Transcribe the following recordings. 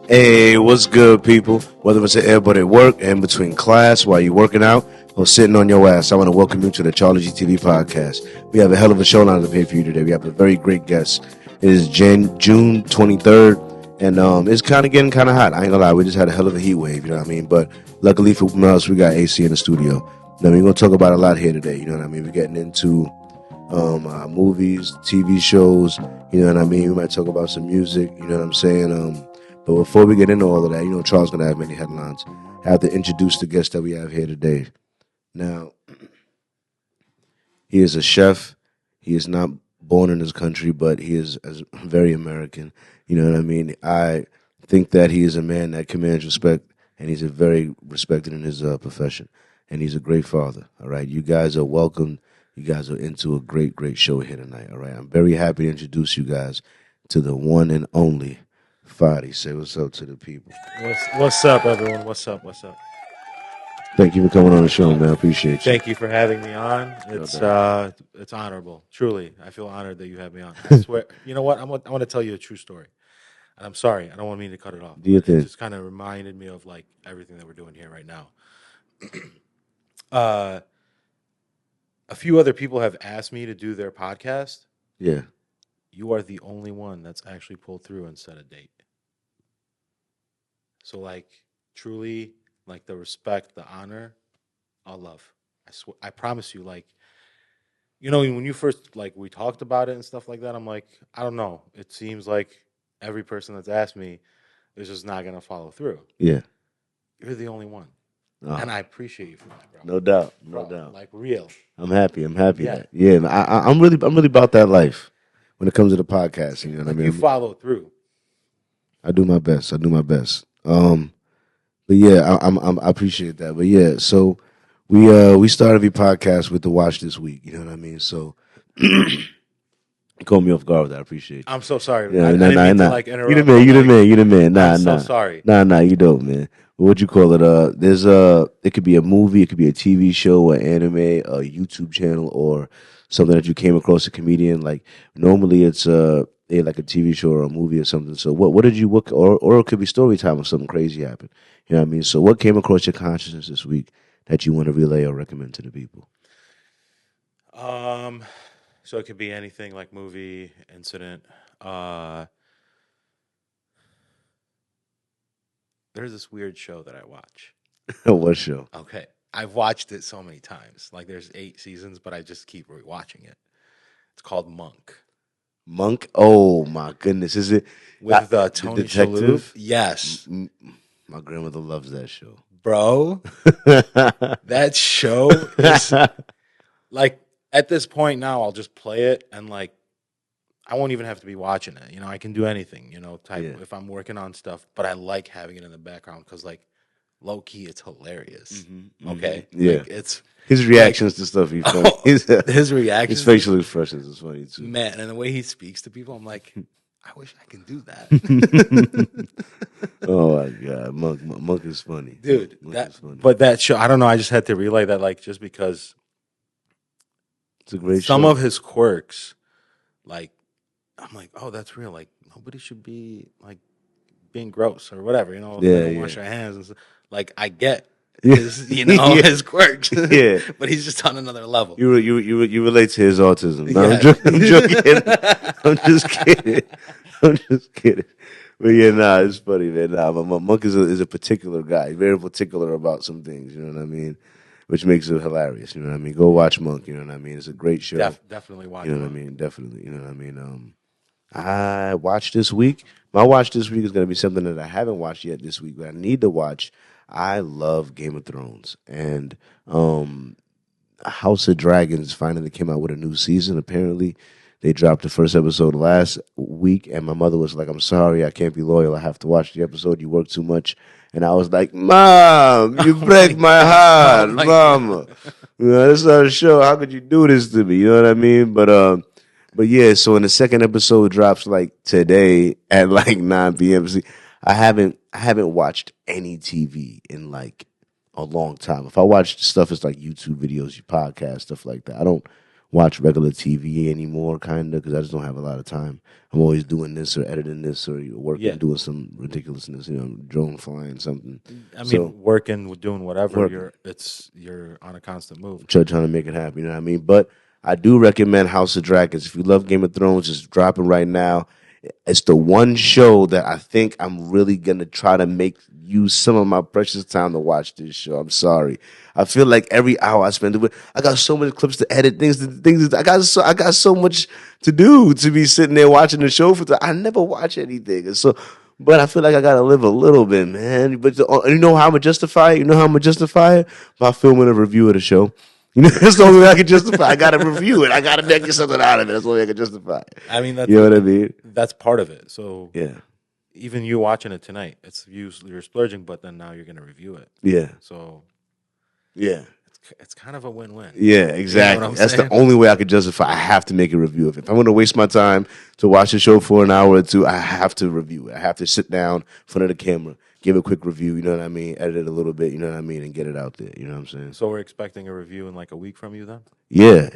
Hey, what's good, people? Whether it's everybody at work, in between class, while you're working out, or sitting on your ass, I want to welcome you to the CharlieGtv Podcast. We have a hell of a show lined up here for you today. We have a very great guest. It is June 23rd, and it's kind of getting kind of hot. I ain't gonna lie, we just had a hell of a heat wave, you know what I mean? But luckily for us, we got AC in the studio. Now, we're gonna talk about a lot here today, you know what I mean? We're getting into movies, TV shows, you know what I mean? We might talk about some music, you know what I'm saying? But before we get into all of that, you know, Charles going to have many headlines. I have to introduce the guest that we have here today. Now, he is a chef. He is not born in this country, but he is very American. You know what I mean? I think that he is a man that commands respect, and he's a very respected in his profession. And he's a great father, all right? You guys are welcome. You guys are into a great, great show here tonight, all right? I'm very happy to introduce you guys to the one and only Fahdi. Say what's up to the people. What's up, everyone? What's up? Thank you for coming on the show, man. I appreciate you. Thank you for having me on. It's honorable. Truly, I feel honored that you have me on. I swear. You know what? I want to tell you a true story. And I'm sorry. I don't want me to cut it off. Do your thing. It just kind of reminded me of like everything that we're doing here right now. A few other people have asked me to do their podcast. Yeah. You are the only one that's actually pulled through and set a date. So, like, truly, like, the respect, the honor, all love. I promise you, like, you know, when you first, like, we talked about it and stuff like that, I'm like, I don't know. It seems like every person that's asked me is just not going to follow through. Yeah. You're the only one. And I appreciate you for that, bro. No doubt. Like, real. I'm happy. Yeah. I'm really about that life when it comes to the podcast. You know what I mean? You follow through. I do my best. But yeah, I appreciate that. But yeah, so we started the podcast with the watch this week. You know what I mean? So you caught me off guard with that. I appreciate you. I'm so sorry. Yeah, I didn't mean to like interrupt. You the man. I'm so sorry. Nah, you don't, man. What'd you call it? There's it could be a movie, it could be a TV show, an anime, a YouTube channel, or something that you came across a comedian. Like normally it's like a TV show or a movie or something. So what did you or it could be story time if something crazy happened. You know what I mean? So what came across your consciousness this week that you want to relay or recommend to the people? So it could be anything like movie, incident. There's this weird show that I watch. What show? Okay. I've watched it so many times. Like there's 8 seasons, but I just keep rewatching it. It's called Monk. Monk? Oh my goodness. Is it with Tony detective? Shalhoub? Yes. My grandmother loves that show. Bro, that show is like at this point now I'll just play it and like I won't even have to be watching it. You know, I can do anything, you know, if I'm working on stuff, but I like having it in the background because like low key it's hilarious. Mm-hmm. Okay? Yeah. Like, it's his reactions to stuff he's funny. His reactions. His facial expressions is funny too. Man, and the way he speaks to people, I'm like, I wish I can do that. Oh my God, Monk is funny, dude. But that show, I don't know. I just had to relay that, like, just because it's a great. Some show. of his quirks, like, I'm like, oh, that's real. Like, nobody should be like being gross or whatever. You know, wash your hands and stuff. Like, I get his, his quirks. Yeah, but he's just on another level. You relate to his autism. No, yeah. I'm just kidding. But yeah, it's funny, man. Monk is a particular guy. He's very particular about some things, you know what I mean? Which makes it hilarious, you know what I mean? Go watch Monk, you know what I mean? It's a great show. Definitely watch it. You know what I mean? Definitely, you know what I mean? I watched this week. My watch this week is going to be something that I haven't watched yet this week, but I need to watch. I love Game of Thrones. And House of Dragons finally came out with a new season, apparently. They dropped the first episode last week, and my mother was like, I'm sorry, I can't be loyal. I have to watch the episode. You work too much. And I was like, Mom, you break my heart, Mama. You know, this is our show. How could you do this to me? You know what I mean? But yeah, so when the second episode drops like today at like 9 p.m. See, I haven't watched any TV in like a long time. If I watch stuff, it's like YouTube videos, podcasts, stuff like that. I don't watch regular TV anymore, kind of, because I just don't have a lot of time. I'm always doing this or editing this or working, doing some ridiculousness, drone flying something. I mean, working, doing whatever. You're on a constant move. Trying to make it happen, you know what I mean? But I do recommend House of Dragons. If you love Game of Thrones, just drop it right now. It's the one show that I think I'm really going to try to use some of my precious time to watch this show. I'm sorry. I feel like every hour I spend it, I got so many clips to edit, things. I got so much to do to be sitting there watching the show I never watch anything. But I feel like I got to live a little bit, man. But you know how I'm going to justify it? You know how I'm going to justify it? By filming a review of the show. That's the only way I can justify. I got to review it. I got to make something out of it. That's the only way I can justify it. I mean, you know what I mean? That's part of it. So yeah, even you watching it tonight, you're splurging, but then now you're going to review it. Yeah. So yeah, it's kind of a win-win. Yeah, exactly. You know That's saying? The only way I could justify. I have to make a review of it. If I'm going to waste my time to watch the show for an hour or two, I have to review it. I have to sit down in front of the camera, give a quick review, you know what I mean? Edit it a little bit, you know what I mean? And get it out there, you know what I'm saying? So we're expecting a review in like a week from you then? Yeah.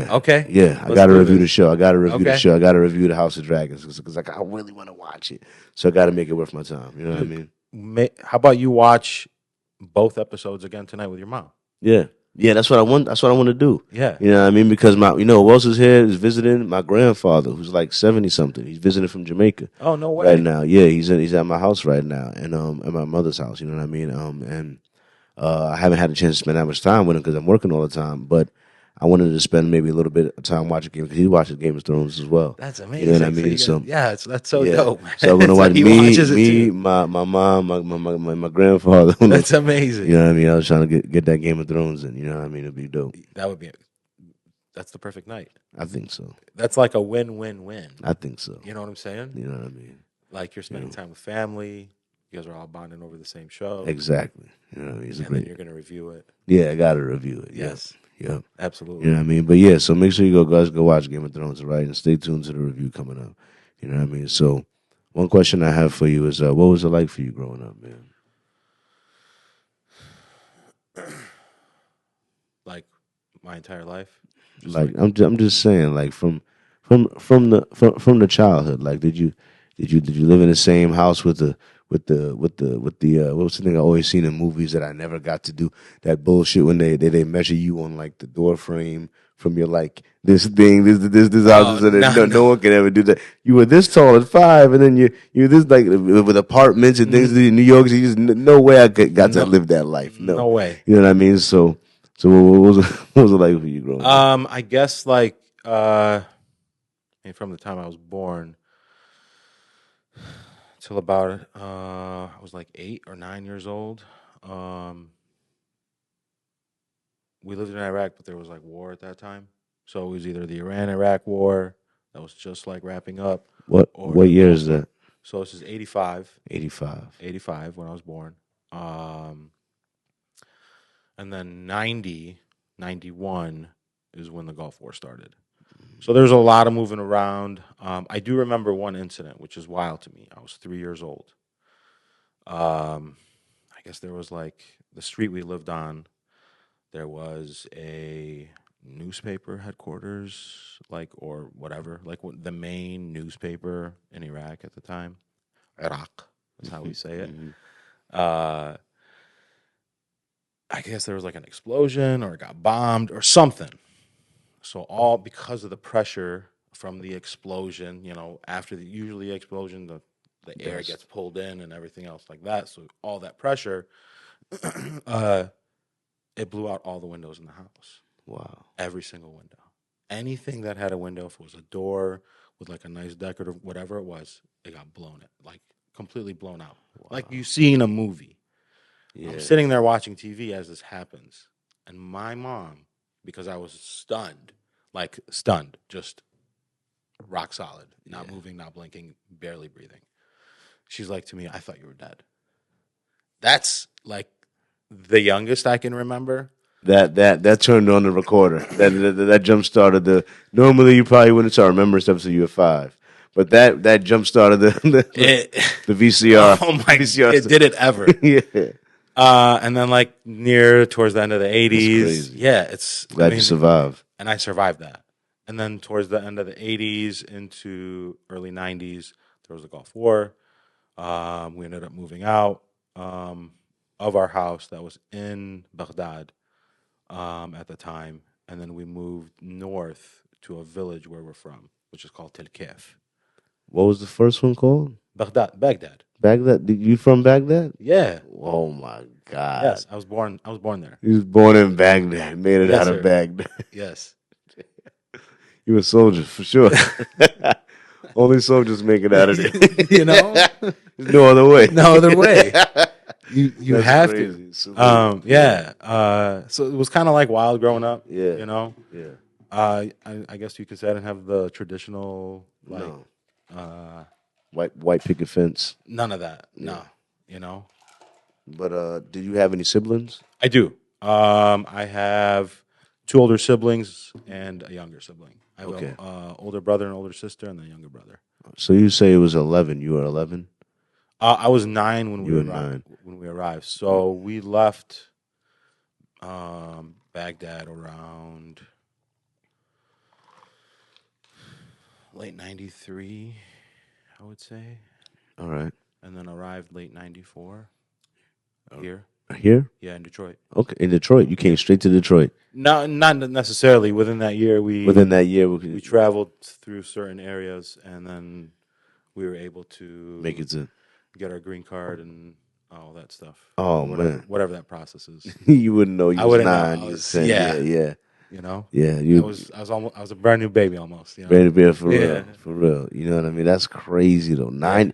Okay. Yeah, I got to review the show. I got to review the show. I got to review the House of Dragons because I really want to watch it. So I got to make it worth my time, you know what I mean? How about you watch both episodes again tonight with your mom? Yeah. Yeah, that's what I want. That's what I want to do. Yeah, you know what I mean, because who else is here is visiting my grandfather, who's like 70 something. He's visiting from Jamaica. Oh no way! Right now, yeah, he's at my house right now, and at my mother's house. You know what I mean? I haven't had a chance to spend that much time with him because I'm working all the time. But I wanted to spend maybe a little bit of time watching Game because he watches Game of Thrones as well. That's amazing. You know what I mean? So that's so dope. So I'm gonna watch me, my mom, my grandfather. That's amazing. You know what I mean? I was trying to get that Game of Thrones in. You know what I mean? It'd be dope. That's the perfect night. I think so. That's like a win-win-win. I think so. You know what I'm saying? You know what I mean? Like you're spending time with family. You guys are all bonding over the same show. Exactly. You know what I mean? Then you're gonna review it. Yeah, I gotta review it. Yes. Yep. Absolutely. You know what I mean? But yeah, so make sure you guys go watch Game of Thrones, right? And stay tuned to the review coming up. You know what I mean? So one question I have for you is what was it like for you growing up, man? Like my entire life? I'm just saying, like from the childhood, like did you live in the same house with the what was the thing I always seen in movies that I never got to do? That bullshit when they measure you on like the door frame from your like this house, no one can ever do that. You were this tall at 5, and then you this like with apartments and things in New York. So you just no way I got to live that life. No way. You know what I mean? So what was it like for you growing up? I guess like from the time I was born till about I was like 8 or 9 years old. We lived in Iraq, but there was like war at that time. So it was either the Iran-Iraq war that was just like wrapping up. What year is that? So this is 85. 85 when I was born. And then 91 is when the Gulf War started. So there's a lot of moving around. I do remember one incident, which is wild to me. I was 3 years old. I guess there was like the street we lived on. There was a newspaper headquarters, like, or whatever, like the main newspaper in Iraq at the time. Iraq, that's how we say it. I guess there was like an explosion or it got bombed or something. So all because of the pressure from the explosion, after usually the explosion, the air gets pulled in and everything else like that. So all that pressure, it blew out all the windows in the house. Wow. Every single window. Anything that had a window, if it was a door with like a nice decorative, whatever it was, it got blown, like completely blown out. Wow. Like you see in a movie. Yeah. I'm sitting there watching TV as this happens. And my mom, because I was stunned, just rock solid, not moving, not blinking, barely breathing. She's like to me, I thought you were dead. That's like the youngest I can remember. That turned on the recorder. That jump started the. Normally you probably wouldn't start remembering stuff until you were 5, but that jump started the VCR. Oh my! VCR it did it ever. Yeah. And then like towards the end of the 80s. Glad you survived. And I survived that. And then towards the end of the 80s into early 90s, there was a Gulf War. We ended up moving out of our house that was in Baghdad at the time. And then we moved north to a village where we're from, which is called Chef. What was the first one called? Baghdad. Baghdad. You from Baghdad? Yeah. Oh my God. Yes, I was born there. He was born in Baghdad. Made it Yes, out sir. of Baghdad. Yes. You were soldiers for sure. Only soldiers make it out of there. You know, There's no other way. no other way. You That's have crazy. to. So Yeah. So it was kind of like wild growing up. Yeah. You know. Yeah. I guess you could say I didn't have the traditional No. uh, White picket fence. none of that. Yeah. No. You know. But did you have any siblings? I do. I have 2 older siblings and a younger sibling. I have Okay. an older brother and older sister, and a younger brother. So you say it was 11. You were 11? I was 9 when You we were arrived. 9. When we arrived, so we left Baghdad around late '93, I would say, All right. and then arrived late '94 here. Here? Yeah, in Detroit. Okay. In Detroit. You came straight to Detroit. Not necessarily. Within that year, Within that year, we traveled through certain areas, and then we were able to make it to. get our green card and all that stuff. Oh, man, whatever that process is. You wouldn't know. You I was wouldn't know. 9. I You was- 10. yeah. Yeah. You know, Yeah. I was a brand new baby almost. You know? Ready to be for real. Yeah. For real. You know what I mean? That's crazy though. 9.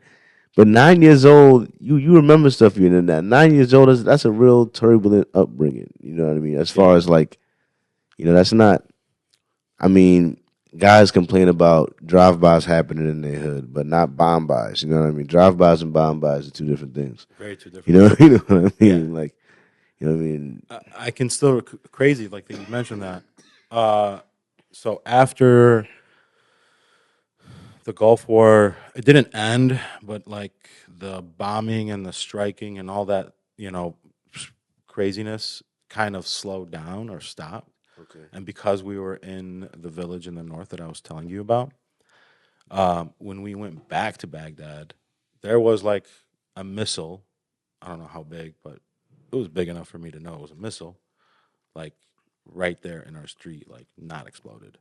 But 9 years old, you remember stuff you in that. 9 years old, that's a real turbulent upbringing. You know what I mean? As far as like, that's not. I mean, guys complain about drive-bys happening in their hood, but not bomb-bys. You know what I mean? Drive-bys and bomb-bys are 2 different things. Very two different. You know what I mean? Yeah. Like, you know what I mean? I can still crazy like that you mentioned that. So after the Gulf War, it didn't end, but like the bombing and the striking and all that, craziness kind of slowed down or stopped. Okay. And because we were in the village in the north that I was telling you about, when we went back to Baghdad, there was like a missile. I don't know how big, but it was big enough for me to know it was a missile, like right there in our street, like not exploded.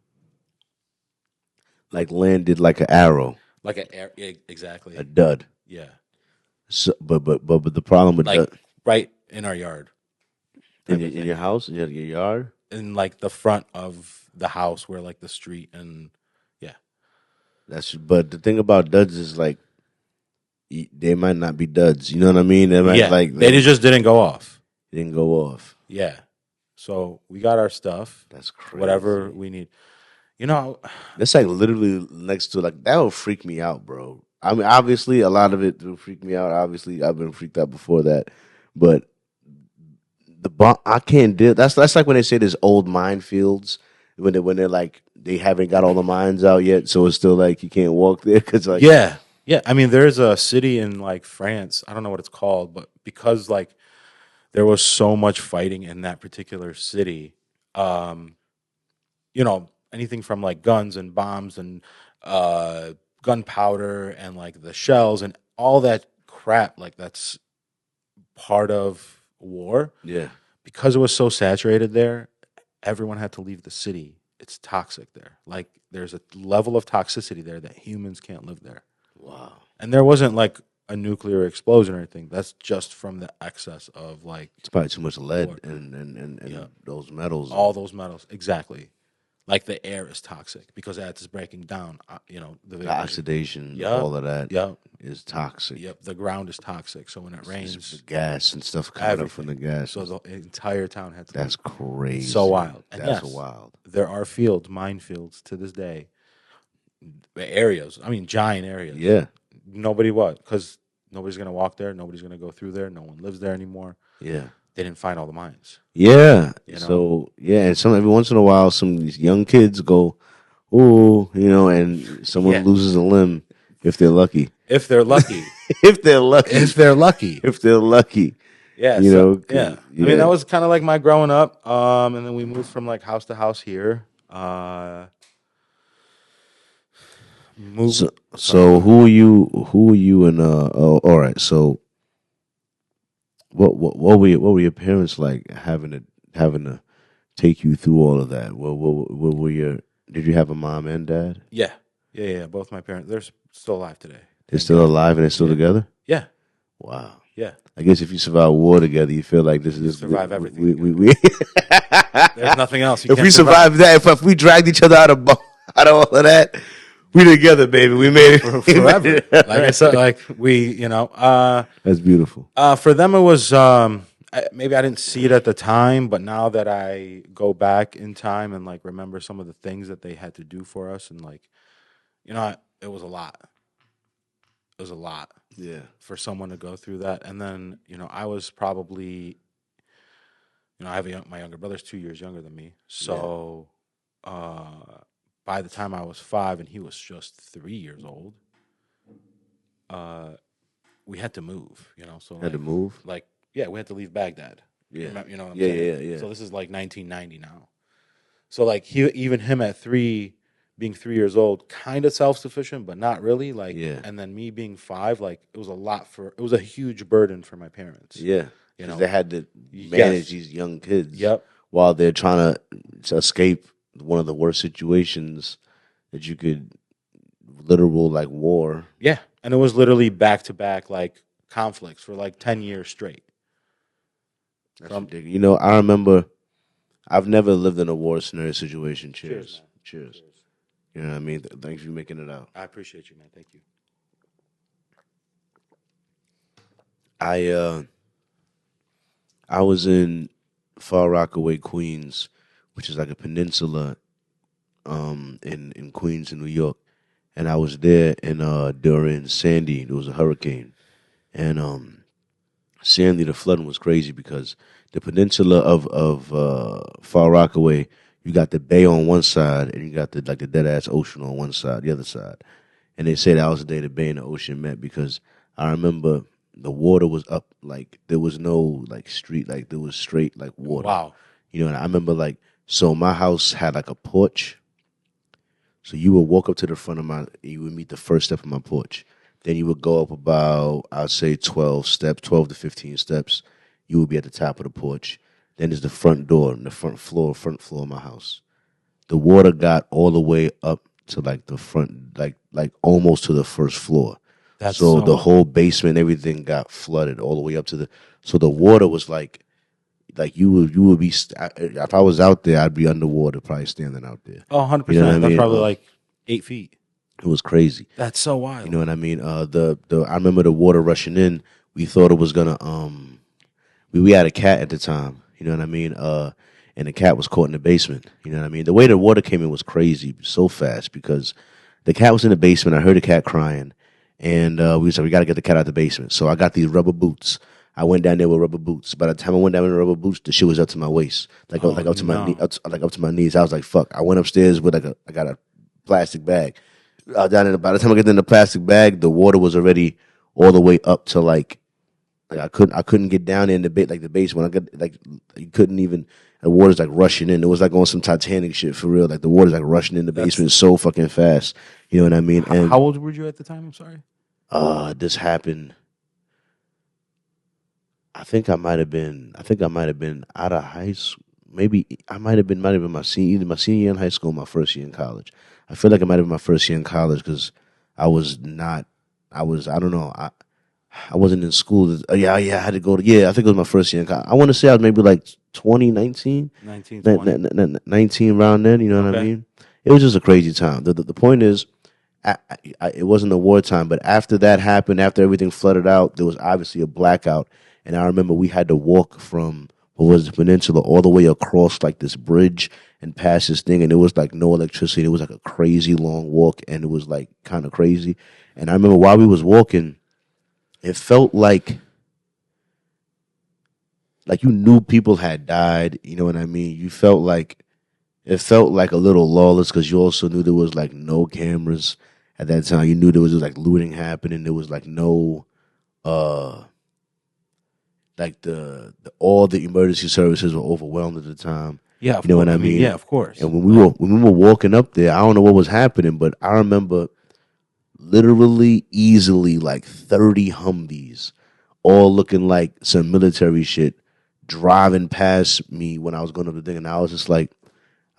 Like landed like an arrow, Like exactly. a dud. Yeah. So, but the problem with Like dud, right in our yard. in your house, in your yard. In like the front of the house where like the street and But the thing about duds is like they might not be duds. You know what I mean? They might they just didn't go off. didn't go off. Yeah. So we got our stuff, That's crazy. whatever we need. That's like literally next to like that would freak me out, bro. I mean, obviously a lot of it will freak me out. Obviously, I've been freaked out before that, but the bomb I can't deal. That's like when they say there's old minefields when they're like they haven't got all the mines out yet, so it's still like you can't walk there because like Yeah. I mean, there's a city in like France. I don't know what it's called, but because like there was so much fighting in that particular city, anything from like guns and bombs and gunpowder and like the shells and all that crap, like that's part of war. yeah. Because it was so saturated there, everyone had to leave the city. It's toxic there. Like there's a level of toxicity there that humans can't live there. Wow. And there wasn't like a nuclear explosion or anything. That's just from the excess of like It's probably too much lead War. and Yeah. those metals. all those metals. Exactly. Like the air is toxic because as it's breaking down, the the oxidation, Yup. all of that Yep. is toxic. Yep. The ground is toxic. So when it It's rains, the gas and stuff coming up from the gas. so the entire town had to That's leave. crazy. So wild. And That's yes. wild. There are fields, minefields to this day. Areas. I mean, giant areas. Yeah. Nobody because nobody's gonna walk there. Nobody's gonna go through there. No one lives there anymore. Yeah. They didn't find all the mines. Yeah. You know? So yeah, and every once in a while some of these young kids go, ooh, and someone Yeah. loses a limb if they're lucky. If they're lucky. If they're lucky. If they're lucky. If they're lucky. Yeah. You know, Yeah. I yeah. mean, that was kind of like my growing up. And then we moved from like house to house here. movie. So who are you? Who are you? And all right. So what were your parents like having to take you through all of that? What were your? Did you have a mom and dad? Yeah. Both my parents, they're still alive today. They're still alive and they're still together. Yeah. Wow. Yeah. I guess if you survive war together, you feel like this is survive everything. We There's nothing else. If we survive that, if we dragged each other out of all of that, we together, baby. We made it forever. Like I said, like that's beautiful. For them, it was maybe I didn't see it at the time, but now that I go back in time and like remember some of the things that they had to do for us, and like, it was a lot. It was a lot. Yeah. For someone to go through that. And then, I was probably, I have my younger brother's 2 years younger than me. So by the time I was 5 and he was just 3 years old, we had to move, So Had to move? Like, yeah, we had to leave Baghdad. Yeah. You know what I'm Yeah, saying? yeah. So this is like 1990 now. So like even him at 3, being 3 years old, kind of self-sufficient, but not really. Like, and then me being 5, like it was a huge burden for my parents. Yeah, they had to manage these young kids. Yep. While they're trying to escape one of the worst situations that you could, literal like war. Yeah, and it was literally back to back like conflicts for like 10 years straight. That's ridiculous. I remember. I've never lived in a war scenario situation. Cheers. You know what I mean? Thanks for making it out. I appreciate you, man. Thank you. I was in Far Rockaway, Queens, which is like a peninsula in Queens in New York. And I was there during Sandy. There was a hurricane. And Sandy, the flooding was crazy because the peninsula of Far Rockaway, you got the bay on one side, and you got the dead ass ocean on one side, the other side. And they say that was the day the bay and the ocean met because I remember the water was up, like there was no like street, like there was straight like water. Wow. And I remember so my house had like a porch. So you would walk up to the front you would meet the first step of my porch. Then you would go up about, I'd say 12 to 15 steps. You would be at the top of the porch. Then there's the front door and the front floor of my house. The water got all the way up to like the front, like almost to the first floor. So the whole basement, everything got flooded all the way up to so the water was like you would be, if I was out there, I'd be underwater, probably standing out there. Oh, 100%. That's probably like 8 feet. It was crazy. That's so wild. You know what I mean? I remember the water rushing in. We thought it was gonna we had a cat at the time. You know what I mean? And the cat was caught in the basement. You know what I mean? The way the water came in was crazy, so fast because the cat was in the basement. I heard the cat crying, and we said we got to get the cat out of the basement. So I got these rubber boots. I went down there with rubber boots. By the time I went down with the rubber boots, the shit was up to my waist, up to my knees. I was like, "Fuck!" I went upstairs with I got a plastic bag. By the time I get in the plastic bag, the water was already all the way up to like I couldn't get down in the basement. I got you couldn't even. The water's like rushing in. It was like on some Titanic shit for real. Like the water's like rushing in the basement so fucking fast. You know what I mean? And how old were you at the time? I'm sorry. This happened. I think I might have been out of high school. Maybe I might have been my senior year in high school, my first year in college. I feel like it might have been my first year in college because I don't know. I wasn't in school. I had to go to, I think it was my first year in college. I want to say I was maybe like 19, 19 around then, you know what I mean? It was just a crazy time. The point is, it wasn't a wartime, but after that happened, after everything flooded out, there was obviously a blackout. And I remember we had to walk from, the peninsula all the way across like this bridge and past this thing, and there was like no electricity. It was like a crazy long walk, and it was like kind of crazy. And I remember while we was walking, it felt like you knew people had died. You know what I mean? It felt like a little lawless because you also knew there was like no cameras at that time. You knew there was like looting happening. There was like no, like all the emergency services were overwhelmed at the time. Yeah, what I mean? Yeah, of course. And when we were walking up there, I don't know what was happening, but I remember literally, easily like 30 Humvees, all looking like some military shit, driving past me when I was going up the thing, and I was just like,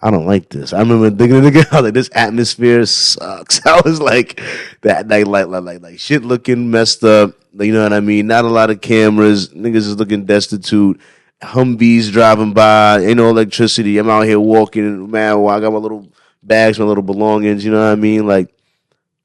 I don't like this. I remember thinking again, I was like, this atmosphere sucks. I was like, that like shit looking messed up. You know what I mean? Not a lot of cameras. Niggas is looking destitute. Humvees driving by. Ain't no electricity. I'm out here walking. Man, I got my little bags, my little belongings. You know what I mean? Like,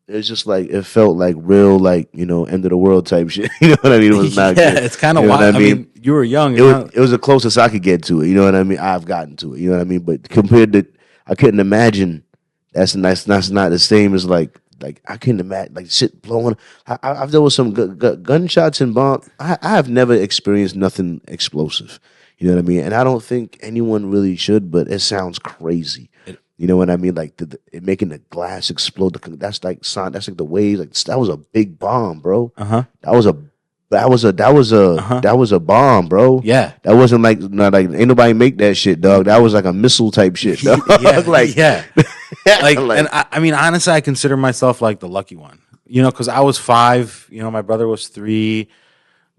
it's just like, it felt like real, like, end of the world type shit. You know what I mean? It was not Yeah, good. it's kind of You know wild. what I mean, you were young. it was the closest I could get to it. You know what I mean? I've gotten to it. You know what I mean? But compared to, I couldn't imagine. That's not the same as like I couldn't imagine like shit blowing. I've there was some gunshots and bomb. I have never experienced nothing explosive. You know what I mean? And I don't think anyone really should. But it sounds crazy. You know what I mean? Like it making the glass explode. That's like sound. That's like the waves. Like that was a big bomb, bro. That was a bomb, bro. Yeah. That wasn't like ain't nobody make that shit, dog. That was like a missile type shit, dog. Like and I mean, honestly, I consider myself like the lucky one, because I was 5, my brother was 3,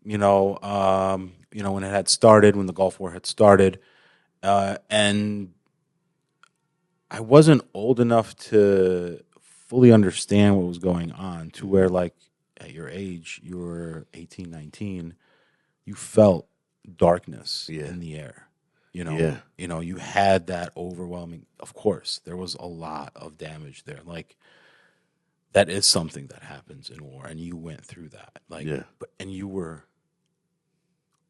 when it had started, when the Gulf War had started, and I wasn't old enough to fully understand what was going on to where, like, at your age, you were 18, 19, you felt darkness in the air. You had that overwhelming, of course, there was a lot of damage there. Like, that is something that happens in war, and you went through that. Like, and you were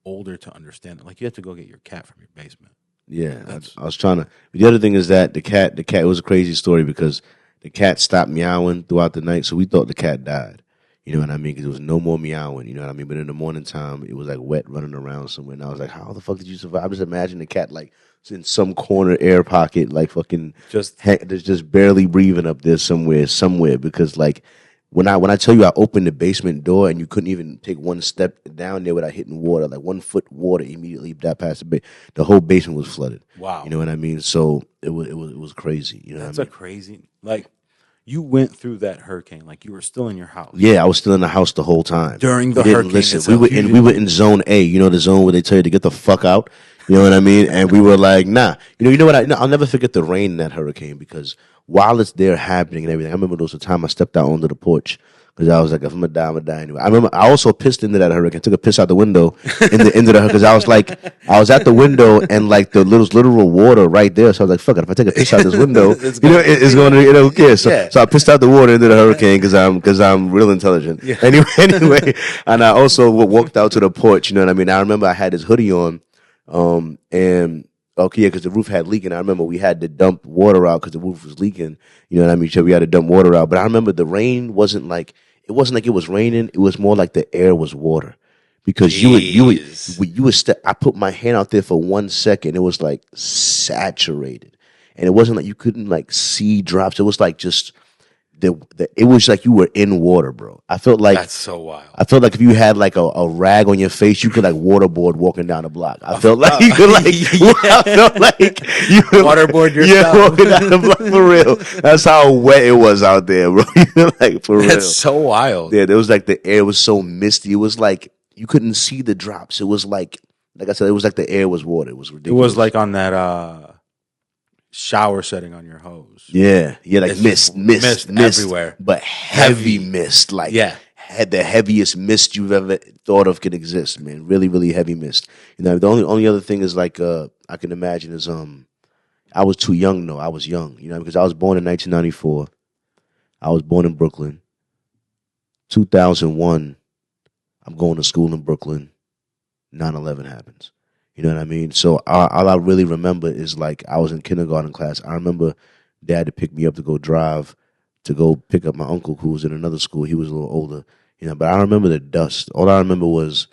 older to understand it. Like, you had to go get your cat from your basement. Yeah, I was trying to. The other thing is that the cat. It was a crazy story because the cat stopped meowing throughout the night, so we thought the cat died. You know what I mean? Because there was no more meowing. You know what I mean? But in the morning time, it was like wet running around somewhere, and I was like, "How the fuck did you survive?" I just imagine the cat like in some corner air pocket, like fucking just barely breathing up there somewhere. Because like when I tell you I opened the basement door and you couldn't even take one step down there without hitting water, like 1 foot water immediately that past the whole basement was flooded. Wow. You know what I mean? So it was crazy. You know That's what I mean? a crazy, like, you went through that hurricane, like you were still in your house. Yeah, I was still in the house the whole time. During the hurricane listen. itself, We were in zone A, the zone where they tell you to get the fuck out. You know what I mean? And we were like, nah. You know what? I'll never forget the rain in that hurricane because while it's there happening and everything, I remember there was a time I stepped out onto the porch because I was like, if I'm gonna die, I'm gonna die anyway. I remember I also pissed into that hurricane, took a piss out the window into the because I was like, I was at the window and like the literal water right there. So I was like, fuck it, if I take a piss out this window, it's going to, who cares? So I pissed out the water into the hurricane because I'm real intelligent. Yeah. Anyway, and I also walked out to the porch. You know what I mean? I remember I had this hoodie on, and. Okay, yeah, because the roof had leaking. I remember we had to dump water out because the roof was leaking. You know what I mean? So we had to dump water out. But I remember the rain wasn't like it was raining. It was more like the air was water. Because you would step. I put my hand out there for 1 second. It was like saturated, and it wasn't like you couldn't like see drops. It was like just it was like you were in water, bro. I felt like that's so wild. I felt like if you had like a rag on your face, you could like waterboard walking down the block. I felt like you could like I felt like you could waterboard yourself. Yeah, walking down the block for real. That's how wet it was out there, bro. Like for real. That's so wild. Yeah, there was like the air was so misty. It was like you couldn't see the drops. It was like I said, it was like the air was water. It was ridiculous. It was like on that shower setting on your hose. Yeah, like mist everywhere, but heavy mist. Like had the heaviest mist you've ever thought of can exist, man. Really, really heavy mist. The only other thing is like I can imagine is I was too young though. I was young, because I was born in 1994. I was born in Brooklyn. 2001, I'm going to school in Brooklyn. 9/11 happens. You know what I mean? So all I really remember is like I was in kindergarten class. I remember Dad to pick me up to go drive to go pick up my uncle who was in another school. He was a little older, but I remember the dust. All I remember was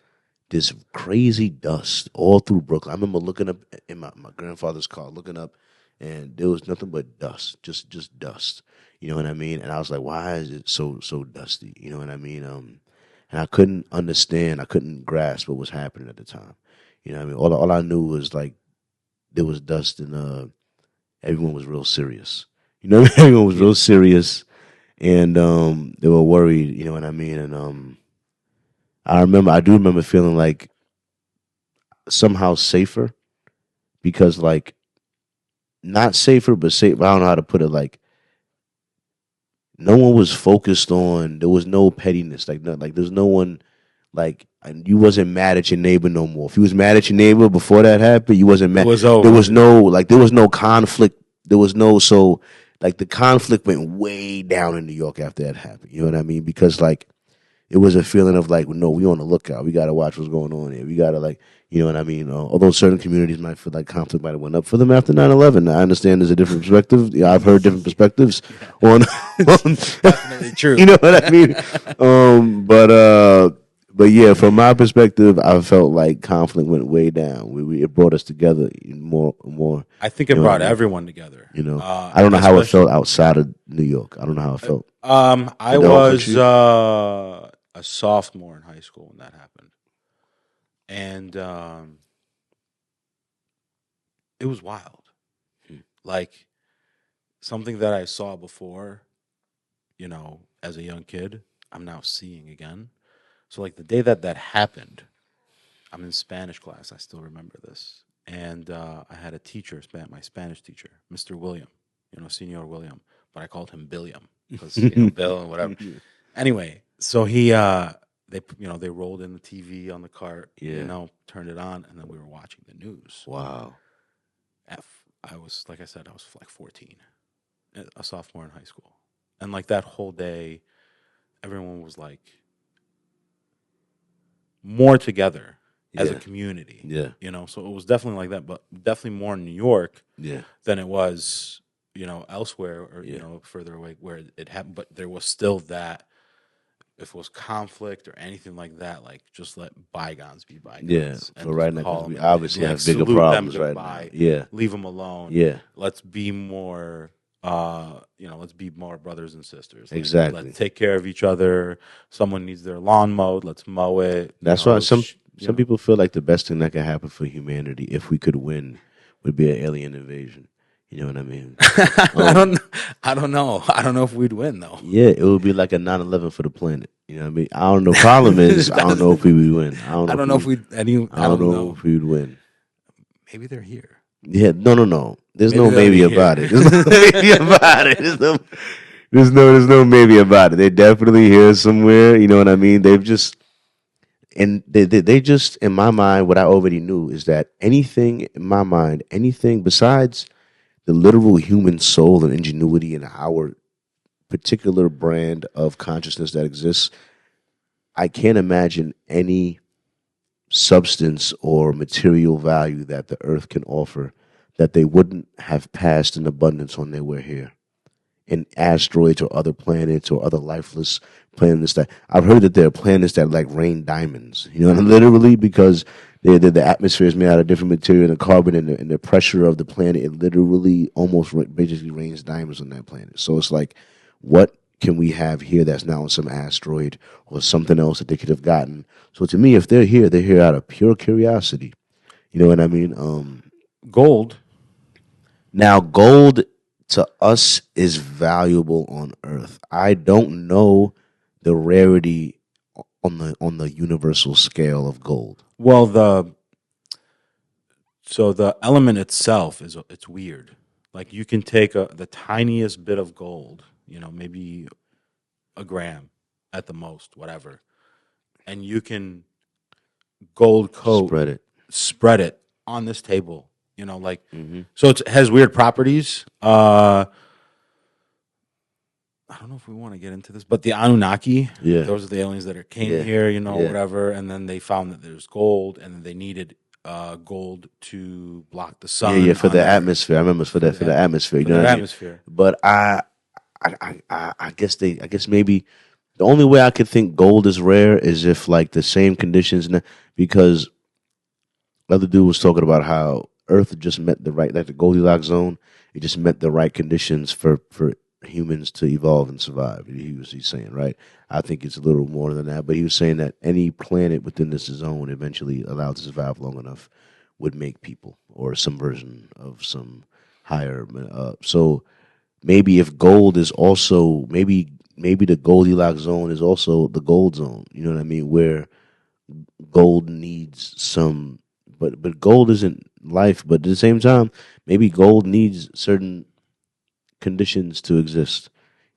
this crazy dust all through Brooklyn. I remember looking up in my grandfather's car, looking up, and there was nothing but dust, just dust. You know what I mean? And I was like, why is it so dusty? You know what I mean? And I couldn't understand. I couldn't grasp what was happening at the time. You know what I mean? All I knew was like there was dust and everyone was real serious. You know what I mean? Everyone was real serious. and they were worried. You know what I mean? And I do remember feeling like somehow safer because like not safer, but safe. I don't know how to put it. Like no one was focused on. There was no pettiness. Like no, like there's no one. Like and you wasn't mad at your neighbor no more. If you was mad at your neighbor before that happened, you wasn't mad. It was over. There was no like there was no conflict. There was no so like the conflict went way down in New York after that happened. You know what I mean? Because like it was a feeling of like, no, we on the lookout. We got to watch what's going on here. We got to like, you know what I mean? Although certain communities might feel like conflict might have went up for them after 9/11. I understand there's a different perspective. Yeah, I've heard different perspectives on Definitely true. You know what I mean? But yeah, from my perspective, I felt like conflict went way down. It brought us together more. I think it brought everyone together. You know, I don't know how it felt outside of New York. I don't know how it felt. I was a sophomore in high school when that happened, and it was wild. Like something that I saw before, you know, as a young kid, I'm now seeing again. So like the day that happened, I'm in Spanish class. I still remember this. And I had a teacher, my Spanish teacher, Mr. William, you know, Senor William, but I called him Billiam because you know, Bill and whatever. Anyway, so they rolled in the TV on the cart, you know, turned it on, and then we were watching the news. Wow. I was like 14, a sophomore in high school, and like that whole day, everyone was like more together as a community. Yeah. You know, so it was definitely like that, but definitely more in New York than it was, you know, elsewhere or, you know, further away where it happened. But there was still that, if it was conflict or anything like that, like just let bygones be bygones. Yeah. For right now, because we obviously have bigger problems right now. Yeah. Leave them alone. Yeah. Let's be more, let's be more brothers and sisters. Exactly. Let's take care of each other. Someone needs their lawn mowed. Let's mow it. That's why some people feel like the best thing that could happen for humanity, if we could win, would be an alien invasion. You know what I mean? I don't know. I don't know if we'd win though. Yeah, it would be like a 9/11 for the planet. You know what I mean? I don't know. Problem is, I don't know if we would win. I don't know if we would win. Maybe they're here. Yeah, no. There's no maybe about it. There's no maybe about it. There's no maybe about it. They're definitely here somewhere. You know what I mean? They've just. And they just, in my mind, what I already knew is that anything besides the literal human soul and ingenuity in our particular brand of consciousness that exists, I can't imagine any substance or material value that the earth can offer that they wouldn't have passed in abundance on their way here. In asteroids or other planets or other lifeless planets that I've heard that there are planets that like rain diamonds, you know, literally because the atmosphere is made out of different material, the carbon and the pressure of the planet, it literally almost basically rains diamonds on that planet. So it's like, what can we have here that's now on some asteroid or something else that they could have gotten? So to me, if they're here out of pure curiosity. You know what I mean? Gold. Now, gold to us is valuable on Earth. I don't know the rarity on the universal scale of gold. Well, the element itself it's weird. Like you can take the tiniest bit of gold, you know, maybe a gram at the most, whatever, and you can gold coat spread it on this table. You know, like so it has weird properties. I don't know if we want to get into this, but the Anunnaki, those are the aliens that came here, you know, whatever, and then they found that there's gold, and then they needed gold to block the sun. Yeah, for the atmosphere. I remember for the atmosphere. You know what I mean? Atmosphere. But I guess maybe the only way I could think gold is rare is if like the same conditions, because the other dude was talking about how Earth just met the right, like the Goldilocks zone. It just met the right conditions for humans to evolve and survive. He's saying, right? I think it's a little more than that, but he was saying that any planet within this zone eventually allowed to survive long enough would make people or some version of some higher. So maybe if gold is also maybe maybe the Goldilocks zone is also the gold zone. You know what I mean? Where gold needs some, but gold isn't life. But at the same time, maybe gold needs certain conditions to exist.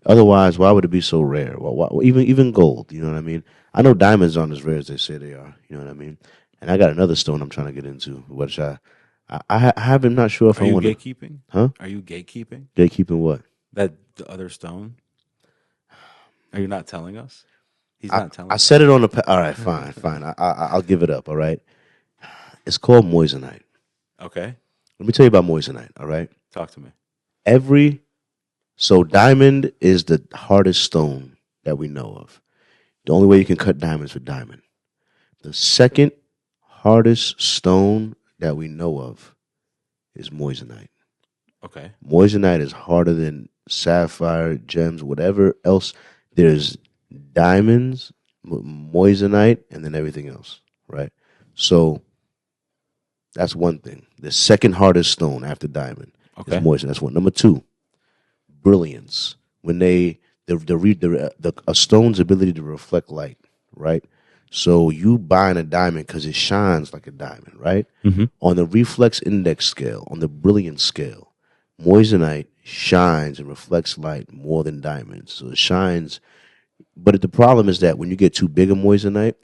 Otherwise, why would it be so rare? Well, even gold, you know what I mean? I know diamonds aren't as rare as they say they are. You know what I mean? And I got another stone I'm trying to get into, which I haven't. Not sure if Are I you want gatekeeping? Huh? Are you gatekeeping? Gatekeeping what? That the other stone? Are you not telling us? He's I, not telling I us. said it on the. All right, fine, fine. I'll give it up. All right. It's called moissanite. Okay. Let me tell you about moissanite. All right. Talk to me. So diamond is the hardest stone that we know of. The only way you can cut diamonds with diamond. The second hardest stone that we know of is moissanite. Okay. Moissanite is harder than sapphire, gems, whatever else. There's diamonds, moissanite, and then everything else, right? So that's one thing. The second hardest stone after diamond is moissanite. That's one. Number two, brilliance. When a stone's ability to reflect light, right? So you buying a diamond because it shines like a diamond, right? Mm-hmm. On the reflex index scale, on the brilliance scale, moissanite shines and reflects light more than diamonds. So it shines, but the problem is that when you get too big of moissanite,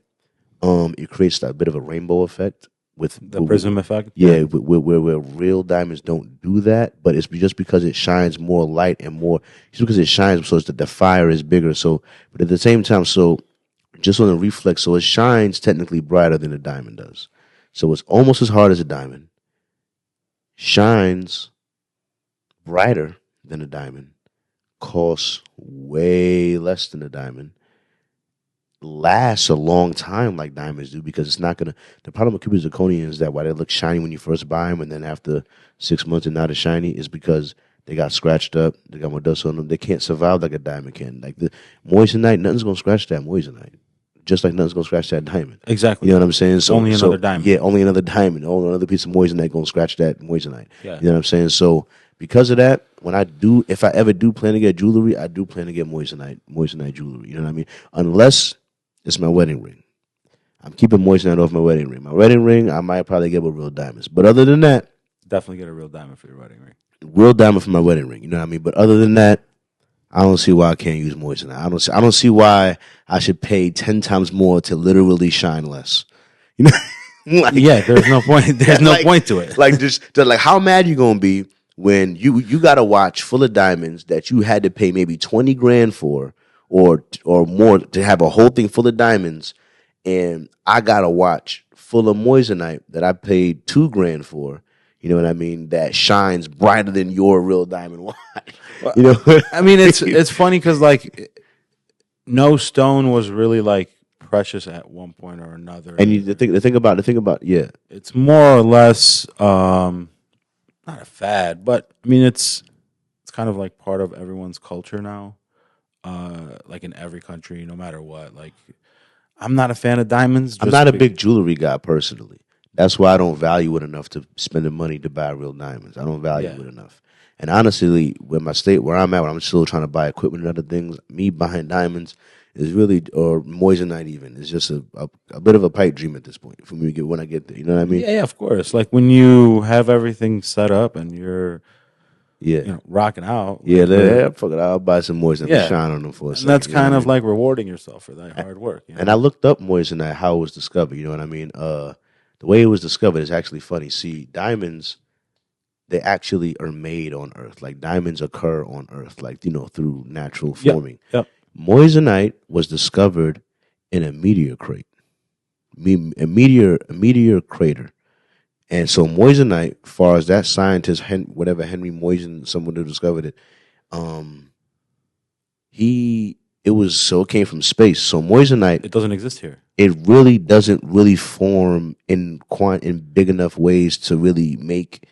it creates a bit of a rainbow effect with the prism effect. Yeah, where real diamonds don't do that, but it's just because it shines more light and more. Just because it shines, so it's the fire is bigger. So, but at the same time, so just on the reflex, so it shines technically brighter than a diamond does. So it's almost as hard as a diamond. Shines brighter than a diamond. Costs way less than a diamond. Lasts a long time like diamonds do because it's not gonna. The problem with cubic zirconia is that why they look shiny when you first buy them, and then after 6 months they're not as shiny, is because they got scratched up. They got more dust on them. They can't survive like a diamond can. Like the moissanite, nothing's gonna scratch that moissanite. Just like nothing's gonna scratch that diamond. Exactly. You know what I'm saying? So only another diamond. Yeah, only another diamond. Only another piece of moissanite gonna scratch that moissanite. Yeah. You know what I'm saying? So because of that, if I ever do plan to get jewelry, I do plan to get moissanite jewelry. You know what I mean? Unless it's my wedding ring. I'm keeping moissanite off my wedding ring. My wedding ring, I might probably get with real diamonds. But other than that, definitely get a real diamond for your wedding ring. Real diamond for my wedding ring. You know what I mean? But other than that, I don't see why I can't use moissanite. I don't see why I should pay 10 times more to literally shine less. You know? Yeah, there's no point. There's no point to it. Like how mad you gonna be when you got a watch full of diamonds that you had to pay maybe 20 grand for or more to have a whole thing full of diamonds, and I got a watch full of moissanite that I paid 2 grand for. You know what I mean? That shines brighter than your real diamond watch. You know, I mean, it's funny because like no stone was really like precious at one point or another. And the thing about yeah, it's more or less not a fad, but I mean it's kind of like part of everyone's culture now. Like in every country, no matter what. Like I'm not a fan of diamonds. I'm not a big jewelry guy personally. That's why I don't value it enough to spend the money to buy real diamonds. I don't value it enough. And honestly, where I'm at, when I'm still trying to buy equipment and other things, me buying diamonds is really, or moissanite even, is just a bit of a pipe dream at this point for me to get when I get there. You know what I mean? Yeah, of course. Like when you have everything set up and you're rocking out. Yeah, fuck it. I'll buy some moissanite and shine on them for a second. And that's kind of like rewarding yourself for that hard work. You know? And I looked up moissanite, how it was discovered. You know what I mean? The way it was discovered is actually funny. See, diamonds, they actually are made on Earth. Like diamonds occur on Earth, like, through natural forming. Yep. Moissanite was discovered in a meteor crater. A meteor crater. And so moissanite, as far as that scientist, Henry Moissan, someone who discovered it, it came from space. So moissanite, it doesn't exist here. It really doesn't really form in big enough ways to really make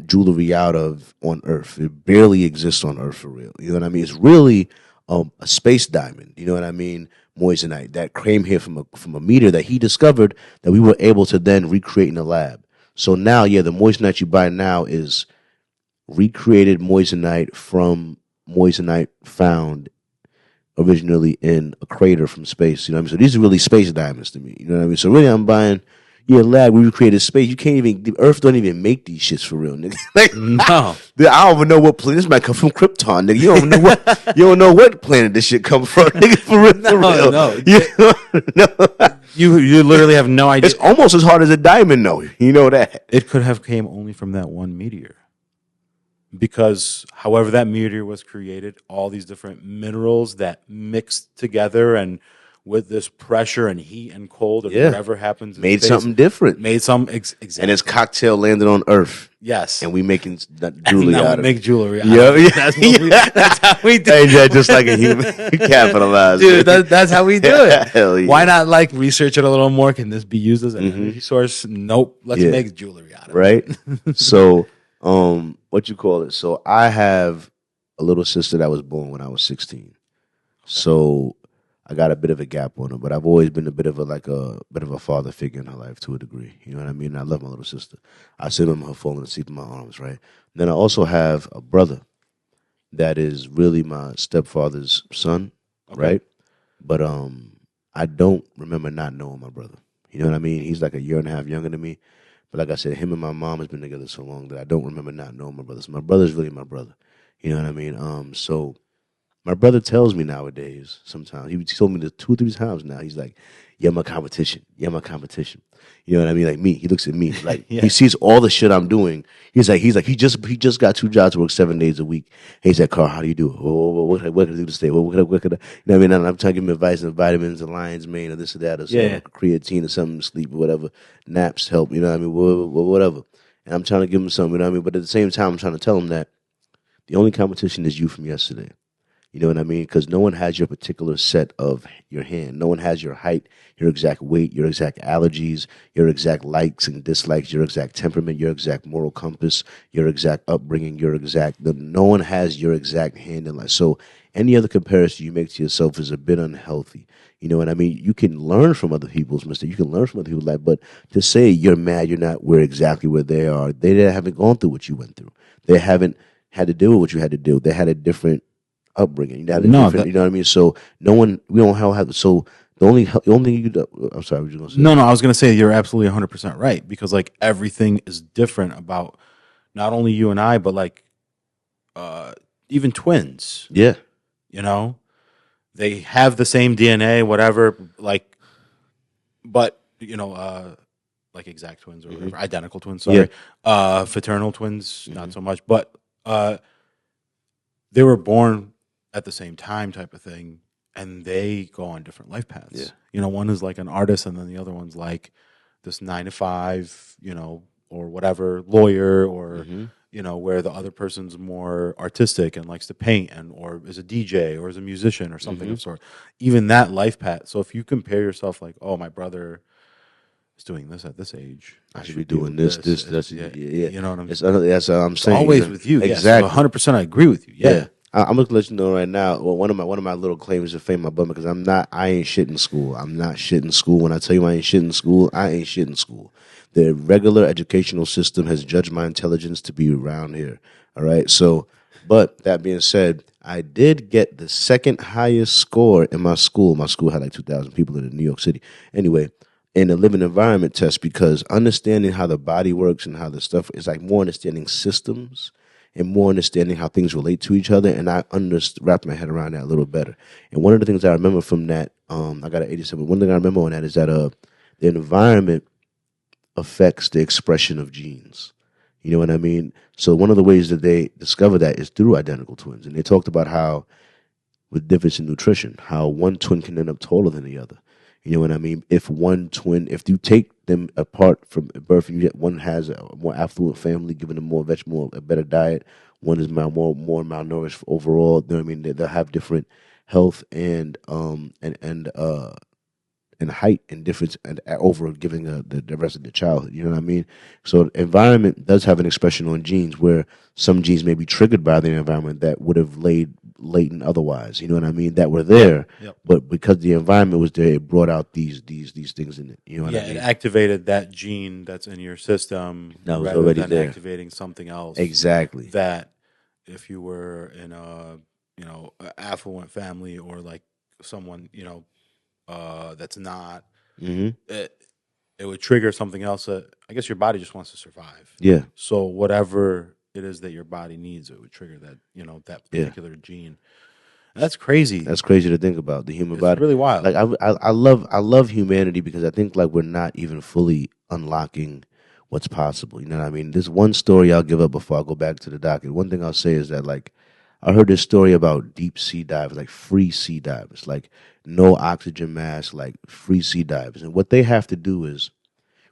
jewelry out of on Earth. It barely exists on Earth for real. You know what I mean? It's really a space diamond. You know what I mean? Moissanite that came here from a meteor that he discovered that we were able to then recreate in the lab. So now, the moissanite you buy now is recreated moissanite from moissanite found originally in a crater from space. You know what I mean? So these are really space diamonds to me. You know what I mean? So really, I'm buying. Yeah, lab, we recreated space. You can't even, the Earth don't even make these shits for real, nigga. Like, No. I don't even know what planet. This might come from Krypton, nigga. You don't know you don't know what planet this shit come from, nigga. For real, for real. No. You don't know. You literally have no idea. It's almost as hard as a diamond, though. You know that. It could have came only from that one meteor. Because however that meteor was created, all these different minerals that mixed together and with this pressure and heat and cold and whatever happens in Made space, something different. Made some exactly. And its cocktail landed on Earth. Yes. And we making jewelry out of it. Make jewelry out Yeah, of it. That's how we do it. Yeah, just like a human. Capitalized. Dude, that's how we do it. Hell yeah. Why not like research it a little more? Can this be used as an energy source? Nope. Let's make jewelry out of it. Right? So, what you call it? So I have a little sister that was born when I was 16. Okay. So I got a bit of a gap on her, but I've always been a bit of a father figure in her life to a degree. You know what I mean? I love my little sister. I sit on her falling asleep in my arms, right? And then I also have a brother that is really my stepfather's son, right? But I don't remember not knowing my brother. You know what I mean? He's like a year and a half younger than me. But like I said, him and my mom has been together so long that I don't remember not knowing my brother. So my brother's really my brother. You know what I mean? So my brother tells me nowadays, sometimes, he told me this 2 or 3 times now, he's like, "You're my competition. You're my competition." You know what I mean? Like me. He looks at me. Like he sees all the shit I'm doing. He's like, he just got 2 jobs to work 7 days a week. He's like, "Carl, how do you do it? What can I do to stay? What could I, you know what I mean? And I'm trying to give him advice and vitamins and lion's mane or this or that or something, creatine or something to sleep or whatever. Naps help, you know what I mean? Whatever. And I'm trying to give him something, you know what I mean? But at the same time, I'm trying to tell him that the only competition is you from yesterday. You know what I mean? Because no one has your particular set of your hand. No one has your height, your exact weight, your exact allergies, your exact likes and dislikes, your exact temperament, your exact moral compass, your exact upbringing, no one has your exact hand in life. So any other comparison you make to yourself is a bit unhealthy. You know what I mean? You can learn from other people's mistakes. You can learn from other people's life. But to say you're mad, you're not exactly where they are, they haven't gone through what you went through. They haven't had to deal with what you had to do. They had a different upbringing. You know what I mean? So we don't have. So the only thing you do. I'm sorry, what you gonna say? No, I was gonna say you're absolutely 100% right, because like everything is different about not only you and I, but like even twins. Yeah, you know, they have the same DNA, whatever. Like, but you know, like exact twins or whatever, identical twins. Sorry, fraternal twins, not so much, but they were born at the same time, type of thing, and they go on different life paths. Yeah. You know, one is like an artist, and then the other one's like this 9 to 5, you know, or whatever, lawyer, or you know, where the other person's more artistic and likes to paint, and or is a DJ or is a musician or something of sort. Even that life path. So if you compare yourself, like, oh, my brother is doing this at this age, I should be doing this. That's yeah. Yeah. You know what I'm saying? That's what I'm saying. Always with you, exactly. 100%. I agree with you. Yeah. I'm gonna let you know right now. Well, one of my little claims to fame, my brother, because I ain't shit in school. I'm not shit in school. When I tell you I ain't shit in school, I ain't shit in school. The regular educational system has judged my intelligence to be around here. All right. So, but that being said, I did get the second highest score in my school. My school had like 2,000 people in New York City. Anyway, in the living environment test, because understanding how the body works and how the stuff is like more understanding systems and more understanding how things relate to each other, and I wrapped my head around that a little better. And one of the things I remember from that, I got an 87. One thing I remember on that is that the environment affects the expression of genes. You know what I mean? So one of the ways that they discover that is through identical twins. And they talked about how, with difference in nutrition, how one twin can end up taller than the other. You know what I mean? If you take them apart from birth, and you get one has a more affluent family, giving them more vegetable, a better diet. One is more malnourished overall. You know what I mean? They'll have different health and height and difference and over giving the rest of the childhood. You know what I mean? So environment does have an expression on genes, where some genes may be triggered by the environment that would have laid latent otherwise. You know what I mean? That were there, but because the environment was there, it brought out these things in it. You know what I mean? It activated that gene that's in your system that was already there, activating something else. Exactly. That if you were in a affluent family, or like someone, that's not, Mm-hmm. it would trigger something else that I guess your body just wants to survive. Yeah. So whatever it is that your body needs, it would trigger that, that Yeah. particular gene. And that's crazy. That's crazy to think about the human It's body. really wild. Like I love humanity because I think like we're not even fully unlocking what's possible. You know what I mean? There's one story I'll give up before I go back to the docket. One thing I'll say is that like I heard this story about deep sea divers, like free sea divers, like no oxygen mask, like free sea divers. And what they have to do is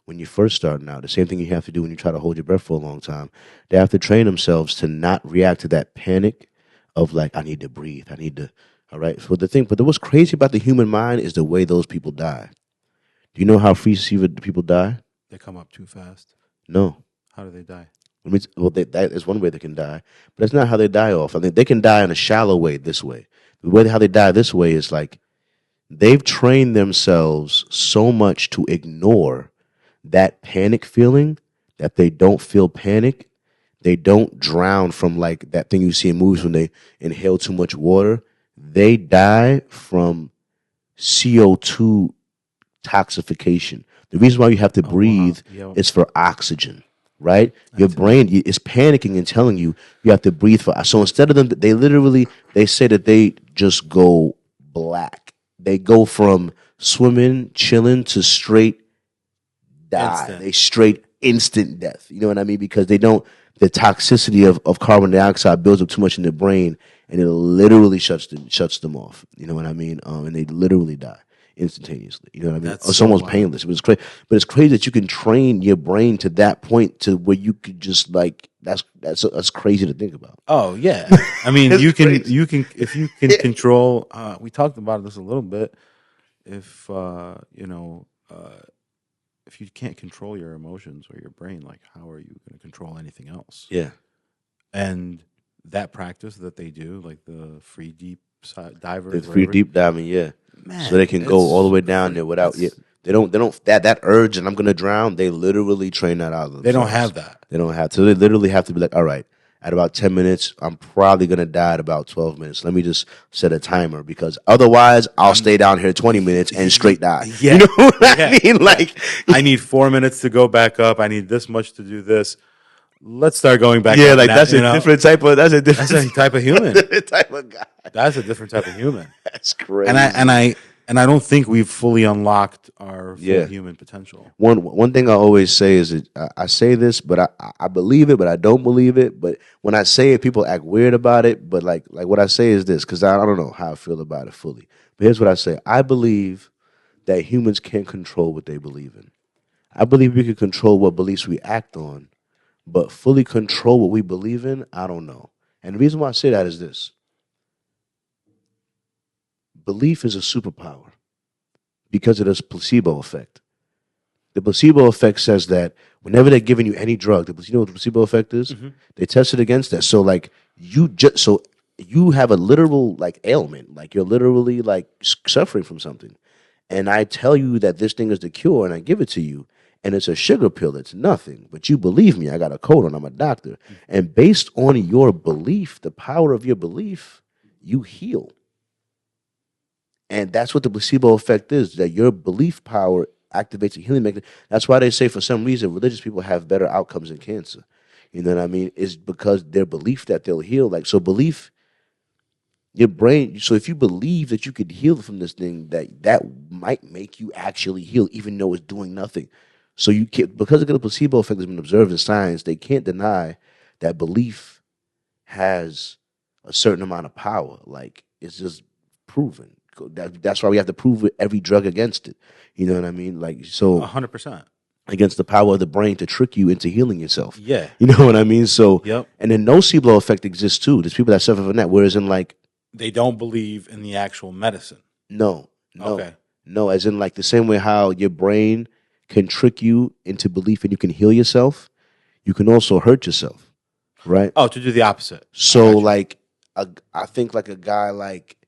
when you're first starting out, the same thing you have to do when you try to hold your breath for a long time, they have to train themselves to not react to that panic of like, I need to breathe. I need to, all right. So but what's crazy about the human mind is the way those people die. Do you know how free sea people die? They come up too fast. No. How do they die? Well, that is one way they can die, but that's not how they die off. I mean, they can die in a shallow way this way. The way how they die this way is like they've trained themselves so much to ignore that panic feeling that they don't feel panic. They don't drown from like that thing you see in movies when they inhale too much water. They die from CO2 toxification. The reason why you have to breathe is for oxygen, right? Your brain is panicking and telling you you have to breathe for. So instead of them, they say that they just go black. They go from swimming, chilling to straight die. Instant. They straight instant death. You know what I mean? Because they don't. The toxicity of carbon dioxide builds up too much in their brain, and it literally shuts them off. You know what I mean? And they literally die instantaneously. You know what I mean? It's almost painless. But it's crazy that you can train your brain to that point to where you could just like that's crazy to think about. Oh yeah, I mean you can if you can control. We talked about this a little bit. If if you can't control your emotions or your brain, like how are you going to control anything else? Yeah. And that practice that they do, like the free deep divers, The free deep diving, yeah. Man, so they can go all the way down there without They don't that urge and I'm gonna drown. They literally train that out of themselves. They don't have that. They don't have to. They literally have to be like, all right, at about 10 minutes, I'm probably gonna die at about 12 minutes. Let me just set a timer because otherwise I'll stay down here 20 minutes and straight die. Yeah. You know what I mean? Like I need 4 minutes to go back up. I need this much to do this. Let's start going back. Yeah, up like now, that's a different type of that's a type of human. type of guy. That's a different type of human. That's crazy. And I don't think we've fully unlocked our full human potential. One thing I always say is that I say this, but I believe it, but I don't believe it. But when I say it, people act weird about it. But like what I say is this, because I don't know how I feel about it fully. But here's what I say: I believe that humans can't control what they believe in. I believe we can control what beliefs we act on, but fully control what we believe in, I don't know. And the reason why I say that is this. Belief is a superpower because of this placebo effect. The placebo effect says that whenever they're giving you any drug, you know what the placebo effect is? Mm-hmm. They test it against that. So like you have a literal like ailment, like you're literally like suffering from something. And I tell you that this thing is the cure and I give it to you. And it's a sugar pill. It's nothing. But you believe me. I got a code on. I'm a doctor. Mm-hmm. And based on your belief, the power of your belief, you heal. And that's what the placebo effect is, that your belief power activates a healing mechanism. That's why they say for some reason religious people have better outcomes in cancer. You know what I mean? It's because their belief that they'll heal. Like, so belief, your brain, so if you believe that you could heal from this thing, that might make you actually heal, even though it's doing nothing. So you can't, because of the placebo effect has been observed in science, they can't deny that belief has a certain amount of power. Like, it's just proven. That's why we have to prove every drug against it. You know what I mean? Like, so 100% against the power of the brain to trick you into healing yourself. Yeah, you know what I mean. So, yep. And the nocebo effect exists too. There's people that suffer from that. Whereas in like, they don't believe in the actual medicine. No. As in like the same way how your brain can trick you into belief and you can heal yourself, you can also hurt yourself, right? Oh, to do the opposite. So like, I think like a guy like.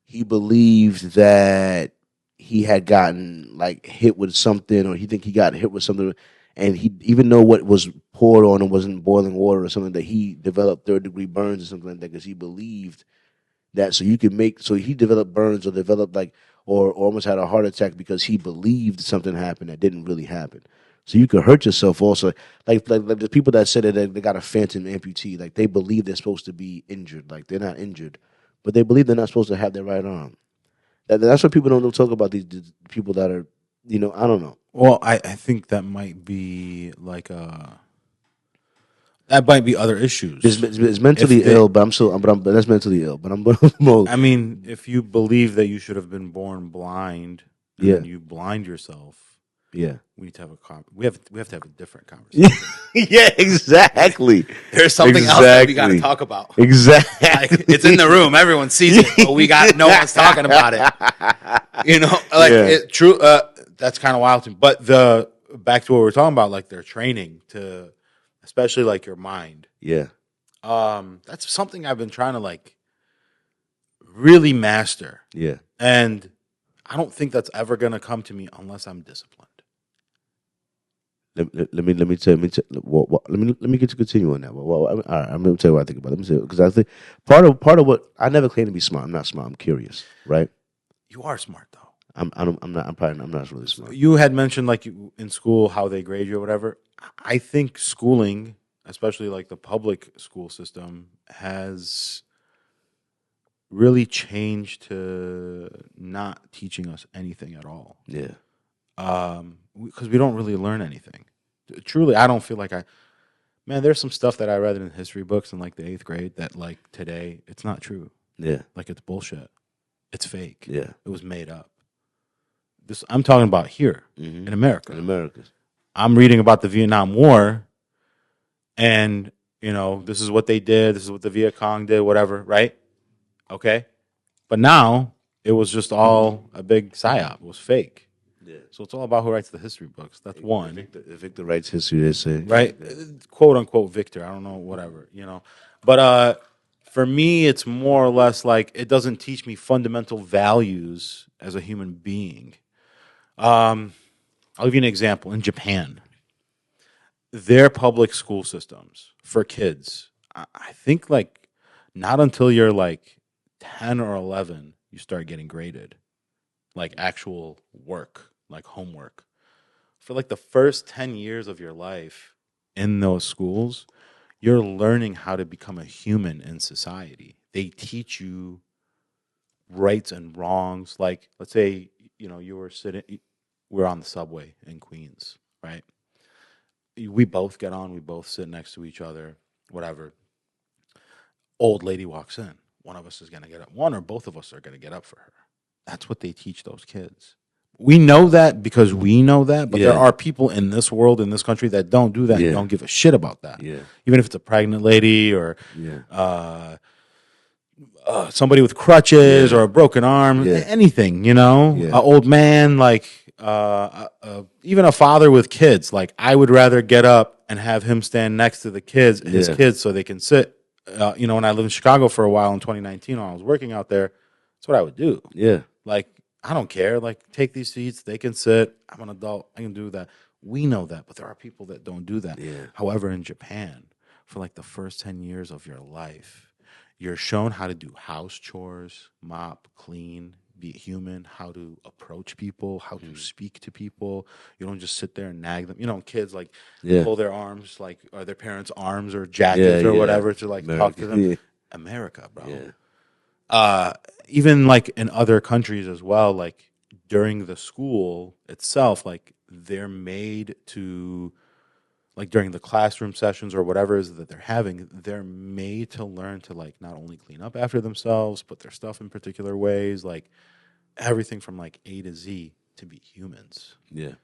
He believed that he had gotten like hit with something, or he think he got hit with something, and he, even though what was poured on him wasn't boiling water or something, that he developed third-degree burns or something like that because he believed that so you can make so he developed burns or developed like or almost had a heart attack because he believed something happened that didn't really happen. So you could hurt yourself also. Like the people that said that they got a phantom amputee, like they believe they're supposed to be injured. Like they're not injured, but they believe they're not supposed to have their right arm. That's what people don't talk about these people that are, I don't know. Well, I think that might be like that might be other issues. It's mentally ill, but that's mentally ill. But I mean, if you believe that you should have been born blind, and then you blind yourself. Yeah, we need to have we have to have a different conversation. Yeah, exactly. There's something else that we got to talk about. Exactly, like, it's in the room. Everyone sees it, but no one's talking about it. True. That's kind of wild to me. But back to what we were talking about, like their training to, especially like your mind. Yeah. That's something I've been trying to like really master. Yeah. And I don't think that's ever gonna come to me unless I'm disciplined. Let me get you to continue on that. All right, I'm gonna tell you what I think about it. Let me say because I think part of what I never claim to be smart. I'm not smart. I'm curious, right? You are smart though. I'm not really smart. You had mentioned like in school how they grade you or whatever. I think schooling, especially like the public school system, has really changed to not teaching us anything at all. Yeah. Because we don't really learn anything. Truly, I don't feel like there's some stuff that I read in history books in like the 8th grade that like today, it's not true. Yeah. Like it's bullshit. It's fake. Yeah. It was made up. I'm talking about here in America. In America. I'm reading about the Vietnam War and, this is what they did. This is what the Viet Cong did, whatever, right? Okay. But now it was just all a big psyop. It was fake. Yeah. So it's all about who writes the history books. That's one. Victor writes history, they say. Right? Quote unquote Victor. I don't know, whatever, But for me, it's more or less like it doesn't teach me fundamental values as a human being. I'll give you an example. In Japan, their public school systems for kids, I think like not until you're like 10 or 11, you start getting graded. Like actual work, like homework. For like the first 10 years of your life in those schools, you're learning how to become a human in society. They teach you rights and wrongs. Like, let's say, we're on the subway in Queens, right? We both get on, we both sit next to each other, whatever. Old lady walks in. One of us is going to get up. One or both of us are going to get up for her. That's what they teach those kids. We know that because we know that, but there are people in this world, in this country, that don't do that and don't give a shit about that. Yeah. Even if it's a pregnant lady or somebody with crutches or a broken arm, anything, an old man, like even a father with kids. Like I would rather get up and have him stand next to his kids so they can sit. When I lived in Chicago for a while in 2019 when I was working out there, that's what I would do. Yeah. Like, I don't care. Like, take these seats. They can sit. I'm an adult. I can do that. We know that, but there are people that don't do that. Yeah. However, in Japan, for like the first 10 years of your life, you're shown how to do house chores, mop, clean, be a human, how to approach people, how to speak to people. You don't just sit there and nag them. Kids like pull their arms, like, or their parents' arms or jackets or whatever to like talk to them. Yeah. America, bro. Yeah. Even like in other countries as well, like during the school itself, like they're made to, like during the classroom sessions or whatever it is that they're having, they're made to learn to like not only clean up after themselves, put their stuff in particular ways, like everything from like A to Z to be humans. Yeah.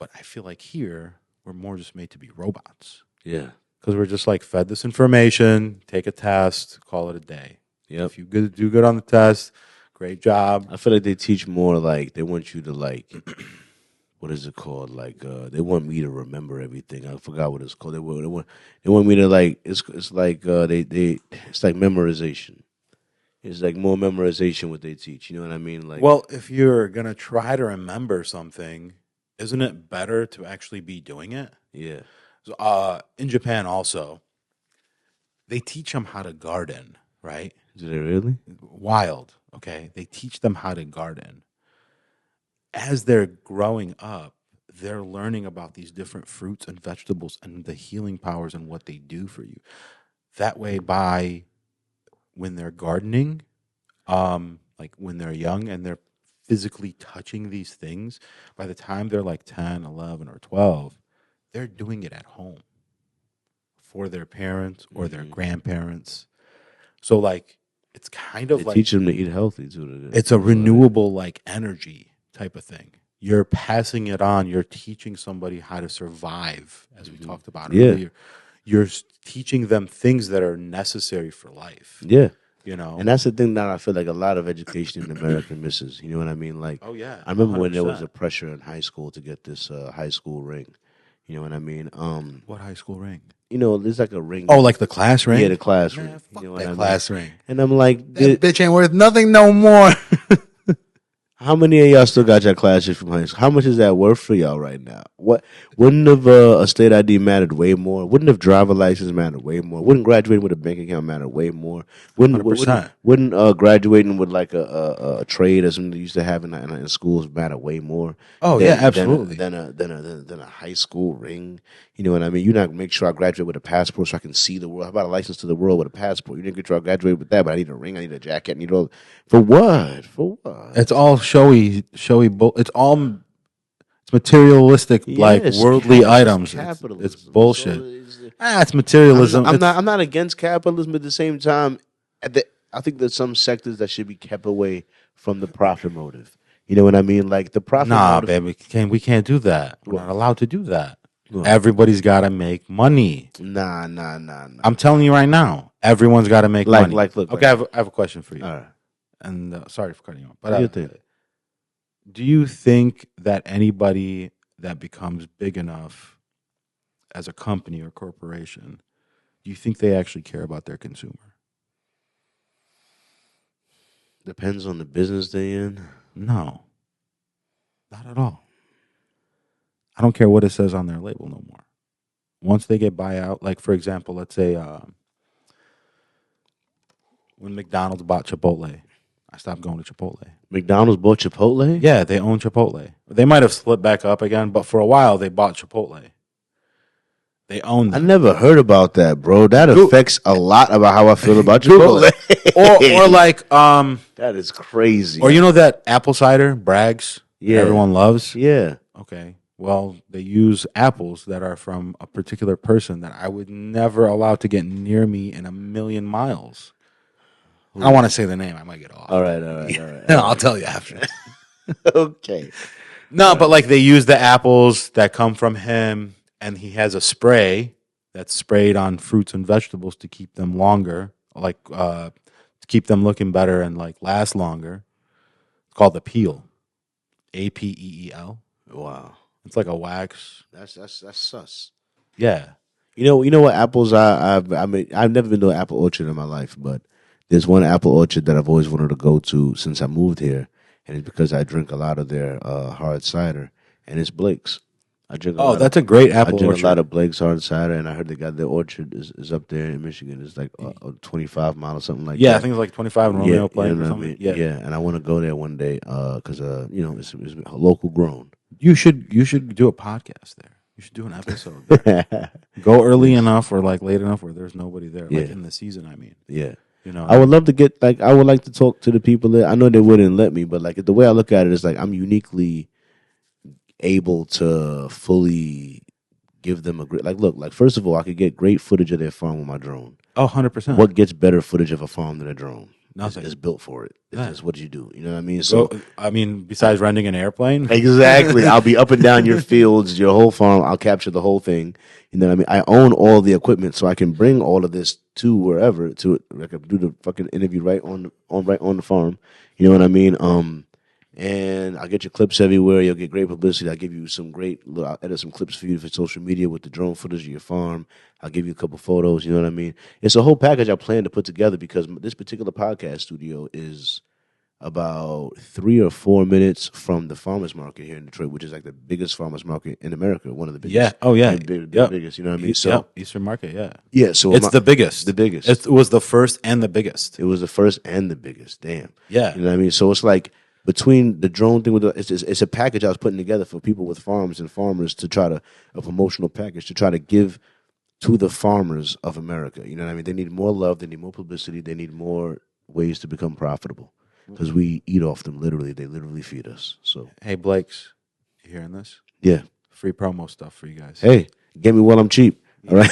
But I feel like here we're more just made to be robots. Yeah. Because we're just like fed this information, take a test, call it a day. Yep. If you do good on the test, great job. I feel like they teach more like they want you to like, what is it called? Like they want me to remember everything. I forgot what it's called. They want me to like it's like it's like memorization. It's like more memorization what they teach. You know what I mean? Like, well, if you're gonna try to remember something, isn't it better to actually be doing it? Yeah. So, in Japan also, they teach them how to garden. right? Do they really? Wild. Okay. They teach them how to garden. As they're growing up, they're learning about these different fruits and vegetables and the healing powers and what they do for you. That way, by when they're gardening, like when they're young and they're physically touching these things, by the time they're like 10, 11, or 12, they're doing it at home for their parents or their grandparents. So, like, it's kind of They like teach them to eat healthy too. it's a renewable like energy type of thing. You're passing it on. You're teaching somebody how to survive, as we talked about earlier. You're teaching them things that are necessary for life. Yeah. You know, And that's the thing that I feel like a lot of education in America misses. You know what I mean? Like, oh yeah, I remember when there 100%. was a pressure in high school to get this high school ring. You know what I mean? What high school ring? You know, there's like a ring. Oh, like the class ring? Yeah, the class ring. Fuck You know what that I mean? class ring. And I'm like, That bitch ain't worth nothing no more. how many of y'all still got your classes from high school? How much is that worth for y'all right now? What wouldn't have a state ID mattered way more? Wouldn't have driver license mattered way more? Wouldn't graduating with a bank account matter way more? Wouldn't 100%. Graduating with like a trade or something they used to have in schools matter way more? Oh yeah, absolutely. Than a high school ring. You know what I mean? You not make sure I graduate with a passport so I can see the world. How about a license to the world with a passport? You didn't get sure I graduate with that, but I need a ring, I need a jacket, I need all. For what? For what? It's all showy. It's all it's materialistic, like worldly items. It's bullshit. It's materialism. I'm not against capitalism, but at the same time, I think there's some sectors that should be kept away from the profit motive. You know what I mean? Like the profit. Nah, motive. baby, we can't do that. We're What? not allowed to do that. What? Everybody's got to make money. Nah. I'm telling you right now, everyone's got to make money. Look. Okay, I have a question for you. All right. And sorry for cutting you off, What do you but think? do you think that anybody that becomes big enough as a company or corporation, do you think they actually care about their consumer? Depends on the business they're in. No, not at all. I don't care what it says on their label no more. Once they get buyout, like for example, let's say when McDonald's bought Chipotle, I stopped going to Chipotle. McDonald's bought Chipotle? Yeah, they own Chipotle. They might have slipped back up again, but for a while they bought Chipotle. They own them. I never heard about that, bro. That affects a lot about how I feel about Chipotle. or like that is crazy. or you know that apple cider, Bragg's, that everyone loves? Yeah. Okay. Well, they use apples that are from a particular person that I would never allow to get near me in a million miles. I don't want to say the name. I might get off. All right. I'll tell you after. Okay. No, but like they use the apples that come from him, and he has a spray that's sprayed on fruits and vegetables to keep them longer, like to keep them looking better and like last longer. It's called the peel, APEEL. Wow. It's like a wax. That's sus. Yeah. You know what apples I've never been to an apple orchard in my life, but there's one apple orchard that I've always wanted to go to since I moved here, and it's because I drink a lot of their hard cider, and it's Blake's. I drink. That's a great apple orchard. I drink a lot of Blake's hard cider, and I heard they got their orchard is up there in Michigan. It's like 25 miles or something like that. Yeah, I think it's like 25 in Romeo Plain or something. Yeah, and I want to go there one day because it's local grown. You should do a podcast there. You should do an episode there. Go early enough or like late enough where there's nobody there, like in the season. I mean, yeah. You know, I would love to get I would like to talk to the people that I know they wouldn't let me, but like the way I look at it is like I'm uniquely able to fully give them a great look, first of all, I could get great footage of their farm with my drone. Oh, 100%. What gets better footage of a farm than a drone? Nothing. It's built for it. It's just what you do. You know what I mean? So I mean, besides renting an airplane, exactly. I'll be up and down your fields, your whole farm. I'll capture the whole thing. You know what I mean? I own all the equipment, so I can bring all of this to wherever. I can do the fucking interview right on the farm. You know what I mean? And I'll get your clips everywhere. You'll get great publicity. I'll give you I'll edit some clips for you for social media with the drone footage of your farm. I'll give you a couple photos. You know what I mean? It's a whole package I plan to put together because this particular podcast studio is about 3 or 4 minutes from the farmers market here in Detroit, which is like the biggest farmers market in America, one of the biggest. Yeah. Oh yeah. The Yep. biggest. You know what I mean? So Eastern Market. Yeah. yeah. So It's the biggest. The biggest. It was the first and the biggest. It was the first and the biggest. Damn. Yeah. You know what I mean? So it's like between the drone thing with it's a package I was putting together for people with farms and farmers to try to a promotional package to try to give to the farmers of America. You know what I mean? They need more love. They need more publicity. They need more ways to become profitable because we eat off them literally. They literally feed us. So Hey, Blake's, you hearing this? yeah. Free promo stuff for you guys. Hey, get me while I'm cheap. All right.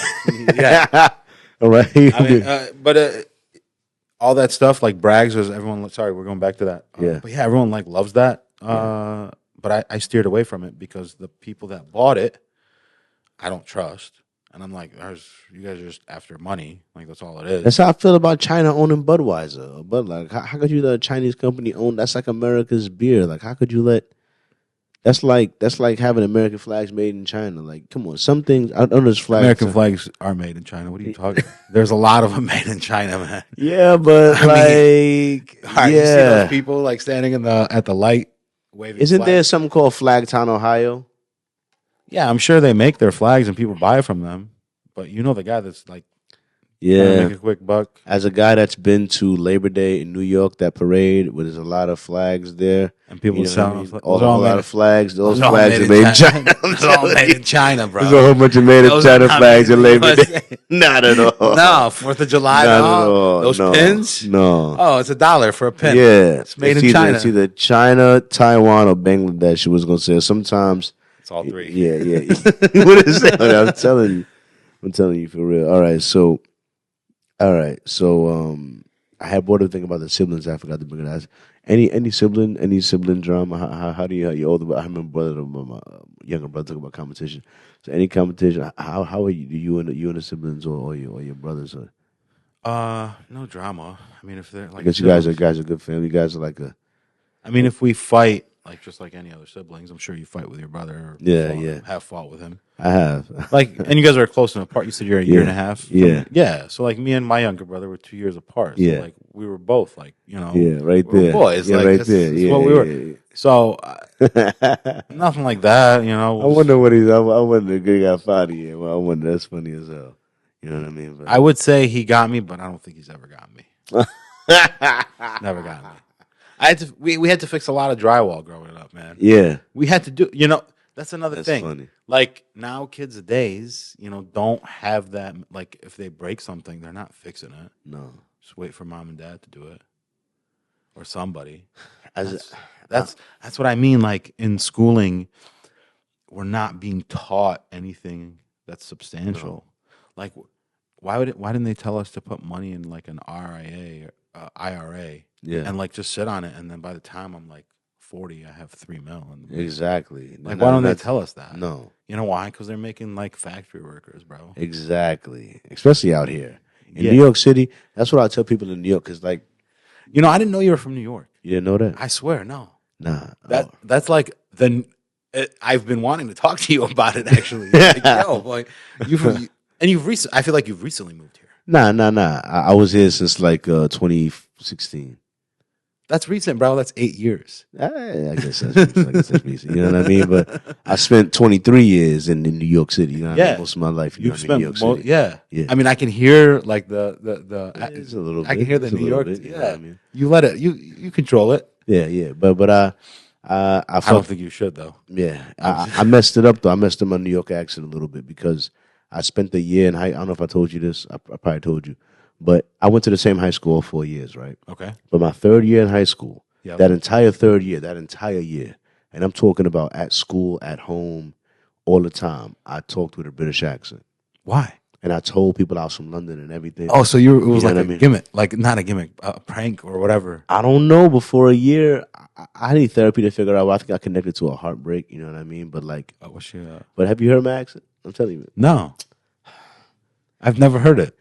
Yeah. All right. I mean, but all that stuff like brags was everyone. Sorry, we're going back to that. Yeah. But yeah, everyone like loves that. But I steered away from it because the people that bought it, I don't trust. And I'm like, you guys are just after money. Like, that's all it is. That's how I feel about China owning Budweiser. But like, how could you let a Chinese company own? That's like America's beer. Like, how could you let? That's like having American flags made in China. Like, come on, some things. I know there's flags. American flags are made in China. What are you talking about? There's a lot of them made in China, man. Yeah, but I mean, all right, yeah. You see those people like standing at the light waving Isn't flags? there something called Flagtown, Ohio? Yeah, I'm sure they make their flags and people buy from them. But you know the guy that's like trying to make a quick buck. As a guy that's been to Labor Day in New York, that parade where there's a lot of flags there, And people selling a lot of flags. Those all flags made are in made in China. China. It's all made in China, bro. There's a whole bunch of made in Those China are not flags made in in Labor USA. Day. Not at all. No, 4th of July. Not No. at all. Those No. pins? No. Oh, it's $1 for a pin. Yeah. It's made in China. It's either China, Taiwan, or Bangladesh. She was going to say. Sometimes. It's all three. Yeah. What is that? I'm telling you for real. All right. So I had brought a thing about the siblings. I forgot to bring it up. Any sibling drama? How do you older? I remember my younger brother talking about competition. So any competition? How are you and the siblings or your brothers? No drama. I mean, if they're like, I guess you guys are a good family. You guys are like a. I mean, if we fight, like just like any other siblings, I'm sure you fight with your brother. Or Yeah. have fought with him. I have. Like, and you guys are close enough apart. You said you're a year and a half. Yeah. So like me and my younger brother were 2 years apart. So Yeah. like we were both like, right we were there. Boys. Yeah, like, right that's, there. that's Yeah, what we were. yeah. So nothing like that. I wonder what he's. I wonder the good guy Fahdi. I wonder that's funny as hell. You know what I mean? But, I would say he got me, but I don't think he's ever gotten me. Never got me. We had to fix a lot of drywall growing up, man. yeah. We had to do, that's another That's thing. funny. Like now kids days, don't have that. Like if they break something, they're not fixing it. No. Just wait for mom and dad to do it. Or somebody. As That's what I mean. Like in schooling, we're not being taught anything that's substantial. Like why didn't they tell us to put money in like an IRA yeah. and like just sit on it, and then by the time I'm like 40, I have $3 million. Exactly. Like why don't they tell us that? No. You know why? Because they're making like factory workers, bro. Exactly. Especially out here in Yeah. New York City. That's what I tell people in New York. Cause like I didn't know you were from New York. you didn't know that. I swear, no. Nah. That's like I've been wanting to talk to you about it actually. Like, I feel like you've recently moved here. Nah. I was here since like 2016. That's recent, bro. That's 8 years. I guess that's recent. You know what I mean? But I spent 23 years in New York City. You know what I mean? Most of my life. You've in New York City. Yeah. I mean, I can hear like the It's a little bit. I can hear the It's a New little York. bit, you know Yeah. what I mean? You let it. You control it. Yeah. But I don't think you should though. Yeah, I messed it up though. I messed up my New York accent a little bit because I spent a year in high. I don't know if I told you this. I probably told you, but I went to the same high school all 4 years, right? Okay. But my third year in high school, Yep. that entire year, and I'm talking about at school, at home, all the time, I talked with a British accent. Why? And I told people I was from London and everything. Oh, so it was You know like what a I mean? gimmick, like not a gimmick, a prank or whatever. I don't know. Before a year, I need therapy to figure out. I think I connected to a heartbreak. You know what I mean? But like, What's your? but have you heard my accent? I'm telling you. No, I've never heard it.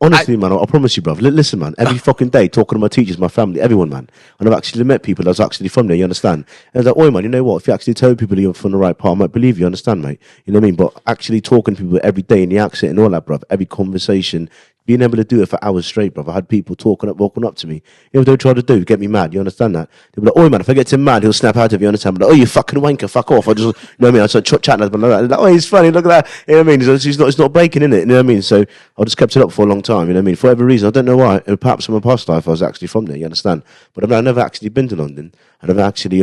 Honestly, man, I promise you, bro. Listen, man, every fucking day, talking to my teachers, my family, everyone, man. And I've actually met people that's actually from there, you understand? And I was like, oi, man, you know what? If you actually tell people you're from the right part, I might believe you, understand, mate? You know what I mean? But actually talking to people every day in the accent and all that, bro, every conversation, Being able to do it for hours straight, bro. I had people walking up to me. You know what they try to do? Get me mad. You understand that? They'll be like, oh, man, if I get him mad, he'll snap out of you. Understand? But like, oh, you fucking wanker, fuck off. I just, you know what I mean? I start chatting about that. Like, oh, he's funny, look at that. You know what I mean? It's not breaking, in it. You know what I mean? So I just kept it up for a long time. You know what I mean? For whatever reason, I don't know why. Perhaps in my past life, I was actually from there. You understand? But I've never actually been to London. I've never actually,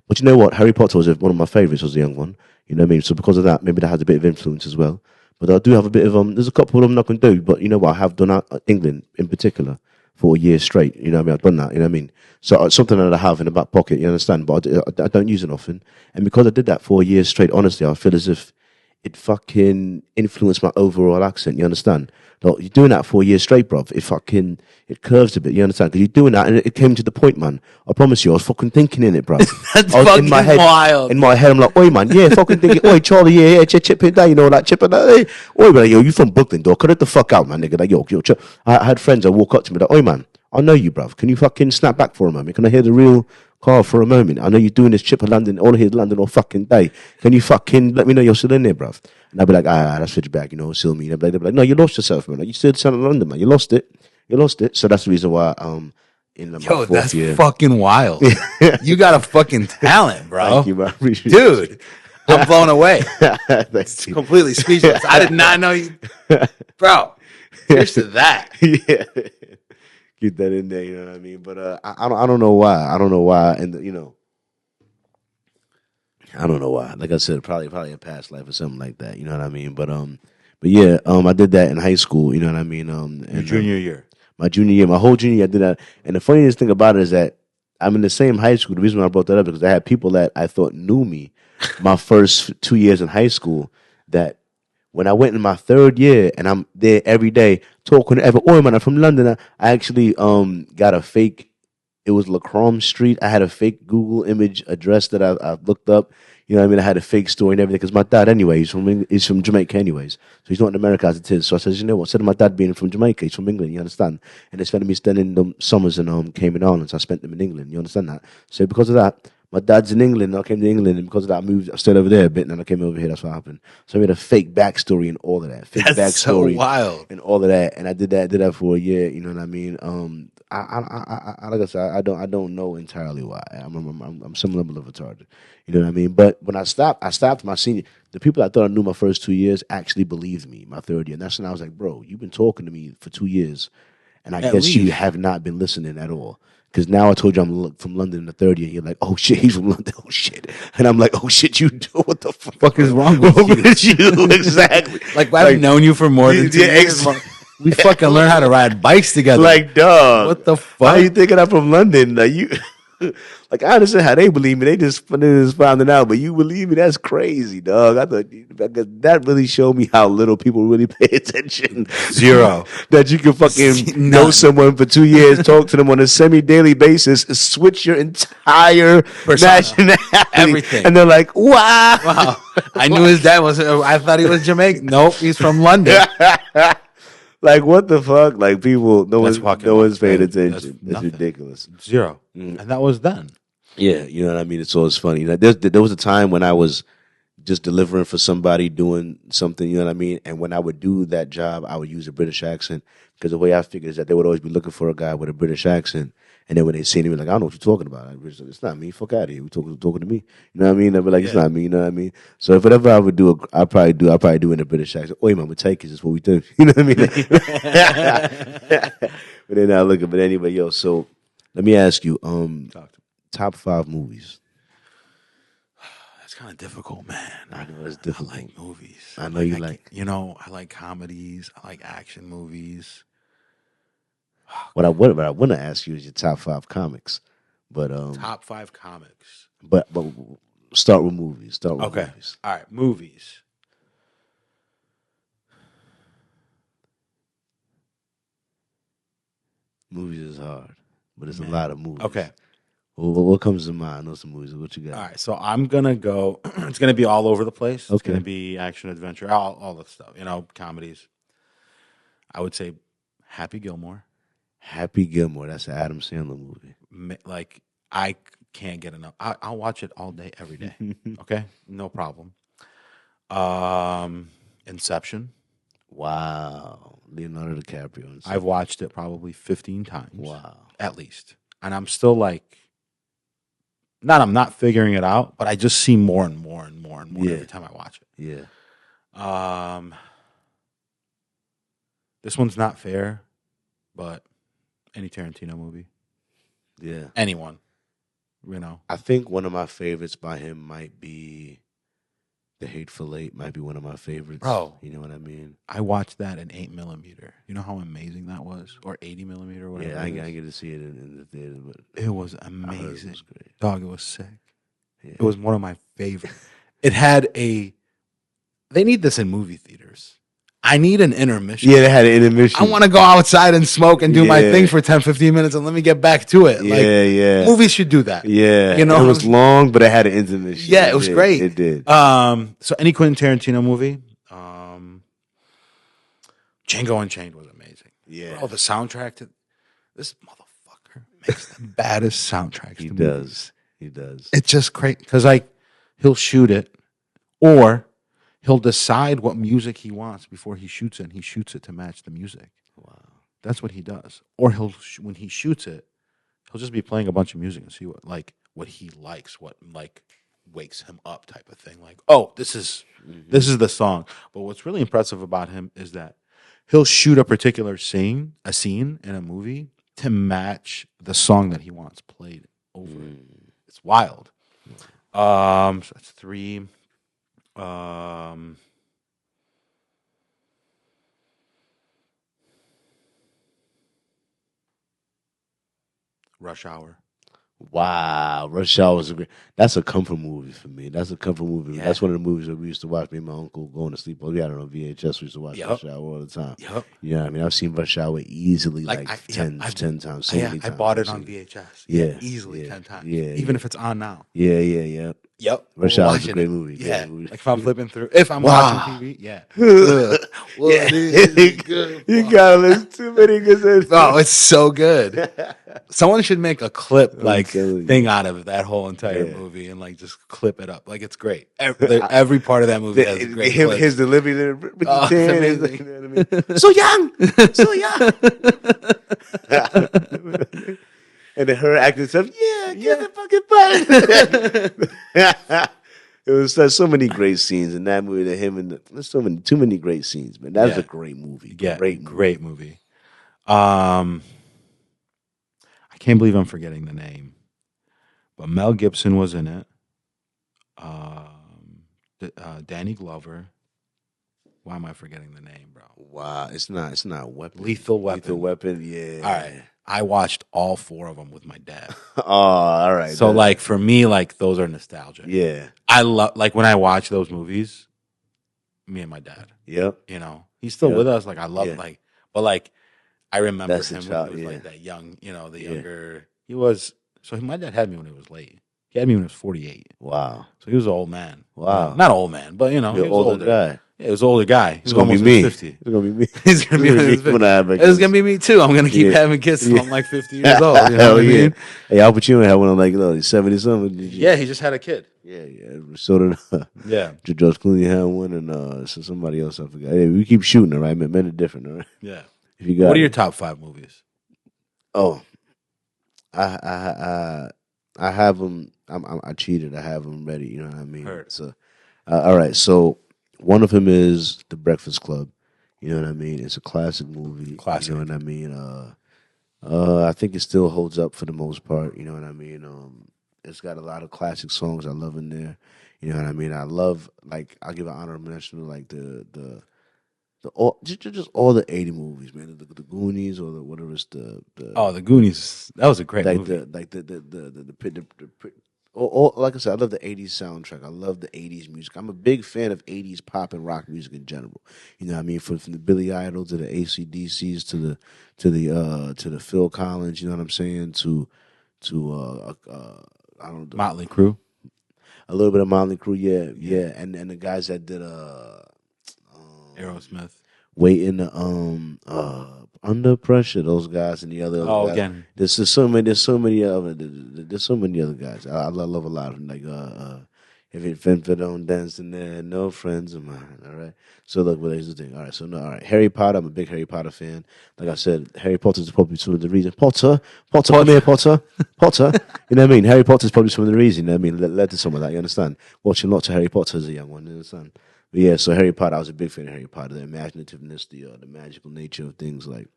but you know what? Harry Potter was one of my favourites as a young one. You know what I mean? So because of that, maybe that has a bit of influence as well. But I do have a bit of there's a couple of them I can do. But you know what? I have done England in particular for a year straight. You know what I mean? I've done that. You know what I mean? So it's something that I have in the back pocket. You understand? But I don't use it often. And because I did that for a year straight, honestly, I feel as if it fucking influenced my overall accent. You understand? Like, you're doing that for a year straight, bruv. It curves a bit. You understand? Because you're doing that, and it came to the point, man. I promise you, I was fucking thinking in it, bruv. That's I was fucking in my head, wild. In my head, I'm like, oi, man, yeah, fucking thinking, oi, Charlie, yeah, chip in there, you know, like chip in there. Hey. Oi, man, yo, you from Brooklyn, dog? Cut it the fuck out, man, nigga. Like, yo, I had friends that walk up to me like, oi, man, I know you, bruv. Can you fucking snap back for a moment? Can I hear the real car for a moment? I know you're doing this trip of London, all here London all fucking day. Can you fucking let me know you're still in there, bruv? And I'd be like, that's switch back, you know, still me. And they'd be like, no, you lost yourself, man. Like, you still in London, man. You lost it. So that's the reason why in my fourth year. Fucking wild. You got a fucking talent, bro. Thank you, man. Dude, I'm blown away. It's completely speechless. I did not know you. Bro, here's to that. Yeah. Get that in there, you know what I mean? But I don't know why. I don't know why. And, you know, I don't know why. Like I said, probably a past life or something like that. You know what I mean? But yeah, I did that in high school. You know what I mean? Your junior year. My junior year, my whole junior year, I did that. And the funniest thing about it is that I'm in the same high school. The reason why I brought that up is because I had people that I thought knew me my first 2 years in high school. That when I went in my third year and I'm there every day talking to everyone, oh man, I'm from London. I actually got a fake. It was Lacrosse Street. I had a fake Google image address that I looked up. You know what I mean? I had a fake story and everything because my dad, anyway, he's from Jamaica, anyways. So he's not in America as it is. So I said, you know what? Instead of my dad being from Jamaica, he's from England. You understand? And instead of me spending the summers in Cayman Islands, I spent them in England. You understand that? So because of that, my dad's in England. And I came to England, and because of that, I stayed over there a bit, and then I came over here. That's what happened. So I made a fake backstory and all of that. Fake That's backstory, so wild, and all of that. And I did that for a year. You know what I mean? I like I said, I don't know entirely why. I'm some level of retarded. You know what I mean? But when I stopped my senior. The people I thought I knew my first 2 years actually believed me my third year. And that's when I was like, bro, you've been talking to me for 2 years, and I guess you have not been listening at all. Because now I told you I'm from London in the third year. You're like, oh shit, he's from London. Oh shit. And I'm like, oh shit, you do? What the fuck is wrong with you? Exactly. Like, I've known you for more than 2 years. We fucking learned how to ride bikes together. Like, dog. What the fuck? How you thinking I'm from London? Like, you, like, I understand how they believe me. They just found it out. But you believe me? That's crazy, dog. I thought that really showed me how little people really pay attention. Zero. That you can fucking know someone for 2 years, talk to them on a semi-daily basis, switch your entire nationality. Everything. And they're like, wow. I knew his dad I thought he was Jamaican. Nope, he's from London. Like, what the fuck? Like, people, no one's paying attention. That's ridiculous. Zero. And that was then. Yeah, you know what I mean? It's always funny. Like, there was a time when I was just delivering for somebody, doing something, you know what I mean? And when I would do that job, I would use a British accent. Because the way I figured is that they would always be looking for a guy with a British accent. And then when they see me, like, I don't know what you're talking about. It's not me. Fuck out of here. You're talking to me. You know what I mean? They'd be like, it's not me. You know what I mean? So if whatever I would do, I'd probably do in a British accent. Oi, man, we take it. That's what we do. You know what I mean? But then I look at, but anyway, yo. So let me ask you, top 5 movies. That's kind of difficult, man. I know it's difficult. I like movies. I know you like. You know, I like comedies. I like action movies. What I want to ask you is your top 5 comics, but top 5 comics. But start with movies. Okay. All right, movies. Movies is hard, but it's a lot of movies. Okay. What comes to mind? Those movies. What you got? All right, so I'm gonna go. It's gonna be all over the place. It's Okay. gonna be action, adventure, all the stuff. You know, comedies. I would say Happy Gilmore. Happy Gilmore. That's an Adam Sandler movie. Like, I can't get enough. I'll watch it all day, every day. Okay, no problem. Inception. Wow. Leonardo DiCaprio. I've watched it probably 15 times. Wow. At least. And I'm still like, I'm not figuring it out, but I just see more and more and more and more every time I watch it. Yeah. This one's not fair, but any Tarantino movie. Yeah. Anyone. You know. I think one of my favorites by him might be The Hateful Eight. Might be one of my favorites. Bro. You know what I mean? I watched that in 8mm. You know how amazing that was? Or 80mm or whatever. Yeah, I get to see it in the theater. But it was amazing. It was great. Dog, it was sick. Yeah. It was one of my favorites. It had they need this in movie theaters. I need an intermission. Yeah, they had an intermission. I want to go outside and smoke and do my thing for 10, 15 minutes and let me get back to it. Yeah. Movies should do that. Yeah. You know, it was long, but it had an intermission. Yeah, it was great. It did. So any Quentin Tarantino movie, Django Unchained was amazing. Yeah. Bro, the soundtrack to this motherfucker makes the baddest soundtracks. He to does. movies. He does. It's just great because he'll shoot it, or he'll decide what music he wants before he shoots it, and he shoots it to match the music. Wow. That's what he does. Or when he shoots it, he'll just be playing a bunch of music and see what he likes, what wakes him up type of thing. Like, oh, this is the song. But what's really impressive about him is that he'll shoot a particular scene in a movie to match the song that he wants played over it. It's wild. So that's 3. Rush Hour. Wow, Rush Hour was that's a comfort movie for me. That's a comfort movie. Yeah. That's one of the movies that we used to watch. Me and my uncle going to sleep. We had it on VHS. We used to watch Rush Hour all the time. Yep. You know what I mean? I've seen Rush Hour easily 10 times. So many I times bought it on VHS. Yeah. Easily 10 times. Yeah. Even if it's on now. Yeah. Yep. Rush Hour is a great movie. Yeah. Great movie. Like if I'm flipping through, if I'm watching TV, yeah. You got listen too many good. Oh, it's so good. Someone should make a clip telling you. thing out of that whole entire movie and just clip it up. It's great. Every part of that movie has great clips. His delivery with Oh, the it's tan, you know what I mean? So young. And then her acting stuff, get the fucking button. It was so many great scenes in that movie. There's too many great scenes, man. That was a great movie. Yeah, great movie. I can't believe I'm forgetting the name, but Mel Gibson was in it. Danny Glover. Why am I forgetting the name, bro? Wow, it's not Weapon. Lethal Weapon. Lethal Weapon, yeah. All right. I watched all 4 of them with my dad. Oh, all right. So, for me, those are nostalgic. Yeah. I love, when I watch those movies, me and my dad. Yep. You know, he's still with us. I love, but I remember That's him child, when he was that young, the younger. He was, so my dad had me when he was late. He had me when he was 48. Wow. So he was an old man. Wow. Not old man, but, he was older. Guy. Yeah, he was an older guy. It's going to be me. 50. It's going to be me. He's going to be me. It's going to be me, too. I'm going to keep having kids until I'm 50 years old. You know what I mean? Hey, Al Pacino had one on 70 something. Yeah, he just had a kid. Yeah. So did George Clooney had one, and somebody else I forgot. Yeah, we keep shooting, all right? Men are different, all right? Yeah. If you got what are your top 5 movies? Oh, I have them. I cheated. I have them ready. You know what I mean? Heard. So, all right. So one of them is The Breakfast Club. You know what I mean? It's a classic movie. Classic. You know what I mean? I think it still holds up for the most part. You know what I mean? It's got a lot of classic songs I love in there. You know what I mean? I love I'll give an honorable mention to just all the 80 movies, man. The Goonies or whatever it's the The Goonies. That was a great movie. Like I said, I love the 80s soundtrack. I love the 80s music. I'm a big fan of 80s pop and rock music in general. You know what I mean? From the Billy Idol to the AC/DCs to the Phil Collins, you know what I'm saying? To I don't know, Motley Crue. A little bit of Motley Crue, yeah. And the guys that did Aerosmith. Waiting Under Pressure, those guys and the other guys. Again. There's so many other guys. I love a lot of them. If it don't dance in there, no friends of mine. All right. So look, well, here's the thing. All right. So no, all right. Harry Potter. I'm a big Harry Potter fan. Like I said, Harry Potter is probably some of the reason. Potter, come here, Potter, Potter. You know what I mean? Harry Potter is probably some of the reason. You know what I mean? Led to some of that. You understand? Watching lots of Harry Potter as a young one. You understand? But yeah. So Harry Potter. I was a big fan of Harry Potter. The imaginativeness, the magical nature of things. Like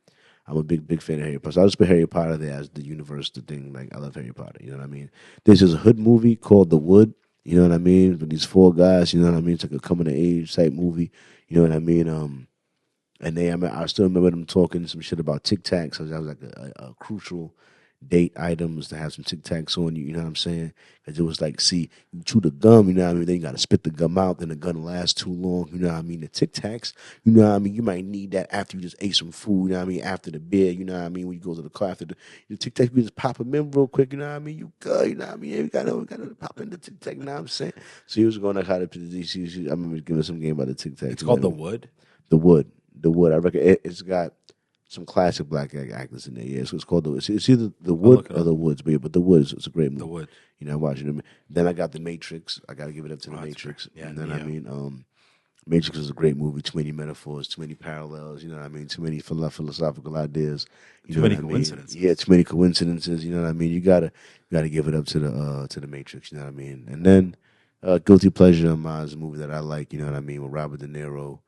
I'm a big fan of Harry Potter. So I just put Harry Potter there as the universe, the thing. Like I love Harry Potter. You know what I mean? There's this hood movie called The Wood. You know what I mean? With these four guys, you know what I mean? It's like a coming of age type movie. You know what I mean? And I still remember them talking some shit about Tic Tacs. So that was like a crucial date items to have some Tic Tacs on you. You know what I'm saying? Because it was like, see, you chew the gum. You know what I mean? Then you got to spit the gum out. Then the gum lasts too long. You know what I mean? The Tic Tacs. You know what I mean? You might need that after you just ate some food. You know what I mean? After the beer. You know what I mean? When you go to the car after the Tic Tacs, you just pop them in real quick. You know what I mean? You good. You know what I mean? Yeah, we got to pop in the Tic Tac. You know what I'm saying? So he was going to how to. I remember giving some game about the Tic Tac. It's called The Wood. The Wood. I reckon it's got some classic black actors in there. Yeah, so it's called it's either The Wood or The Woods. But yeah, but The Wood it's a great movie. The Wood. You know, watching them. Then I got The Matrix. I got to give it up to The Matrix. Yeah, and then I mean, Matrix is a great movie. Too many metaphors, too many parallels. You know what I mean? Too many philosophical ideas. Too many coincidences. Yeah, too many coincidences. You know what I mean? You gotta give it up to the Matrix. You know what I mean? And then guilty pleasure of mine is a movie that I like. You know what I mean? With Robert De Niro.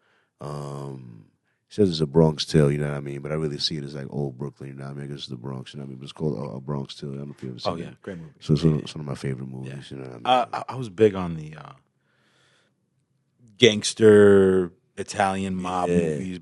Says it's a Bronx Tale, you know what I mean? But I really see it as like old Brooklyn, you know what I mean? I guess it's the Bronx, you know what I mean? But it's called a Bronx Tale. I don't know if you ever seen it. Oh, yeah. Great movie. So it's one of my favorite movies, you know what I mean? I was big on the gangster Italian mob movies.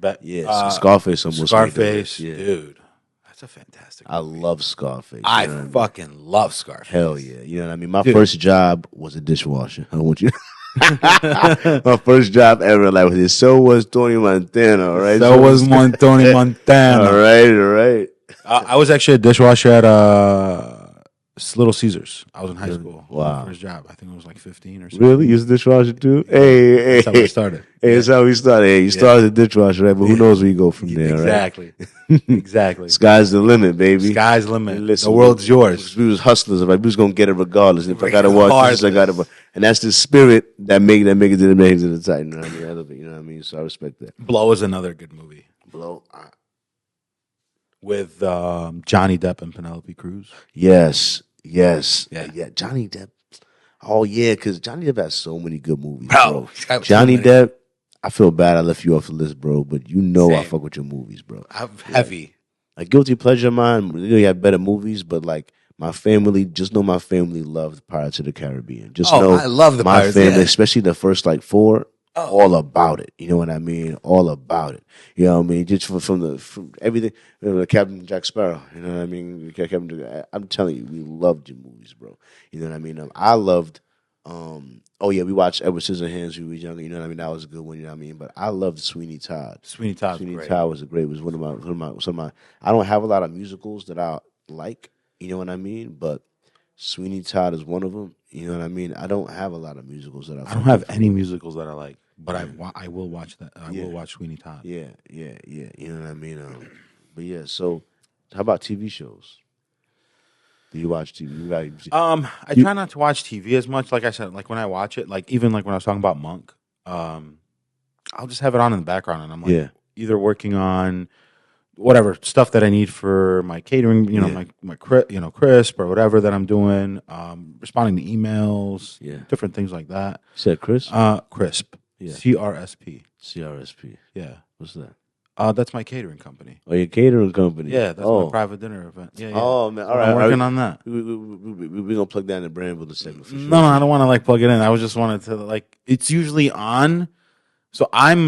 Scarface almost. Scarface, dude. That's a fantastic movie. I love Scarface. I fucking love Scarface. Hell yeah. You know what I mean? My first job was a dishwasher. I want you my first job ever, like, was so was Tony Montana, all right? So was Tony Montana. All right. I was actually a dishwasher at Little Caesars. I was in high school. Wow. My first job. I think it was like 15 or something. Really? You was a dishwasher too? Hey. That's how we started. Hey, that's how we started. Hey, you started as a dishwasher, right? But who knows where you go from there, exactly. right? Exactly. Sky's the limit, baby. Sky's the limit. Listen, the world's yours. We was hustlers. Like, we was going to get it regardless. And if I got to watch this, I got to. And that's the spirit that make it to the Matrix of the Titan. You know what I mean? I love it, you know what I mean? So I respect that. Blow is another good movie. Blow. With Johnny Depp and Penelope Cruz. Yes. Yeah. Johnny Depp. Oh, yeah, because Johnny Depp has so many good movies, bro. Johnny Depp, I feel bad I left you off the list, bro, but you know Same. I fuck with your movies, bro. I'm heavy. Like, guilty pleasure of mine, you know, you have better movies, but like, my family loved Pirates of the Caribbean. I love the my Pirates, family, especially the first like 4. All about it. You know what I mean? All about it. You know what I mean? Just from everything. You know, Captain Jack Sparrow. You know what I mean? I'm telling you, we loved your movies, bro. You know what I mean? I loved. We watched Edward Scissorhands when we were younger. You know what I mean? That was a good one. You know what I mean? But I loved Sweeney Todd. Sweeney Todd was great. Was one of my. I don't have a lot of musicals that I like. You know what I mean? But Sweeney Todd is one of them. You know what I mean? I don't have a lot of musicals that I don't have any musicals that I like, but I will watch that. I will watch Sweeney Todd. Yeah. You know what I mean? But yeah, so how about TV shows? Do you watch TV? I try not to watch TV as much. Like I said, like when I watch it, like even like when I was talking about Monk, I'll just have it on in the background, and I'm like either working on whatever stuff that I need for my catering, my crisp or whatever that I'm doing, responding to emails, different things like that. You said crisp? Crisp. Yeah. CRSP. CRSP. Yeah. What's that? That's my catering company. Oh, your catering company? Yeah, that's my private dinner event. Yeah. Oh, man. All right. I'm working on that. We're going to plug that in the brand with a segment for sure. No, I don't want to like plug it in. I just wanted to like, it's usually on. So I'm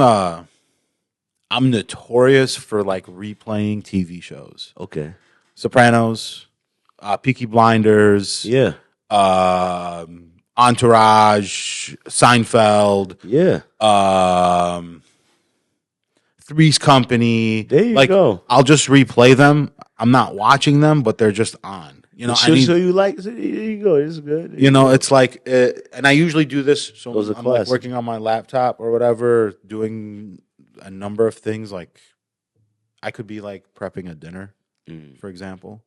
notorious for like replaying TV shows. Okay. Sopranos, Peaky Blinders. Yeah. Entourage, Seinfeld. Yeah. Three's Company. There you go. I'll just replay them. I'm not watching them, but they're just on. You know, so you like? So there you go. It's good. It's like, and I usually do this. So I'm like classic. working on my laptop or whatever, doing a number of things. Like, I could be like prepping a dinner, for example.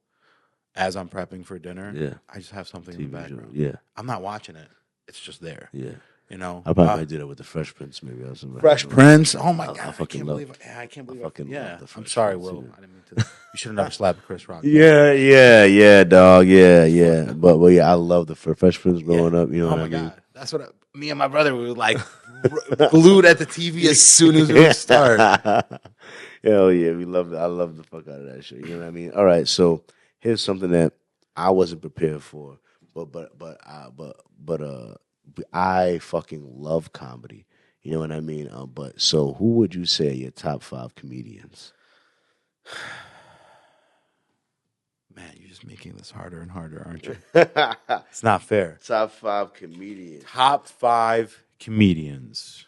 As I'm prepping for dinner, I just have something in the background. Yeah, I'm not watching it. it's just there. Yeah. You know, I probably might do that with the Fresh Prince, maybe. Or something. Fresh Prince. Oh my god, I can't believe it. I can't believe it. Yeah, love the Fresh I'm sorry, Prince, Will. yeah. I didn't mean to. You should have never slapped Chris Rock. Yeah, dog. Yeah. But yeah, I love the Fresh Prince growing up. You know Oh what my I mean? god, that's what me and my brother were like glued at the TV as soon as we would start. Hell yeah, we love it. I love the fuck out of that shit. You know what I mean? All right, so here's something that I wasn't prepared for, but I fucking love comedy. You know what I mean? But so who would you say are your top 5 comedians? Man, you're just making this harder and harder, aren't you? It's not fair. Top 5 comedians. Top 5 comedians.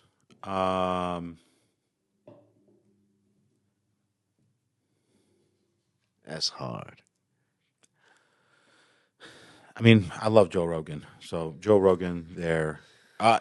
That's hard. I mean, I love Joe Rogan. So Joe Rogan there.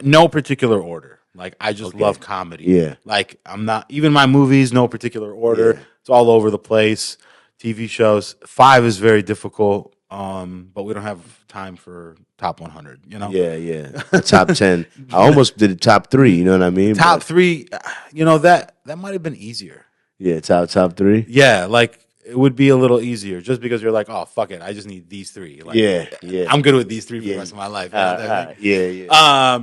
No particular order. Like, I just love comedy. Yeah. Like, I'm not, even my movies, no particular order. Yeah. It's all over the place. TV shows. 5 is very difficult. But we don't have time for top 100, you know? Yeah. Top 10. I almost did the top 3, you know what I mean? Top 3, you know, that might have been easier. Yeah, top 3. Yeah, like, it would be a little easier just because you're like, oh, fuck it. I just need these 3. Like, Yeah. I'm good with these 3 for the rest of my life. Yeah.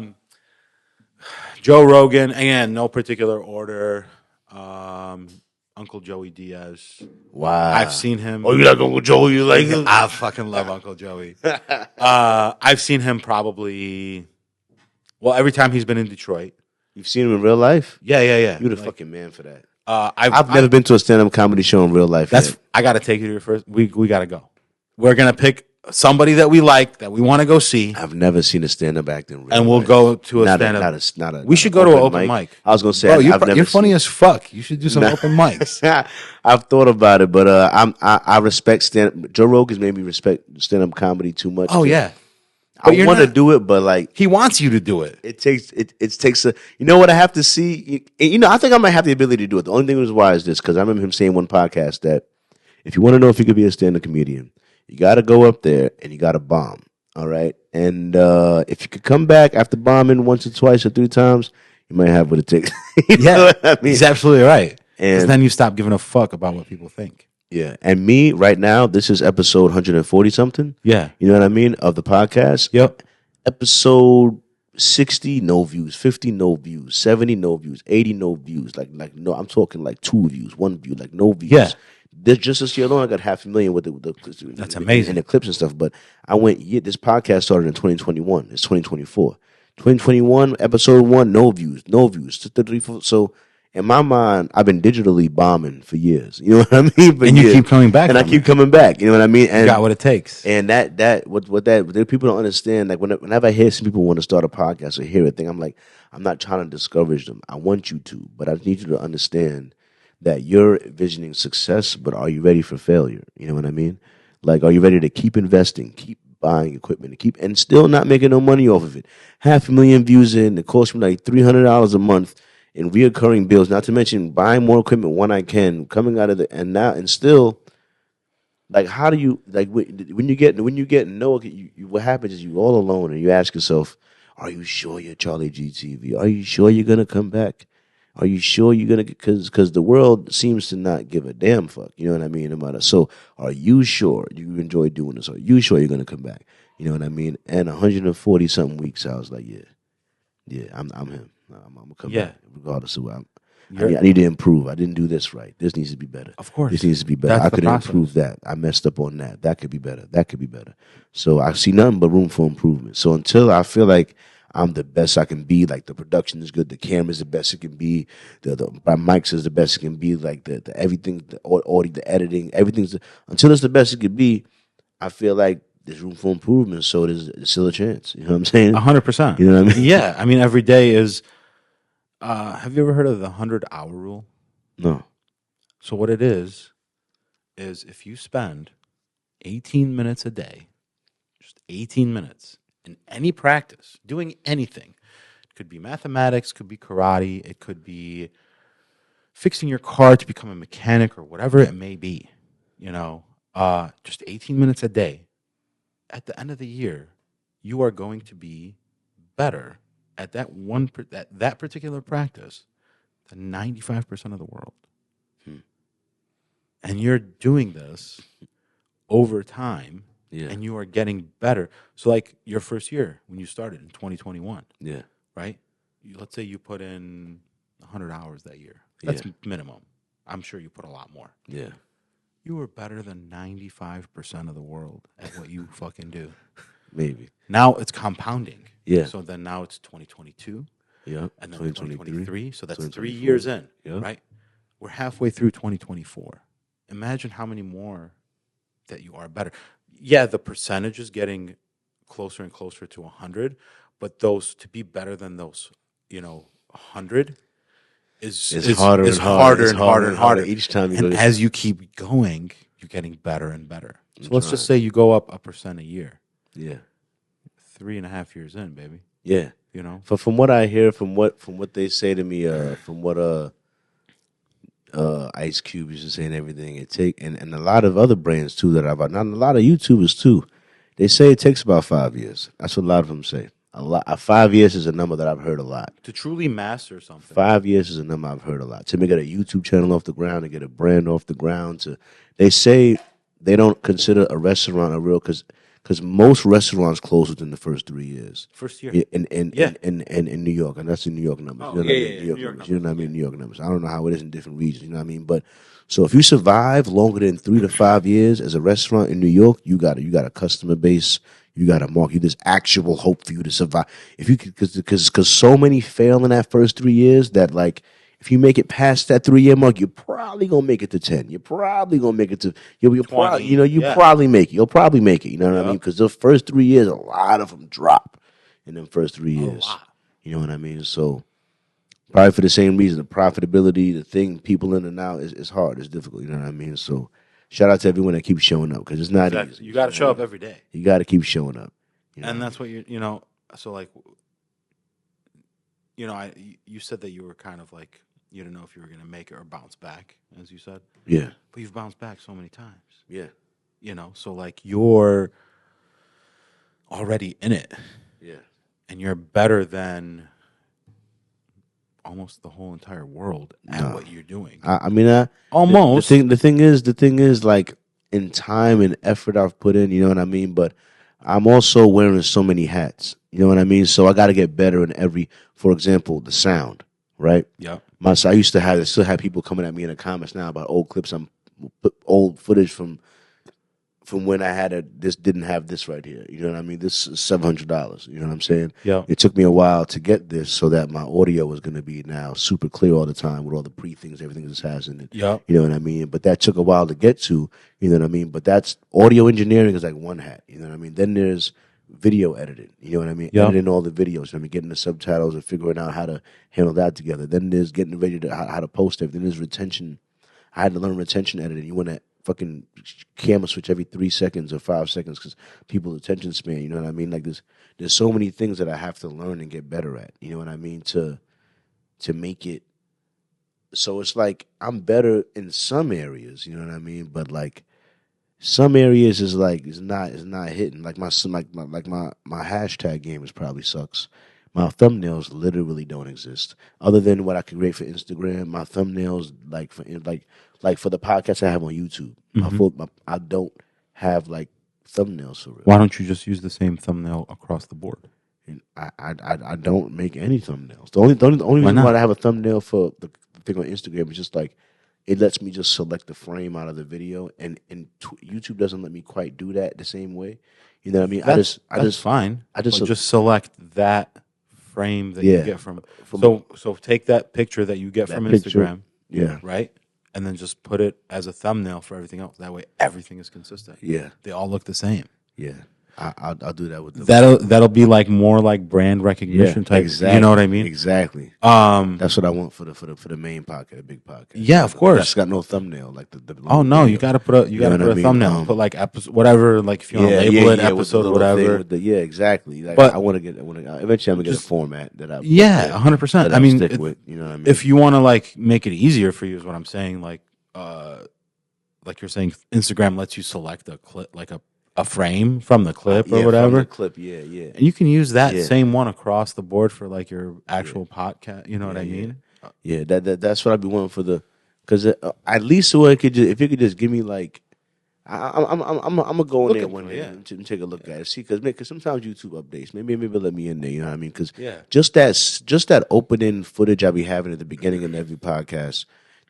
Joe Rogan, again, no particular order. Uncle Joey Diaz. Wow. I've seen him. Oh, you like Uncle Joey? You like him? I fucking love Uncle Joey. I've seen him probably, every time he's been in Detroit. You've seen him in real life? Yeah. You're the fucking man for that. I've never been to a stand-up comedy show in real life. I got to take you to your first. We got to go. We're gonna pick somebody that we like, that we want to go see. I've never seen a stand-up act in real life. And we'll go to a stand-up. We should go to an open mic. I was gonna say, bro, you're funny as fuck. You should do some open mics. I've thought about it, but I respect Joe Rogan's made me respect stand-up comedy too much. Oh yeah, I want to do it, but like he wants you to do it. It takes a. You know what I have to see? You know, I think I might have the ability to do it. The only thing was why is this, because I remember him saying one podcast that if you want to know if you could be a stand-up comedian, you got to go up there and you got to bomb. All right, and if you could come back after bombing once or twice or 3 times, you might have what it takes. You know what I mean? He's absolutely right. And then you stop giving a fuck about what people think. Yeah, and me right now, this is episode 140 something. Yeah, you know what I mean, of the podcast. Yep. Episode 60, no views. 50, no views. 70, no views. 80, no views. Like no, I'm talking like 2 views, 1 view, like no views. Yeah. Just this year alone, I got 500,000 with the that's amazing, and the clips and stuff. But I went. Yeah, this podcast started in 2021. It's 2024. 2021 episode 1, no views. So in my mind, I've been digitally bombing for years. You know what I mean? But and you keep coming back, and I keep coming back. You know what I mean? And you got what it takes. And what people don't understand. Like whenever I hear some people want to start a podcast or hear a thing, I'm like, I'm not trying to discourage them. I want you to, but I need you to understand that you're envisioning success, but are you ready for failure? You know what I mean? Like, are you ready to keep investing, keep buying equipment, and still not making no money off of it? 500,000 views in, it costs me like $300 a month in reoccurring bills, not to mention buying more equipment when I can, coming out of and still, like, how do you, like, when you get no, what happens is you all alone and you ask yourself, are you sure you're CharlieGtv? Are you sure you're going to come back? Are you sure you're going to, because the world seems to not give a damn fuck, you know what I mean, about it. So are you sure you enjoy doing this? Are you sure you're going to come back? You know what I mean? And 140 something weeks, I was like, yeah, I'm him. I'm going to come back regardless of what I need to improve. I didn't do this right. This needs to be better. Of course. This needs to be better. I could improve that. I messed up on that. That could be better. That could be better. So I see nothing but room for improvement. So until I feel like I'm the best I can be, like the production is good, the camera's the best it can be, my mics is the best it can be, like the everything, the audio, the editing, until it's the best it can be, I feel like there's room for improvement, so there's still a chance. You know what I'm saying? 100%. You know what I mean? Yeah. I mean, every day is, have you ever heard of the 100-hour rule? No. So what it is if you spend 18 minutes a day, just 18 minutes, in any practice, doing anything. It could be mathematics, could be karate, it could be fixing your car to become a mechanic or whatever it may be. You know, just 18 minutes a day. At the end of the year, you are going to be better at that particular practice than 95% of the world. And you're doing this over time, and you are getting better. So, like your first year when you started in 2021, right? Let's say you put in 100 hours that year. That's minimum. I'm sure you put a lot more. Yeah. You were better than 95% of the world at what you fucking do. Maybe. Now it's compounding. Yeah. So then now it's 2022. Yeah. And then 2023. So that's 3 2024. years in, Yeah. right? We're halfway through 2024. Imagine how many more that you are better. Yeah, the percentage is getting closer and closer to 100, but those to be better than those, 100 is harder and harder each time you and go. as you keep going, you're getting better and better. So let's just say you go up 1% a year. Yeah. 3.5 years in, baby. Yeah. From what I hear, from what they say to me, from what Ice Cube used to say and everything, and a lot of other brands too that not a lot of YouTubers too. They say it takes about 5 years. That's what a lot of them say. 5 years is a number that I've heard a lot. To truly master something. 5 years is a number I've heard a lot. To get a YouTube channel off the ground, to get a brand off the ground. They say they don't consider a restaurant a real because most restaurants close within the first 3 years. First year. In New York, and that's the New York numbers. Oh, New York numbers. You know what I mean? New York numbers. I don't know how it is in different regions. You know what I mean? But so if you survive longer than 3 to 5 years as a restaurant in New York, you got a customer base. You got a market. There's actual hope for you to survive. If you because so many fail in that first 3 years that like. If you make it past that 3 year mark, you're probably gonna make it to 10. You're probably gonna make it to you'll probably probably make it. You'll probably make it. You know what I mean? Because those first 3 years, a lot of them drop in them first 3 years. You know what I mean? So probably for the same reason, the profitability, the thing, people in and out is hard. It's difficult. You know what I mean? So shout out to everyone that keeps showing up because it's not easy. You got to show up every day. You got to keep showing up. And that's what So like, you said that you were kind of like. You don't know if you were going to make it or bounce back, as you said. Yeah. But you've bounced back so many times. Yeah. So like you're already in it. Yeah. And you're better than almost the whole entire world at what you're doing. I mean, almost. The thing is, like, in time and effort I've put in, you know what I mean? But I'm also wearing so many hats. You know what I mean? So I got to get better in for example, the sound, right? Yeah. I still have people coming at me in the comments now about old clips. Old footage from when I had this didn't have this right here. You know what I mean? This is $700. You know what I'm saying? Yeah. It took me a while to get this so that my audio was going to be now super clear all the time with all the pre-things, everything this has in it. Yeah. You know what I mean? But that took a while to get to. You know what I mean? But that's audio engineering is like one hat. You know what I mean? Then there's video editing, you know what I mean? Yeah. Editing all the videos, getting the subtitles and figuring out how to handle that together. Then there's getting ready to how to post everything. There's retention. I had to learn retention editing. You want to fucking camera switch every 3 seconds or 5 seconds because people's attention span, you know what I mean? Like there's so many things that I have to learn and get better at, you know what I mean? To make it. So it's like I'm better in some areas, you know what I mean? But like some areas is not hitting. Like my hashtag game is probably sucks. My thumbnails literally don't exist. Other than what I can create for Instagram, my thumbnails like for the podcast I have on YouTube. Mm-hmm. I don't have like thumbnails for real. Why don't you just use the same thumbnail across the board? I don't make any thumbnails. The only reason why I have a thumbnail for the thing on Instagram is just like it lets me just select the frame out of the video, and YouTube doesn't let me quite do that the same way. You know what I mean? That's fine. I just select that frame that you get from so take that picture that you get from Instagram, right, and then just put it as a thumbnail for everything else. That way, everything is consistent. Yeah, they all look the same. Yeah. I'll do that with them. That'll be like more like brand recognition type. Exactly. You know what I mean? Exactly. That's what I want for the main podcast, the big podcast. Yeah, of course. It's got no thumbnail like the oh no, you gotta put a thumbnail. Put like episode, whatever. Like if you want to label it, episode, whatever. Exactly. Like, but eventually I'm gonna get a format that I 100%. I mean, stick with. You know what I mean? If you want to like make it easier for you, is what I'm saying. Like you're saying, Instagram lets you select a clip, like a a frame from the clip or yeah, whatever. from the clip, yeah. And you can use that Yeah. same one across the board for like your actual podcast. You know what I mean? Yeah, that's what I'd be wanting for the, because at least so it could just, if you could just give me like, I'm gonna go in there one day and take a look at it. See, because sometimes YouTube updates. Maybe let me in there. You know what I mean? Because just that opening footage I be having at the beginning of every podcast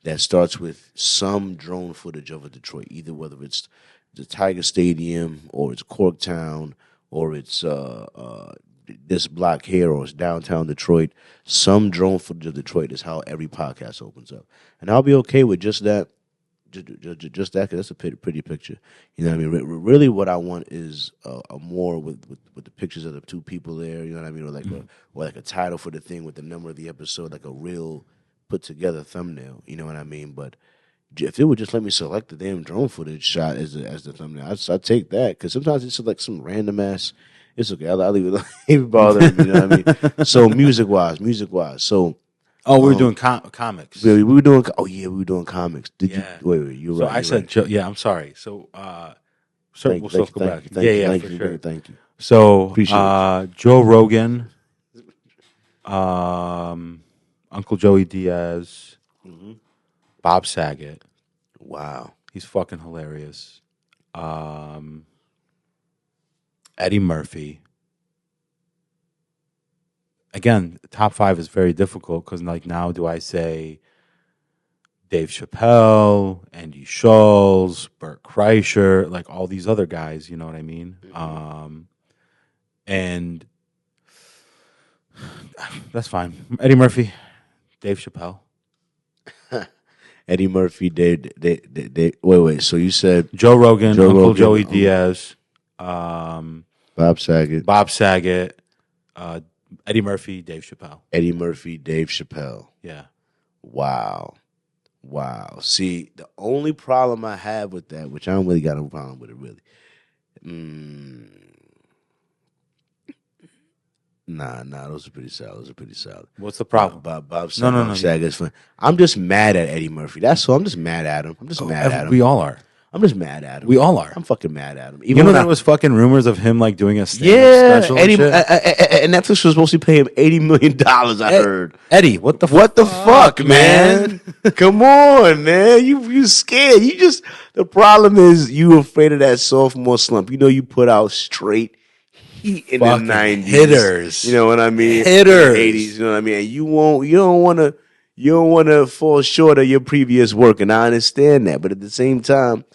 that starts with some drone footage over Detroit, either whether it's the Tiger Stadium or it's Corktown or it's this block here or it's downtown Detroit. Some drone footage of Detroit is how every podcast opens up, and I'll be okay with just that. Just that, because that's a pretty picture. You know what I mean? Really, what I want is a more with the pictures of the two people there. You know what I mean? Or like a title for the thing with the number of the episode, like a real put together thumbnail. You know what I mean? But if it would just let me select the damn drone footage shot as the thumbnail, I'd take that, because sometimes it's like some random ass. It's okay. I'll leave it. Ain't bothering me. You know what I mean? So music wise, so. Oh, we were doing comics. We were doing. Oh yeah, we were doing comics. Did you? Wait. You're so right. I said, right. I'm sorry. So, we'll circle back. Thank for you, sure. Thank you. So, Appreciate Joe Rogan, Uncle Joey Diaz, Bob Saget. Wow, he's fucking hilarious. Eddie Murphy. Again, top 5 is very difficult because, like, now do I say Dave Chappelle, Andy Schulz, Burt Kreischer, like all these other guys, you know what I mean? And that's fine. Eddie Murphy, Dave Chappelle. Eddie Murphy, Dave. Wait. So you said Joe Rogan, Uncle Joey Diaz, Bob Saget, Eddie Murphy, Dave Chappelle. Eddie Murphy, Dave Chappelle. Yeah. Wow. See, the only problem I have with that, which I don't really got a problem with it, really. Nah, those are pretty solid. What's the problem? Bob Saget's fun. I'm just mad at Eddie Murphy. That's all. I'm just mad at him. We all are. I'm just mad at him. We all are. I'm fucking mad at him. Even there was fucking rumors of him like doing a stand-up special. Eddie, and Netflix was supposed to pay him $80 million. I heard. Eddie, what the fuck, man? Come on, man. You scared? The problem is you afraid of that sophomore slump. You know you put out straight heat in the 90s. Hitters. You know what I mean? Hitters. 80s. You know what I mean? And you don't want to fall short of your previous work, and I understand that. But at the same time,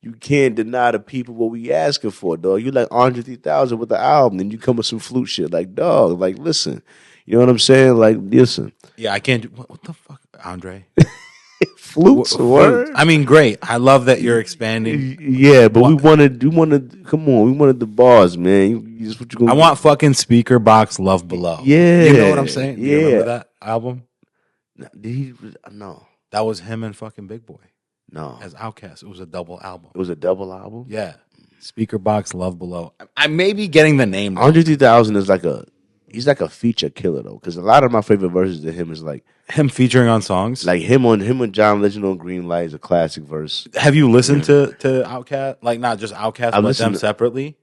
you can't deny the people what we asking for, dog. You like Andre 3000 with the album, and you come with some flute shit. Like, dog, like, listen. You know what I'm saying? Like, listen. Yeah, I can't do... What the fuck, Andre? Flutes? What? I mean, great. I love that you're expanding. Yeah, but we wanted, come on, we wanted the bars, man. What you gonna I want fucking Speaker Box Love Below. Yeah. You know what I'm saying? Do you remember that album? No. That was him and fucking Big Boy. No. As Outkast. It was a double album. It was a double album? Yeah. Speaker Box Love Below. I may be getting the name wrong. Andre 3000 is he's like a feature killer, though, because a lot of my favorite verses to him is like him featuring on songs. Like him and John Legend on Green Light is a classic verse. Have you listened to Outkast? Like, not just Outkast, but them separately?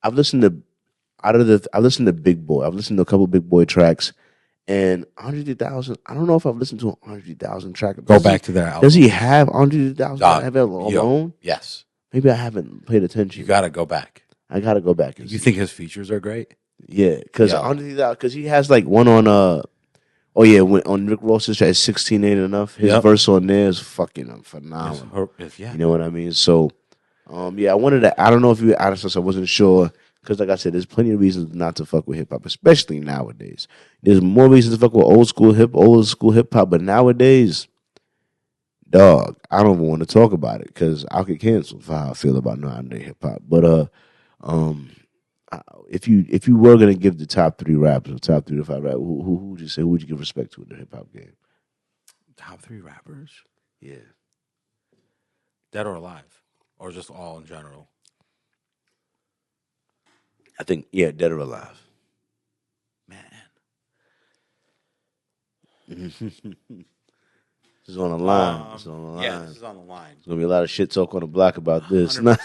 I've listened to Big Boy. I've listened to a couple Big Boy tracks. And Andre 3000, I don't know if I've listened to an Andre 3000 track. Go back to their album. Does he have Andre 3000 have it alone? Yes. Maybe I haven't paid attention. You got to go back. I got to go back. You think his features are great? Yeah, because Andre 3000, because he has like one on on Rick Ross's track, 16 Ain't Enough. His verse on there is fucking phenomenal. You know what I mean? So, I wanted to. I don't know if you asked us. I wasn't sure. Because, like I said, there's plenty of reasons not to fuck with hip hop, especially nowadays. There's more reasons to fuck with old school hip hop, but nowadays, dog, I don't even want to talk about it because I'll get canceled for how I feel about nowadays hip hop. But if you were gonna give the top 3 rappers, or top 3 to 5 rappers, who would you say? Who would you give respect to in the hip hop game? Top 3 rappers? Yeah, dead or alive, or just all in general? I think, dead or alive. Man. This is on the line. This is on the line. Yeah, this is on the line. There's gonna be a lot of shit talk on the block about this. 100%.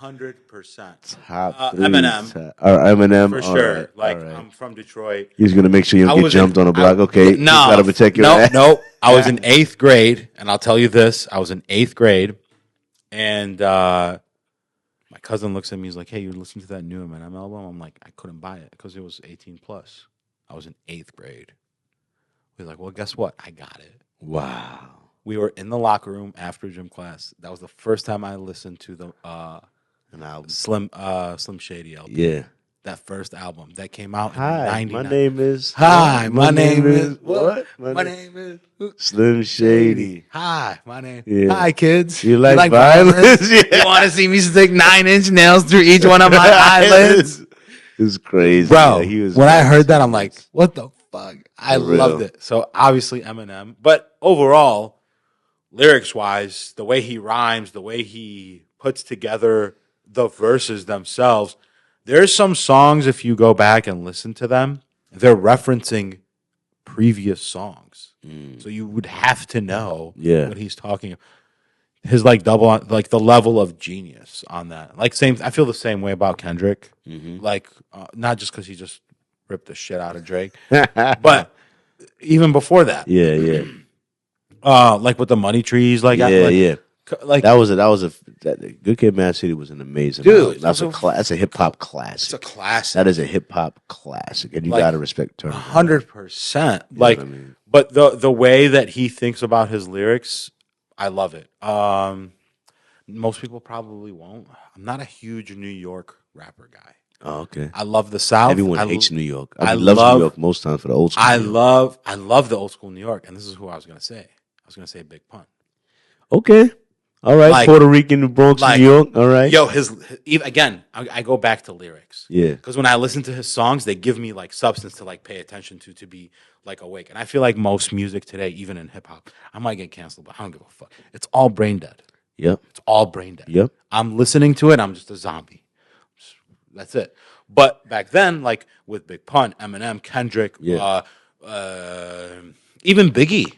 100%. Top three. Eminem. Eminem. For sure. Right, like, right. I'm from Detroit. He's going to make sure you don't get jumped on the block. Okay. No. You got to protect your ass. No. I was in 8th grade, and I'll tell you this. I was in 8th grade, and my cousin looks at me. He's like, hey, you listen to that new Eminem album? I'm like, I couldn't buy it because it was 18 plus. I was in 8th grade. He's like, well, guess what? I got it. Wow. We were in the locker room after gym class. That was the first time I listened to the an album. Slim Shady album. Yeah. That first album that came out Hi, in 99. my name is... Hi, my name is... What? My name is... Slim Shady. Hi, my name... Yeah. Hi, kids. You like violence? You want to see me stick 9-inch nails through each one of my eyelids? It's crazy. Bro, yeah, when I heard that, I'm like, what the fuck? I For real. loved it. So, obviously, Eminem. But overall, lyrics-wise, the way he rhymes, the way he puts together the verses themselves, there's some songs, if you go back and listen to them, they're referencing previous songs. So you would have to know what he's talking about. His like the level of genius on that. Like I feel the same way about Kendrick. Like not just because he just ripped the shit out of Drake, but even before that. Yeah. Like with the Money Trees, like like that was a Good Kid, Mad City was an amazing album. That's a hip hop classic. It's a classic. That is a hip hop classic, and you gotta respect Turner. 100%. Like, I mean? But the way that he thinks about his lyrics, I love it. Most people probably won't. I'm not a huge New York rapper guy. Oh, okay. I love the South. Everyone hates New York. I love New York most times for the old school. I love the old school New York, and this is who I was gonna say. I was gonna say Big Pun. Okay. All right, like, Puerto Rican, Bronx, New York. All right. Yo, again, I go back to lyrics. Yeah. Because when I listen to his songs, they give me like substance to like pay attention to be like awake. And I feel like most music today, even in hip hop, I might get canceled, but I don't give a fuck. It's all brain dead. Yep. It's all brain dead. Yep. I'm listening to it. I'm just a zombie. That's it. But back then, like with Big Pun, Eminem, Kendrick, even Biggie.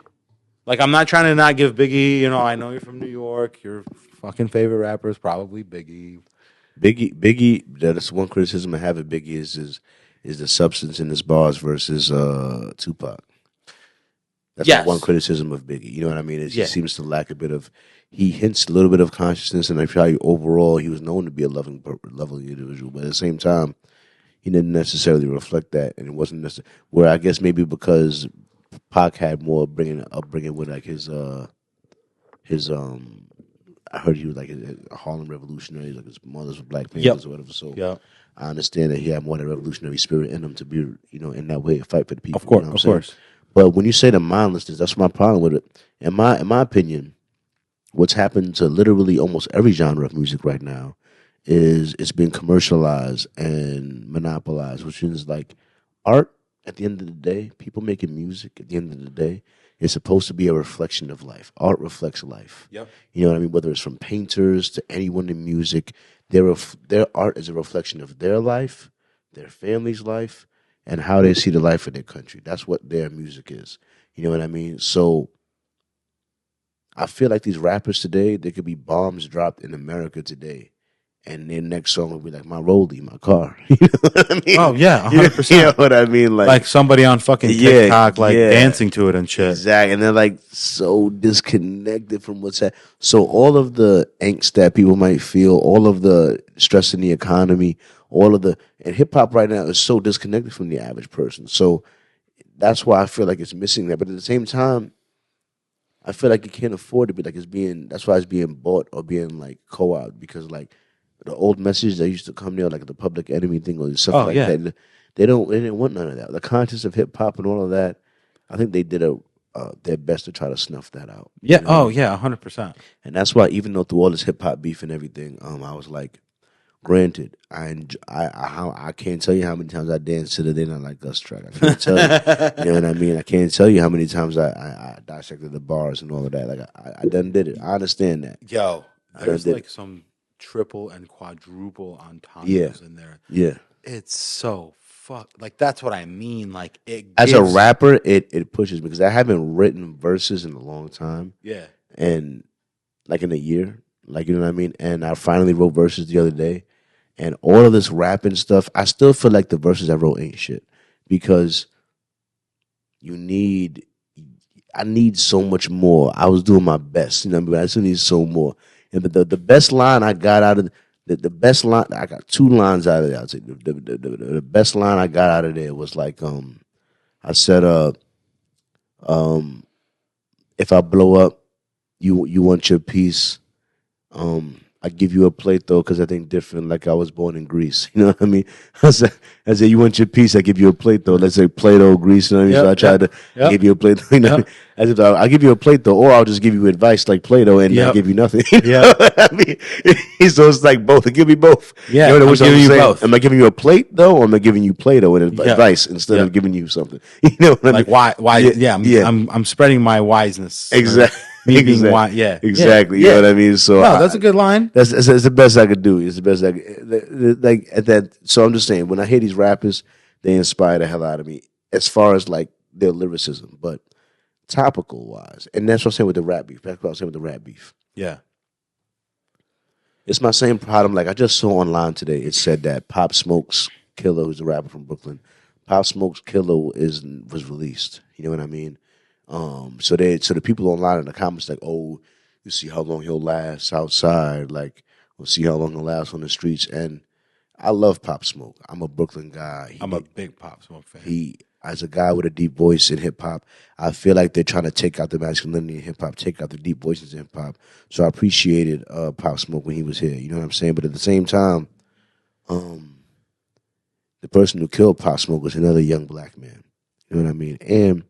Like, I'm not trying to not give Biggie, you know, I know you're from New York. Your fucking favorite rapper is probably Biggie. Biggie, that's one criticism I have of Biggie is the substance in his bars versus Tupac. That's one criticism of Biggie. You know what I mean? He seems to lack a bit of, he hints a little bit of consciousness, and I feel like overall he was known to be a loving individual, but at the same time, he didn't necessarily reflect that, and it wasn't necessarily, where I guess maybe because Pac had more upbringing with like his I heard he was like a Harlem revolutionary, like his mother's with Black Panthers or whatever. So I understand that he had more of that revolutionary spirit in him to be, you know, in that way to fight for the people. Of course, you know of course. But when you say the mindlessness, that's my problem with it. In my opinion, what's happened to literally almost every genre of music right now is it's being commercialized and monopolized, which is like art. At the end of the day, people making music, at the end of the day, is supposed to be a reflection of life. Art reflects life. Yep. You know what I mean? Whether it's from painters to anyone in music, their art is a reflection of their life, their family's life, and how they see the life of their country. That's what their music is. You know what I mean? So I feel like these rappers today, there could be bombs dropped in America today, and their next song will be like, my rollie, my car. You know what I mean? Oh, yeah, 100%. You know what I mean? Like somebody on fucking TikTok, dancing to it and shit. Exactly. And they're like so disconnected from what's happening. So all of the angst that people might feel, all of the stress in the economy, and hip hop right now is so disconnected from the average person. So that's why I feel like it's missing that. But at the same time, I feel like you can't afford to be like that's why it's being bought or being like co-opted, because like, the old message that used to come there, like the Public Enemy thing or stuff that. They didn't want none of that. The conscience of hip hop and all of that, I think they did their best to try to snuff that out. Yeah. You know? 100%. And that's why, even though through all this hip hop beef and everything, I was like, granted, I can't tell you how many times I danced to the "They Not Like Us" track. I can't tell you. You know what I mean? I can't tell you how many times I dissected the bars and all of that. Like I done did it. I understand that. Yo, there's like some triple and quadruple entendres in there. Yeah. It's so fuck? Like, that's what I mean. Like, as a rapper, it pushes me because I haven't written verses in a long time. Yeah. And like in a year, like, you know what I mean? And I finally wrote verses the other day. And all of this rapping stuff, I still feel like the verses I wrote ain't shit because I need so much more. I was doing my best, you know what I mean? I still need so more. And the best line I got out of the best line, I got 2 lines out of there. I'd say the best line I got out of there was like, I said, if I blow up, you want your piece. I give you a plate though, because I think different. Like I was born in Greece, you know what I mean. I said, you want your piece. I give you a plate though. Let's say Play-Doh, Greece. You know what I mean. So I tried to give you a plate. You know, as if I'll give you a plate though, or I'll just give you advice like Play-Doh and not give you nothing. Yeah, I mean, so it's like both. Give me both. Yeah, you know I'm giving you both. Am I giving you a plate though, or am I giving you Play-Doh and advice instead of giving you something? You know what I mean? Like why? Yeah, I'm spreading my wiseness. Exactly. Being wise, exactly. You know what I mean. So that's a good line. That's the best I could do. It's the best I could, like at that. So I'm just saying, when I hear these rappers, they inspire the hell out of me as far as like their lyricism, but topical wise, and that's what I'm saying with the rap beef. That's what I'm saying with the rap beef. Yeah, it's my same problem. Like I just saw online today, it said that Pop Smoke's Killer, who's a rapper from Brooklyn, Pop Smoke's Killer was released. You know what I mean? So the people online in the comments like, oh, you see how long he'll last outside, like we'll see how long he'll last on the streets. And I love Pop Smoke. I'm a Brooklyn guy. I'm a big Pop Smoke fan. He, as a guy with a deep voice in hip hop, I feel like they're trying to take out the masculinity in hip hop, take out the deep voices in hip hop. So I appreciated Pop Smoke when he was here. You know what I'm saying? But at the same time, the person who killed Pop Smoke was another young black man. You know what I mean?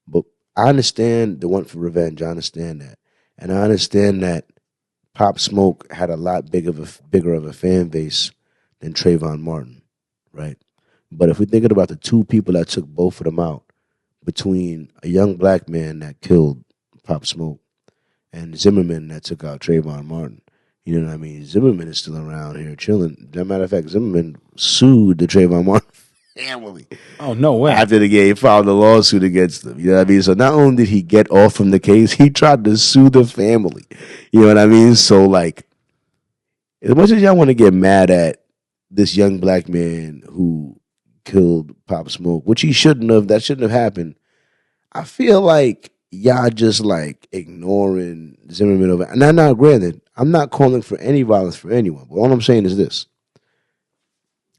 But I understand the want for revenge. I understand that. And I understand that Pop Smoke had a lot bigger of a fan base than Trayvon Martin, right? But if we're thinking about the 2 people that took both of them out, between a young black man that killed Pop Smoke and Zimmerman that took out Trayvon Martin, you know what I mean? Zimmerman is still around here chilling. As a matter of fact, Zimmerman sued the Trayvon Martin family. Oh, no way. After the game, he filed a lawsuit against them. You know what I mean? So not only did he get off from the case, he tried to sue the family. You know what I mean? So, like, as much as y'all want to get mad at this young black man who killed Pop Smoke, which he shouldn't have, that shouldn't have happened, I feel like y'all just, like, ignoring Zimmerman over. And now, granted, I'm not calling for any violence for anyone, but all I'm saying is this.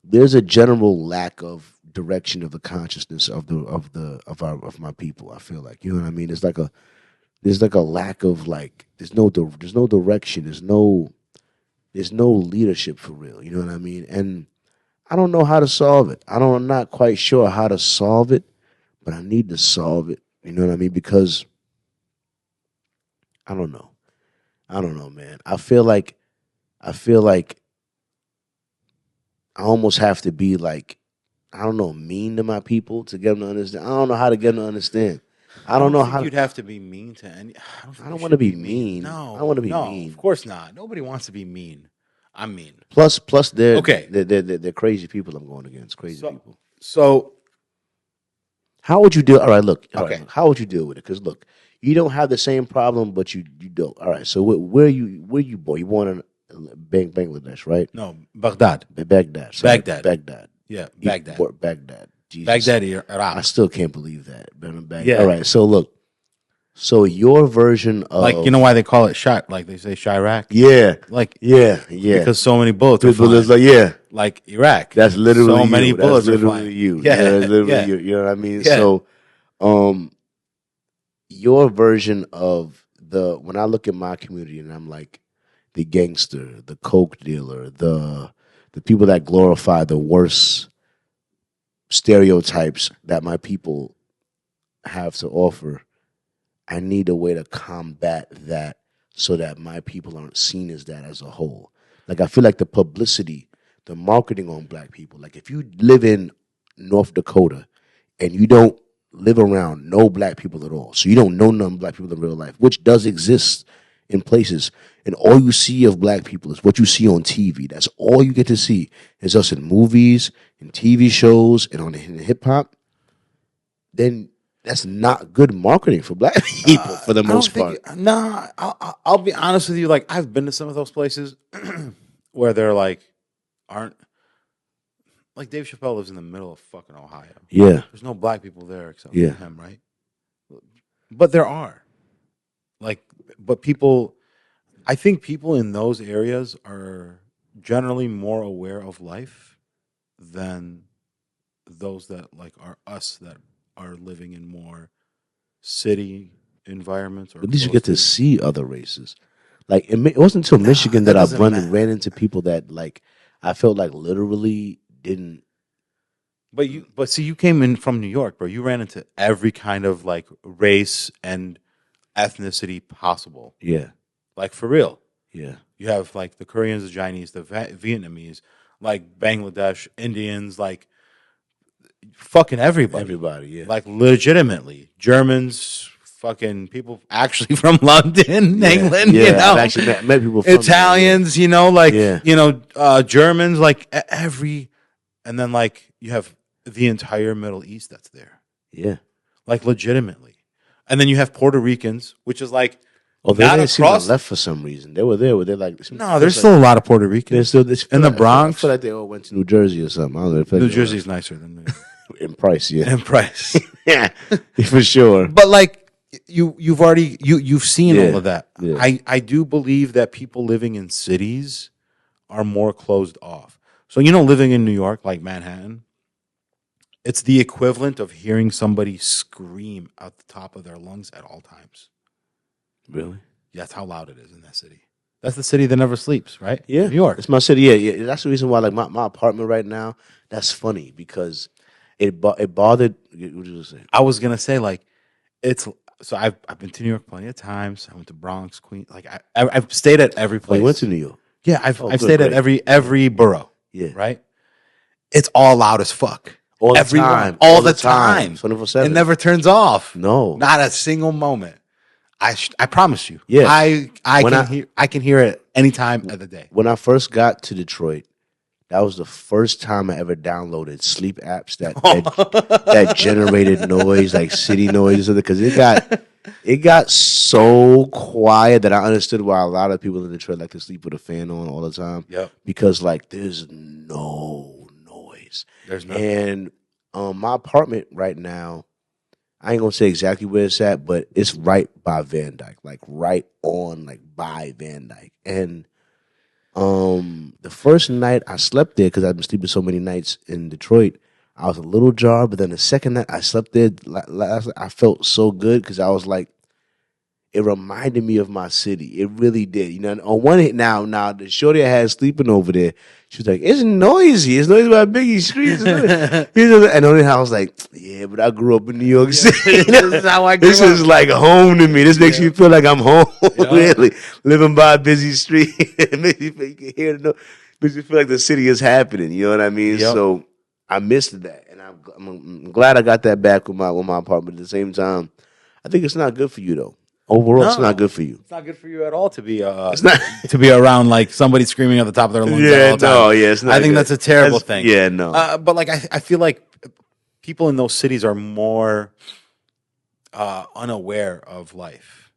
There's a general lack of direction of the consciousness of my people. I feel like, you know what I mean. There's like a lack of like there's no direction. There's no leadership for real. You know what I mean. And I don't know how to solve it. I'm not quite sure how to solve it, but I need to solve it. You know what I mean? Because I don't know, man. I feel like I almost have to be like, I don't know, mean to my people to get them to understand. I don't know how to get them to understand. I don't know how you'd have to be mean to any. I don't want to be mean. No, I don't want to be mean. Of course not. Nobody wants to be mean. I'm mean. Plus, they're crazy people I'm going against. Crazy people. So, how would you deal? All right, look. Okay, how would you deal with it? Because look, you don't have the same problem, but you don't. All right. So where are you born? You born in Bangladesh, right? No, Baghdad. Baghdad. Sorry. Baghdad. Baghdad. Yeah, Baghdad. Baghdad. Jesus. Baghdad, Iraq. I still can't believe that. Yeah. All right. So look. So your version of like, you know why they call it shot? Like they say Chirac. Yeah. Like yeah. Because so many bullets. Like Iraq. That's literally so many bullets. That's literally you. Yeah. That's literally you. You know what I mean? Yeah. So, your version of when I look at my community and I'm like the gangster, the coke dealer, the people that glorify the worst stereotypes that my people have to offer, I need a way to combat that so that my people aren't seen as that as a whole. Like, I feel like the publicity, the marketing on black people, like if you live in North Dakota and you don't live around no black people at all, so you don't know none black people in real life, which does exist in places, and all you see of black people is what you see on TV. That's all you get to see is us in movies, in TV shows, and in hip hop. Then that's not good marketing for black people for the most part. Nah, I'll be honest with you. Like, I've been to some of those places where they're like, aren't like Dave Chappelle lives in the middle of fucking Ohio. Yeah, there's no black people there except Yeah. for him, right? But there are, like, but people. I think people in those areas are generally more aware of life than those that like are us that are living in more city environments. Or at least you close get to see other races. Like it wasn't until Michigan that that I doesn't matter. ran into people that like I felt like literally didn't. But see, you came in from New York, bro. You ran into every kind of like race and ethnicity possible. Yeah, Like for real. yeah, You have like the Koreans, the Chinese, the Vietnamese, like Bangladesh, Indians, like fucking everybody. everybody. Yeah, Like legitimately. Germans, fucking people actually from London, England, yeah. you know. I've actually met people from Italians, you know, like Yeah. Germans, like every, and then like you have the entire Middle East that's there, Yeah. like legitimately, and then you have Puerto Ricans, which is like Oh, they not didn't seem to across. left for some reason. They were there. Were they like? No, there's still a lot of Puerto Ricans. There's still this in the Bronx. I feel like they all went to New Jersey or something. I don't know. If New Jersey's nicer than New York in price. Yeah, in price, yeah, for sure. but like you've already you've seen Yeah. all of that. Yeah. I do believe that people living in cities are more closed off. So living in New York, like Manhattan, it's the equivalent of hearing somebody scream at the top of their lungs at all times. Really? That's how loud it is in that city. That's the city that never sleeps, right? Yeah, New York. It's my city. Yeah, yeah. That's the reason why, like my apartment right now. That's funny because it bothered. What did you say? I was gonna say like it's. So I've been to New York plenty of times. I went to Bronx, Queens. Like I've stayed at every Oh, place. you went to New York. Yeah, I've good, stayed at great. every borough. Yeah, Right. It's all loud as fuck. all the Everyone. time, All the time. 24/7. It never turns off. No, Not a single moment. I promise you. Yeah. I can hear it any time of the day. when I first got to Detroit, that was the first time I ever downloaded sleep apps that generated noise, like city noise, because it got so quiet that I understood why a lot of people in Detroit like to sleep with a fan on all the time. Yep. Because like there's no noise. There's no. And my apartment right now, I ain't gonna say exactly where it's at, but it's right by Van Dyke, like right on, like by Van Dyke. And the first night I slept there because I've been sleeping so many nights in Detroit, I was a little jarred. But then the second night I slept there, I felt so good because I was like, it reminded me of my city. It really did. On one hand, now the shorty I had sleeping over there, she was like, "It's noisy. It's noisy by Biggie Street." And only I was like, "Yeah, but I grew up in New York City. This is how I grew This up. is like home to me. This makes me feel like I'm home. Really, living by a busy street. It makes you feel, you can hear the makes you feel like the city is happening. You know what I mean? Yep. So I missed that, and I'm glad I got that back with my apartment. At the same time, I think it's not good for you though. Overall, it's No. not good for you. It's not good for you at all to be It's not. to be around like somebody screaming at the top of their lungs. Yeah, at all no, times. yeah, it's not I think good. that's a terrible thing. Yeah, no. But like I feel like people in those cities are more unaware of life.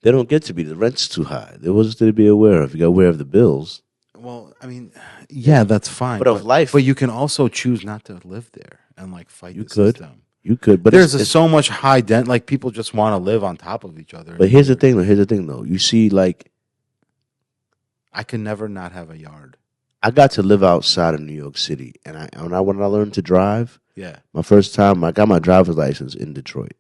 They don't get to be. The rent's too high. There was to be aware of. You got aware of the bills. Well, I mean, yeah, that's fine. But of life- but you can also choose not to live there and like fight You the could. system. You could, but There's it's, so much high dent. Like people just want to live on top of each other. but here's the thing. Though. You see, like I can never not have a yard. I got to live outside of New York City, and when I learned to drive, Yeah. my first time, I got my driver's license in Detroit.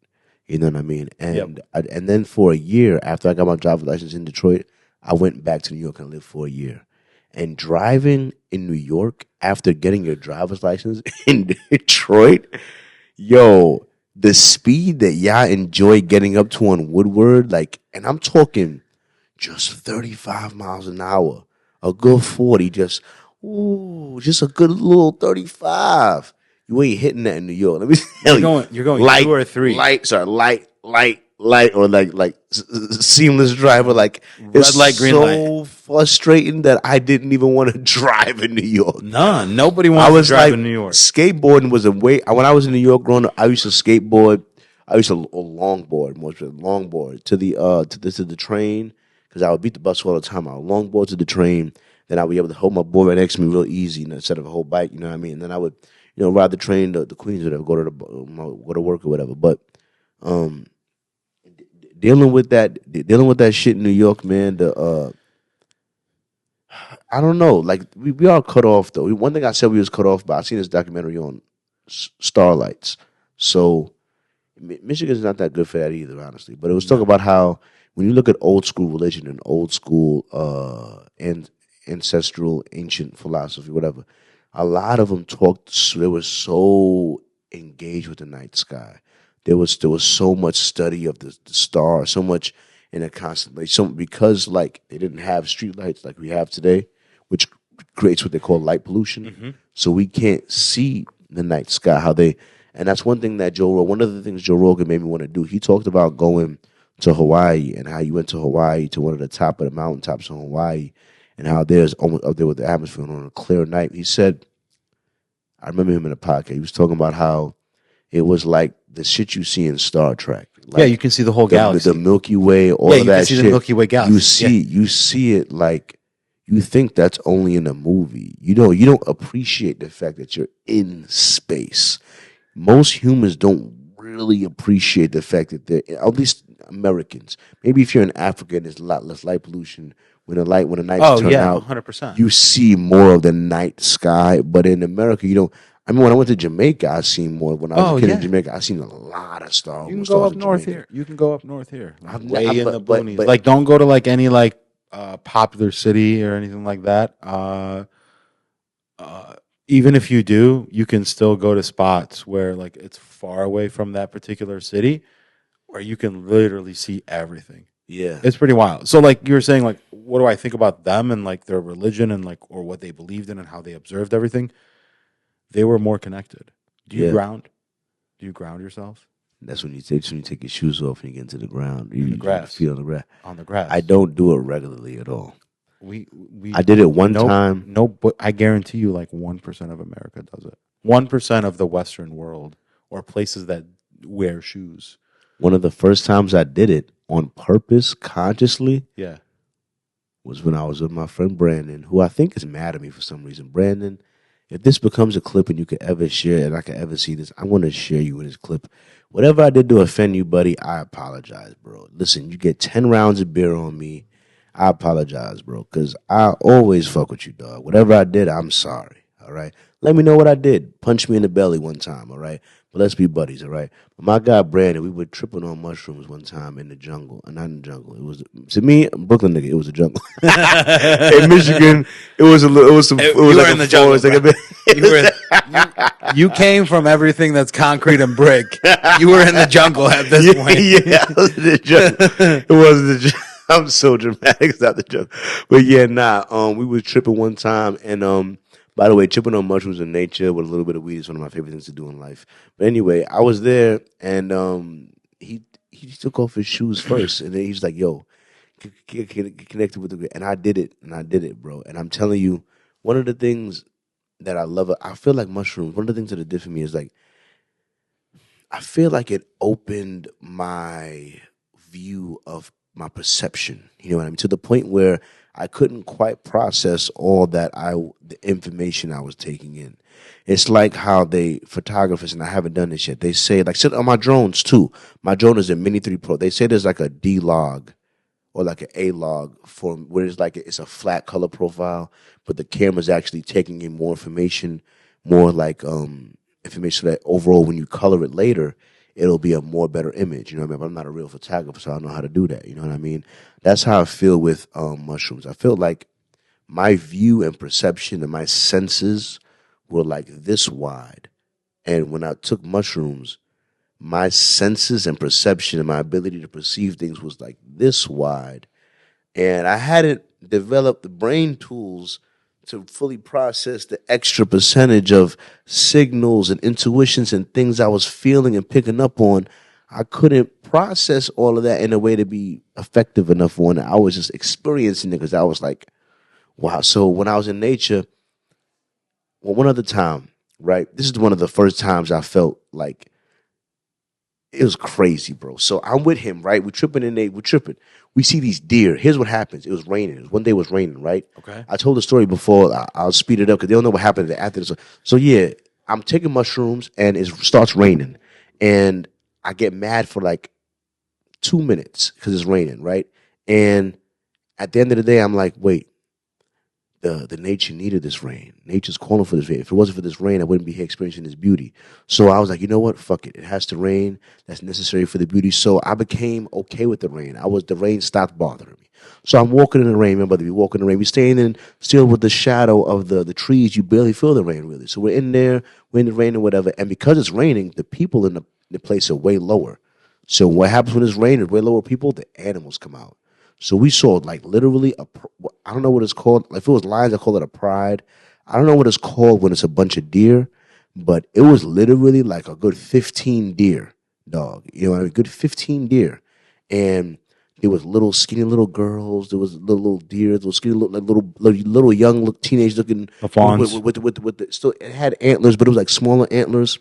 You know what I mean? And and then for a year after I got my driver's license in Detroit, I went back to New York and lived for a year. And driving in New York after getting your driver's license in Detroit, yo, the speed that y'all enjoy getting up to on Woodward, like, and I'm talking just 35 miles an hour, a good 40, just a good little 35. You ain't hitting that in New York. Let me tell you. You're going 2 or 3. Light light or seamless driver. Like it's Red light, green so frustrating that I didn't even want to drive in New York. Nobody wants to drive in New York. Skateboarding was a way. When I was in New York growing up, I used to skateboard. I used to longboard to the train because I would beat the bus all the time. I would longboard to the train. Then I would be able to hold my board right next to me real easy instead of a whole bike. You know what I mean? And then I would, ride the train to Queens or whatever, go to work or whatever. But dealing with that shit in New York, man. I don't know. Like we are cut off though. One thing I said we was cut off by. I seen this documentary on starlights. So Michigan's not that good for that either, honestly. But it was talking about how when you look at old school religion and old school and ancestral ancient philosophy, whatever, a lot of them they were so engaged with the night sky. There was so much study of the stars, so much in a constellation. Because like they didn't have street lights like we have today, which creates what they call light pollution. Mm-hmm. So we can't see the night sky, and that's one thing that one of the things Joe Rogan made me want to do. He talked about going to Hawaii and how you went to Hawaii to one of the top of the mountaintops in Hawaii and how there's almost up there with the atmosphere on a clear night. He said, I remember him in a podcast. He was talking about how it was like the shit you see in Star Trek. Like you can see the whole galaxy. The Milky Way, all of that shit. You can see the Milky Way galaxy. You see it like you think that's only in a movie. You don't appreciate the fact that you're in space. Most humans don't really appreciate the fact that they're, at least Americans. Maybe if you're in Africa, there's a lot less light pollution. When the nights turn out, 100%. You see more of the night sky. But in America, you don't. I mean, when I went to Jamaica, I seen more. When I was a kid in Jamaica, I seen a lot of stars. You can go up north here. You can go up north here. Way in the boonies. Like, don't go to like any popular city or anything like that. Even if you do, you can still go to spots where like it's far away from that particular city, where you can literally see everything. Yeah, it's pretty wild. So like you were saying, like what do I think about them and like their religion and like or what they believed in and how they observed everything? They were more connected. Do you ground? Do you ground yourself? That's when you take your shoes off and you get into the ground. You grass. Feel on the grass. On the grass. I don't do it regularly at all. I did it one time. No, but I guarantee you, like 1% of America does it. 1% of the Western world or places that wear shoes. One of the first times I did it on purpose, consciously, was when I was with my friend Brandon, who I think is mad at me for some reason. Brandon, if this becomes a clip and you could ever share it and I could ever see this, I'm going to share you with this clip. Whatever I did to offend you, buddy, I apologize, bro. Listen, you get 10 rounds of beer on me. I apologize, bro, because I always fuck with you, dog. Whatever I did, I'm sorry, all right? Let me know what I did. Punch me in the belly one time, all right? But let's be buddies, all right? But my guy, Brandon, we were tripping on mushrooms one time in the jungle. Not in the jungle. It was, to me, Brooklyn nigga, it was a jungle. In Michigan, it was like in the jungle, you came from everything that's concrete and brick. You were in the jungle at this point. Yeah, I was in the jungle. It wasn't the jungle. I'm so dramatic. It's not the joke. But yeah, we was tripping one time. And by the way, tripping on mushrooms in nature with a little bit of weed is one of my favorite things to do in life. But anyway, I was there and he took off his shoes first. And then he's like, yo, get connected with the... And I did it, bro. And I'm telling you, one of the things that I love, I feel like mushrooms, one of the things that it did for me is like, I feel like it opened my view of my perception, you know what I mean? To the point where I couldn't quite process all the information I was taking in. It's like how photographers, and I haven't done this yet, they say, like, on my drones too. My drone is a Mini 3 Pro. They say there's like a D log or like an A log form where it's a flat color profile, but the camera's actually taking in more information, more like information that overall when you color it later, it'll be a more better image, you know what I mean? But I'm not a real photographer, so I don't know how to do that, you know what I mean? That's how I feel with mushrooms. I feel like my view and perception and my senses were like this wide. And when I took mushrooms, my senses and perception and my ability to perceive things was like this wide. And I hadn't developed the brain tools to fully process the extra percentage of signals and intuitions and things I was feeling and picking up on. I couldn't process all of that in a way to be effective enough on it. I was just experiencing it because I was like, wow. So when I was in nature, well, one other time, right? This is one of the first times I felt like it was crazy, bro. So I'm with him, right? We're tripping we're tripping. We see these deer. Here's what happens. It was raining. One day it was raining, right? Okay. I told the story before. I'll speed it up because they don't know what happened after this. So yeah, I'm taking mushrooms and it starts raining. And I get mad for like 2 minutes because it's raining, right? And at the end of the day, I'm like, wait, the nature needed this rain. Nature's calling for this rain. If it wasn't for this rain, I wouldn't be here experiencing this beauty. So I was like, you know what? Fuck it. It has to rain. That's necessary for the beauty. So I became okay with the rain. The rain stopped bothering me. So I'm walking in the rain. Remember, we walk in the rain. We're staying in still with the shadow of the trees. You barely feel the rain, really. So we're in there. We're in the rain or whatever. And because it's raining, the people in the place are way lower. So what happens when it's raining? Way lower people, the animals come out. So we saw like literally I don't know what it's called. If it was lions, I call it a pride. I don't know what it's called when it's a bunch of deer, but it was literally like a good 15 deer, dog. You know what I mean? Good 15 deer. And there was little skinny little girls. There was little deer. There was skinny little young teenage looking. Fawns. With the, still it had antlers, but it was like smaller antlers.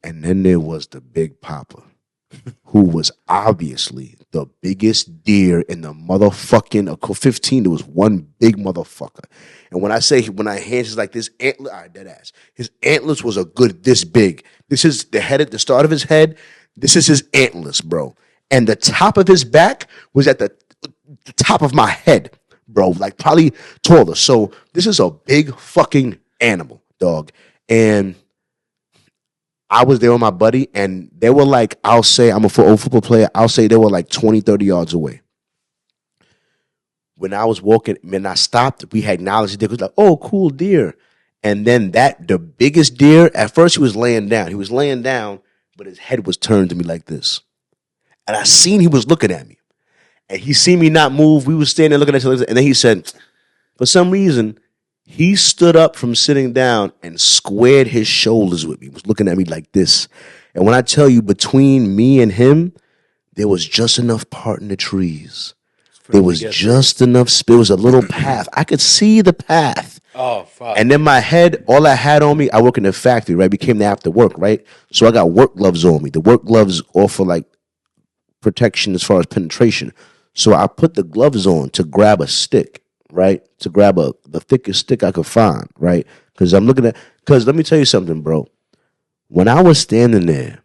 And then there was the big papa, who was obviously the biggest deer in the motherfucking 15. There was one big motherfucker. And when I hands is like this antler, all right, dead ass. His antlers was a good this big. This is the head at the start of his head. This is his antlers, bro. And the top of his back was at the top of my head, bro. Like probably taller. So this is a big fucking animal, dog. And I was there with my buddy, and they were like, I'll say, I'm a old football player, I'll say they were like 20, 30 yards away. When I was walking, when I stopped, we had acknowledged it. It was like, oh, cool deer. And then the biggest deer, at first he was laying down. He was laying down, but his head was turned to me like this. And I seen he was looking at me. And he seen me not move. We was standing there looking at each other. And then he said, for some reason, he stood up from sitting down and squared his shoulders with me. He was looking at me like this. And when I tell you, between me and him, there was just enough part in the trees. There was just enough. There was a little path. I could see the path. Oh, fuck. And then my head, all I had on me, I work in the factory, right? Became the after work, right? So I got work gloves on me. The work gloves offer like protection as far as penetration. So I put the gloves on to grab a stick, right? To grab the thickest stick I could find, right? Because let me tell you something, bro. When I was standing there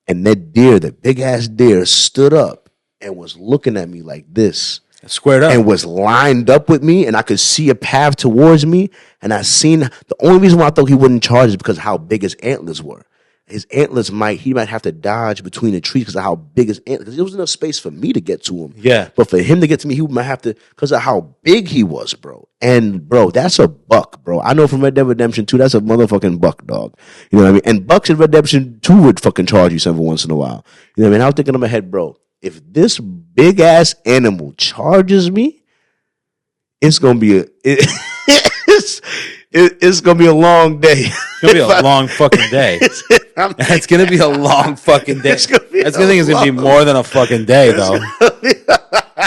and that deer, that big ass deer, stood up and was looking at me like this, squared up, and was lined up with me, and I could see a path towards me, and I seen the only reason why I thought he wouldn't charge is because of how big his antlers were. His antlers he might have to dodge between the trees because of how big his antlers. Because there was enough space for me to get to him. Yeah, but for him to get to me, he might have to because of how big he was, bro. And bro, that's a buck, bro. I know from Red Dead Redemption 2, that's a motherfucking buck, dog. You know what I mean? And bucks in Red Dead Redemption 2 would fucking charge you every once in a while. You know what I mean? I was thinking in my head, bro, if this big ass animal charges me, it's gonna be it's gonna be a long day. It's gonna be a long fucking day. It's gonna be a long fucking day. It's gonna be more than a fucking day, though.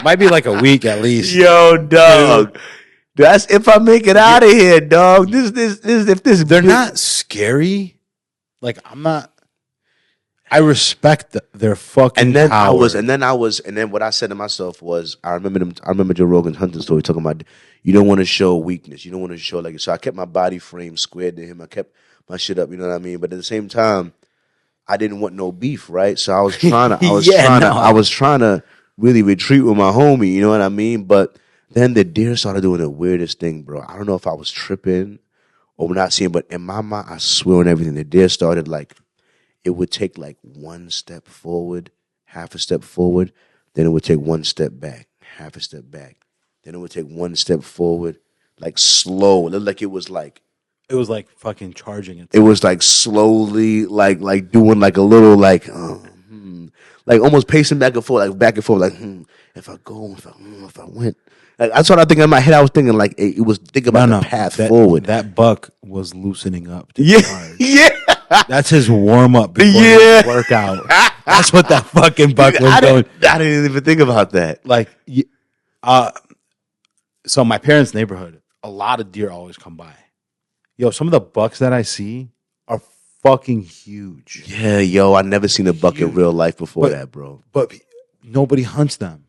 Might be like a week at least. Yo, dog. That's if I make it out of here, dog. They're not scary. Like I'm not. I respect their fucking power. And then what I said to myself was, I remember Joe Rogan's hunting story talking about you don't want to show weakness. You don't want to show so I kept my body frame squared to him. I kept my shit up, you know what I mean? But at the same time, I didn't want no beef, right? So I was trying to really retreat with my homie, you know what I mean? But then the deer started doing the weirdest thing, bro. I don't know if I was tripping or not seeing, but in my mind, I swear on everything, the deer started it would take one step forward, half a step forward, then it would take one step back, half a step back. Then it would take one step forward, slow. It looked like it was it was like fucking charging it. It was slowly, like doing a little, almost pacing back and forth, if I go, if I went. That's what I think in my head. I was thinking it was thinking about the path forward. That buck was loosening up. Yeah. That's his warm up before his workout. That's what that fucking buck was doing. I didn't even think about that. Like, so my parents' neighborhood, a lot of deer always come by. Yo, some of the bucks that I see are fucking huge. Yeah, yo, I never seen a buck in real life before that, bro. But nobody hunts them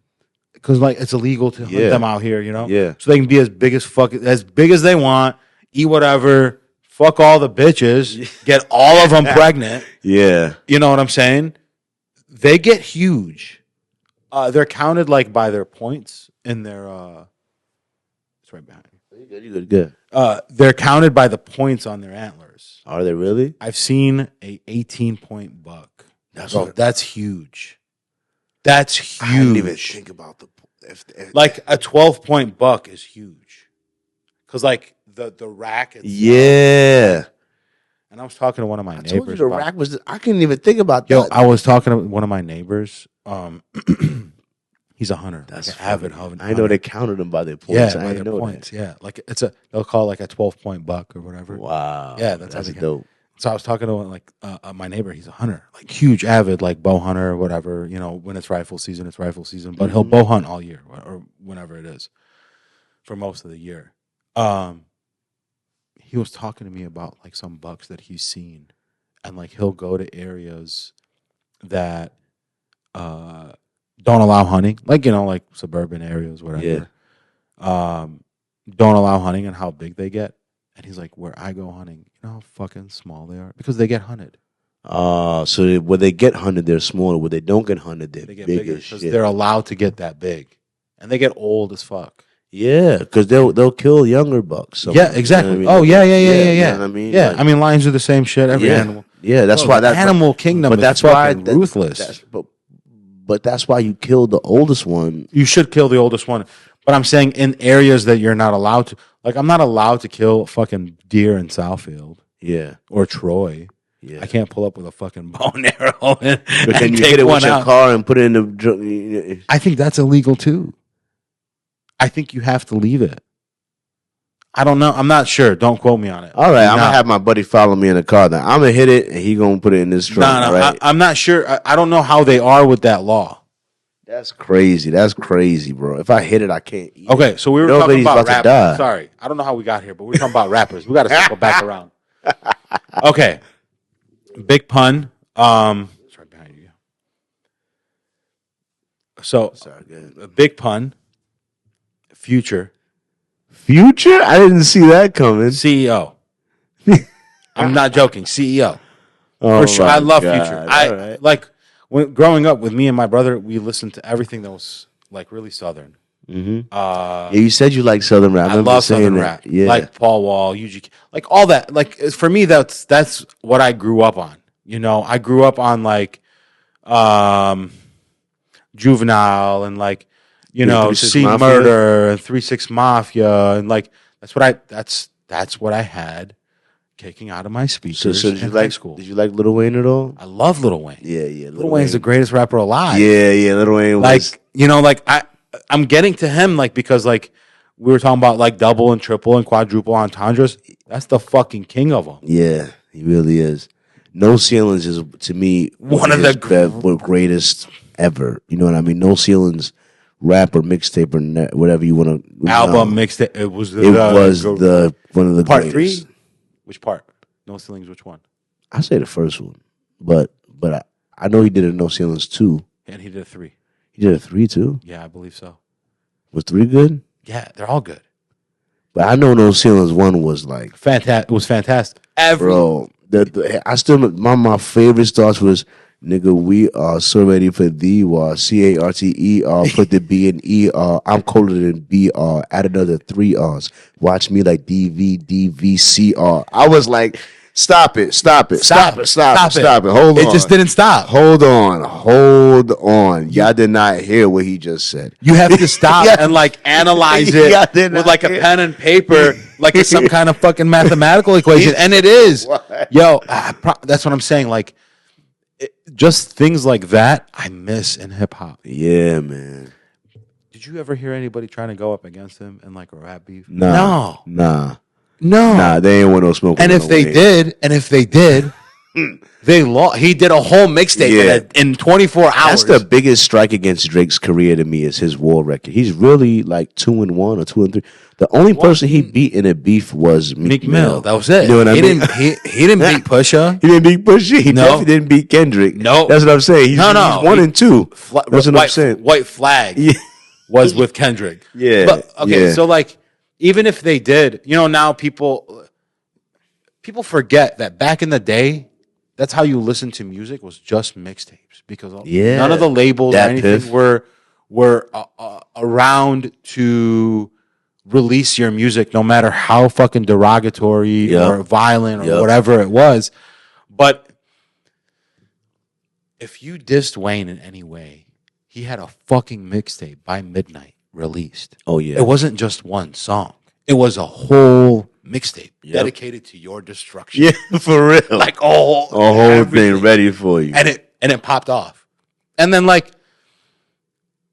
because like it's illegal to hunt them out here, you know. Yeah. So they can be as big as they want, eat whatever, fuck all the bitches, get all of them pregnant. Yeah. You know what I'm saying? They get huge. They're counted like by their points in their. It's right behind you. You good. They're counted by the points on their antlers. Are they really? I've seen a 18-point buck. That's huge. That's huge. I didn't even think about like a 12-point buck is huge. Because like the rack itself. Yeah. And I was talking to one of my neighbors. Told you the rack was. I couldn't even think about that. Yo, I was talking to one of my neighbors. He's a hunter. That's like an avid hunter. I know they counted them by their points. Yeah, by their points. That. Yeah, like they'll call it like a 12-point buck or whatever. Wow. Yeah, that's how they dope. So I was talking to like my neighbor. He's a hunter, like huge, avid, like bow hunter or whatever. You know, when it's rifle season, it's rifle season. But he'll bow hunt all year or whenever it is, for most of the year. He was talking to me about like some bucks that he's seen, and like he'll go to areas that don't allow hunting, like like suburban areas, whatever. Yeah. Don't allow hunting and how big they get. And he's like, where I go hunting, you know how fucking small they are? Because they get hunted. So when they get hunted, they're smaller. When they don't get hunted, they get bigger. Because they're allowed to get that big. And they get old as fuck. Yeah, because they'll kill younger bucks. Yeah, exactly. You know what I mean? Oh, yeah. You know what I mean? Yeah, like, I mean, lions are the same shit. Every animal. Yeah, that's why that animal kingdom but that's why ruthless. But that's why you killed the oldest one. You should kill the oldest one. But I'm saying in areas that you're not allowed to. Like, I'm not allowed to kill fucking deer in Southfield. Yeah. Or Troy. Yeah. I can't pull up with a fucking bow and arrow and then you hit it with your car and put it in the... I think that's illegal, too. I think you have to leave it. I don't know. I'm not sure. Don't quote me on it. All right. I'm going to have my buddy follow me in the car. Then I'm going to hit it, and he going to put it in this trunk. No, right? I'm not sure. I don't know how they are with that law. That's crazy. That's crazy, bro. If I hit it, I can't eat Okay, so we were talking about rappers. die. Sorry. I don't know how we got here, but we were talking about rappers. We got to circle back around. Okay. Big pun. It's right behind you. So, a big pun. Future. I didn't see that coming. CEO. I'm not joking. CEO. Oh, for sure. I love God. Future. Like when growing up with me and my brother, we listened to everything that was like really Southern. Mm-hmm. Yeah, you said you like Southern rap. I love Southern rap. Yeah, like Paul Wall, UGK, like all that. Like for me, that's what I grew up on. You know, I grew up on like Juvenile and like C Murder and 3-6 Mafia and like that's what I had kicking out of my speakers. So did you high school. Did you like Lil Wayne at all? I love Lil Wayne. Yeah. Lil Wayne's the greatest rapper alive. Yeah. Lil Wayne was I'm getting to him like because like we were talking about like double and triple and quadruple entendres. That's the fucking king of them. Yeah, he really is. No Ceilings is to me one of the greatest ever. You know what I mean? No Ceilings rap or mixtape or whatever you want to album mixtape. It was one of the part greatest. 3. Which part? No Ceilings. Which one? I say the first one, but I know he did a No Ceilings 2, and he did a 3. He did a 3 too. Yeah, I believe so. Was 3 good? Yeah, they're all good. But I know No Ceilings 1 was like fantastic. It was fantastic. Bro, I still my favorite starts was nigga, we are so ready for the war. CARTER, put the B in ER. I'm colder than BR. Add another 3 R's. Watch me like DVDVCR. I was like, stop it. Hold on. It just didn't stop. Hold on. Y'all did not hear what he just said. You have to stop and like analyze it with like a pen and paper, like it's some kind of fucking mathematical equation. And it is. What? Yo, that's what I'm saying. Like, just things like that I miss in hip hop. Yeah, man. Did you ever hear anybody trying to go up against him in like a rap beef? Nah. No. Nah, they ain't want no smoke. And if they did, He did a whole mixtape in 24 hours. That's the biggest strike against Drake's career to me is his war record. He's really like 2-1 or 2-3. The only person he beat in a beef was Meek Mill. That was it. You know what I mean? He didn't beat Pusha. He didn't beat Pusha. He definitely didn't beat Kendrick. No. That's what I'm saying. He's 1 and 2. That's what I'm saying. White Flag was with Kendrick. Yeah. But, okay, so like, even if they did, now people forget that back in the day, that's how you listen to music was just mixtapes because none of the labels or anything were around to release your music, no matter how fucking derogatory or violent or whatever it was. But if you dissed Wayne in any way, he had a fucking mixtape by midnight released. Oh yeah, it wasn't just one song; it was a whole mixtape dedicated to your destruction. Yeah, for real. Like a whole thing ready for you. And it popped off. And then like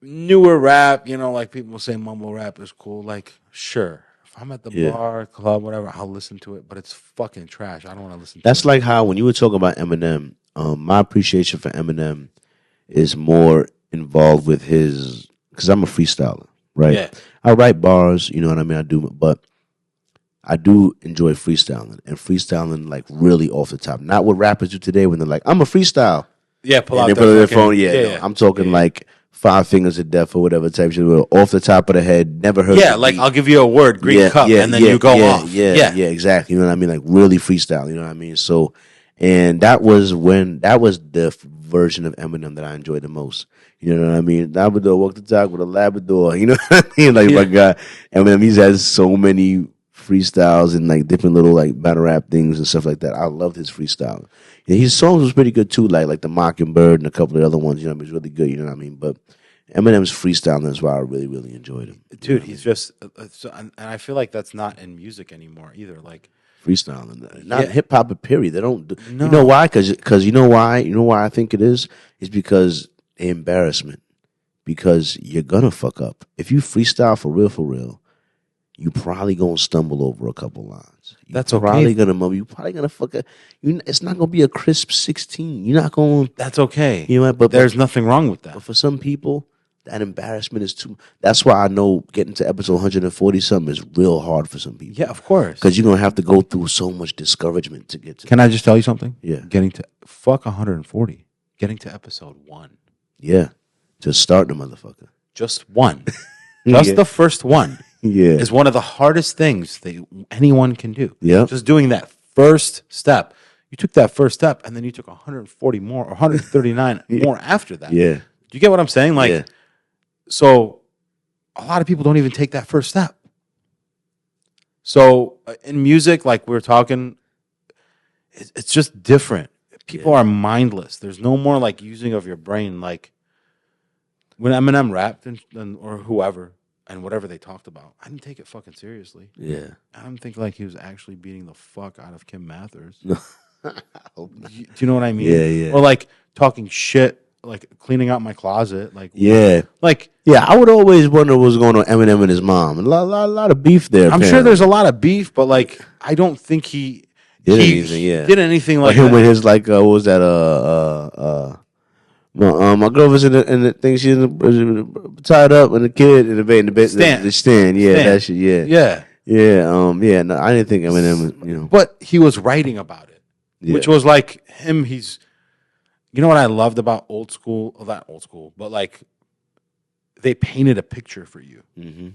newer rap, like people say mumble rap is cool. Like, sure. If I'm at the bar, club, whatever, I'll listen to it, but it's fucking trash. I don't want to listen to it. That's like how when you were talking about Eminem, my appreciation for Eminem is more involved with his, because I'm a freestyler, right? Yeah. I write bars, you know what I mean? I do, but I do enjoy freestyling, and freestyling like really off the top. Not what rappers do today when they're like, I'm a freestyle. Yeah, pull out their phone. No, I'm talking like 5 Fingers of Death or whatever type shit. Off the top of the head, never heard. Yeah, like I'll give you a word, Greek cup, and then you go off. Yeah, exactly. You know what I mean? Like really freestyle. You know what I mean? So, and that was the version of Eminem that I enjoyed the most. You know what I mean? Labrador walk the talk with a Labrador. You know what I mean? Like my God, Eminem, he's has so many freestyles and like different little like battle rap things and stuff like that. I loved his freestyle. And his songs was pretty good too, like the Mockingbird and a couple of other ones. You know, it was really good. You know what I mean? But Eminem's freestyling is why I really, really enjoyed him. Dude, he's just, and I feel like that's not in music anymore either. Like freestyling, not hip hop. Period. They don't. No. You know why? Because you know why? You know why I think it is? It's because embarrassment. Because you're gonna fuck up if you freestyle for real. You probably gonna stumble over a couple lines. That's probably gonna mumble. You probably gonna fuck up. It's not gonna be a crisp 16. You're not gonna. That's okay. You know what? But there's nothing wrong with that. But for some people, that embarrassment is too. That's why I know getting to episode 140 something is real hard for some people. Yeah, of course. Because you're gonna have to go through so much discouragement to get to. Can I just tell you something? Yeah. Getting to fuck 140. Getting to episode 1. Yeah. Just start the motherfucker. Just one. Just the first one. Yeah. Is one of the hardest things that anyone can do. Yeah. Just doing that first step. You took that first step and then you took 140 more or 139 more after that. Yeah. Do you get what I'm saying? Like, so a lot of people don't even take that first step. So in music, like we were talking, it's just different. People are mindless. There's no more like using of your brain. Like when Eminem rapped or whoever, and whatever they talked about, I didn't take it fucking seriously. Yeah. I didn't think like he was actually beating the fuck out of Kim Mathers. No. I hope not. Do you know what I mean? Yeah. Or like talking shit, like cleaning out my closet. Like like I would always wonder what was going on with Eminem and his mom. A lot of beef there. I'm sure there's a lot of beef, but like I don't think he did anything like him that. with his like what was that No, my girl was in the thing. She was tied up, and the kid in the bed, the stand. Yeah, that shit. Yeah. No, I didn't think Eminem. But he was writing about it, which was like him. You know what I loved about old school? Well, not old school, but like they painted a picture for you. Mm-hmm.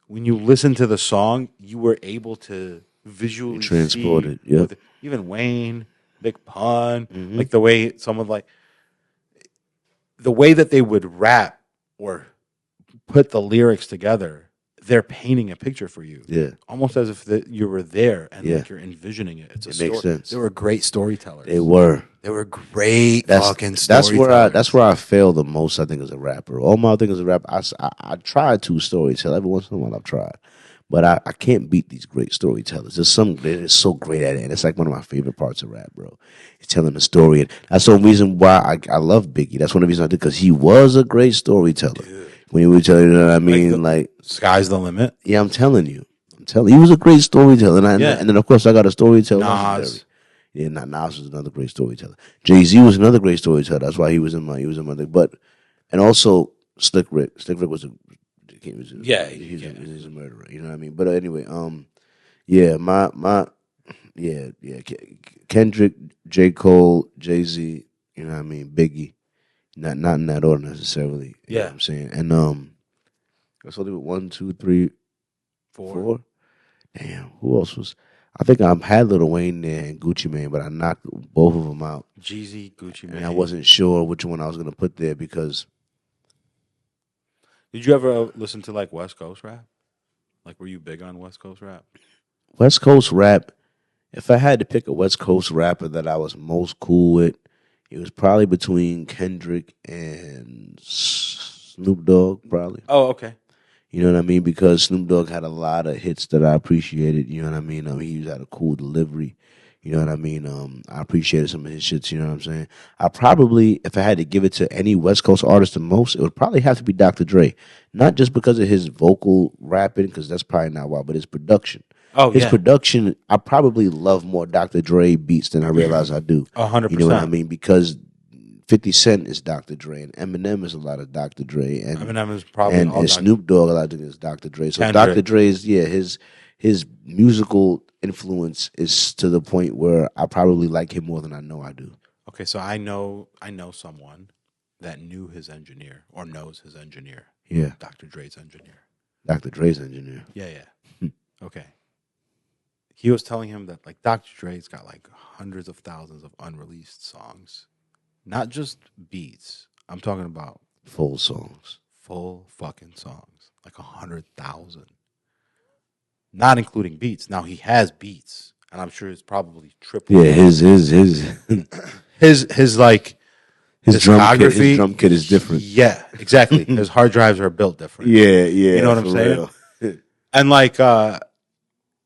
When you listen to the song, you were able to visually transport it. Yeah, even Wayne, Big Pun, like the way someone like. The way that they would rap or put the lyrics together, they're painting a picture for you. Yeah. Almost as if you were there and like you're envisioning it. It makes sense. They were great storytellers. They were great fucking storytellers. That's where I fail the most, I think, as a rapper. All my things as a rapper, I tried to storytell. Every once in a while I've tried. But I can't beat these great storytellers. They're so great at it. And it's like one of my favorite parts of rap, bro. It's telling the story. And that's the reason why I love Biggie. That's one of the reasons I did, because he was a great storyteller. Dude. When he would tell you, you know what I mean? Like sky's the limit. Yeah, I'm telling you. He was a great storyteller. And then, of course, I got a storyteller. Nas. Yeah, Nas was another great storyteller. Jay-Z was another great storyteller. That's why he was in my thing. But and also Slick Rick. Slick Rick was he's a murderer. You know what I mean? But anyway, yeah, Kendrick, J. Cole, Jay-Z. You know what I mean? Biggie. Not in that order necessarily. You know what I'm saying? And that's only 1, 2, 3, 4. Damn, who else was? I think I had Lil Wayne there and Gucci Mane, but I knocked both of them out. Jeezy, Gucci Mane. And I wasn't sure which one I was gonna put there because. Did you ever listen to like West Coast rap? Like, were you big on West Coast rap? West Coast rap. If I had to pick a West Coast rapper that I was most cool with, it was probably between Kendrick and Snoop Dogg, probably. Oh, okay. You know what I mean? Because Snoop Dogg had a lot of hits that I appreciated. You know what I mean? He had a cool delivery. You know what I mean? I appreciated some of his shits. You know what I'm saying? I probably, if I had to give it to any West Coast artist the most, it would probably have to be Dr. Dre. Not just because of his vocal rapping, because that's probably not why, but his production. His production, I probably love more Dr. Dre beats than I realize I do. 100%. You know what I mean? Because 50 Cent is Dr. Dre, and Eminem is a lot of Dr. Dre, and Eminem is probably and Snoop Dogg a lot of it is Dr. Dre. So Kendrick. Dr. Dre's his musical influence is to the point where I probably like him more than I know I do. Okay, so I know someone that knew his engineer or knows his engineer. Yeah, Dr. Dre's engineer. Dr. Dre's engineer. Yeah. Okay. He was telling him that like Dr. Dre's got like hundreds of thousands of unreleased songs. Not just beats. I'm talking about full songs. Full fucking songs. Like 100,000. Not including beats. Now he has beats, and I'm sure it's probably triple. Yeah, his like his drum kit is different. Yeah, exactly. His hard drives are built different. Yeah. You know what I'm saying? And like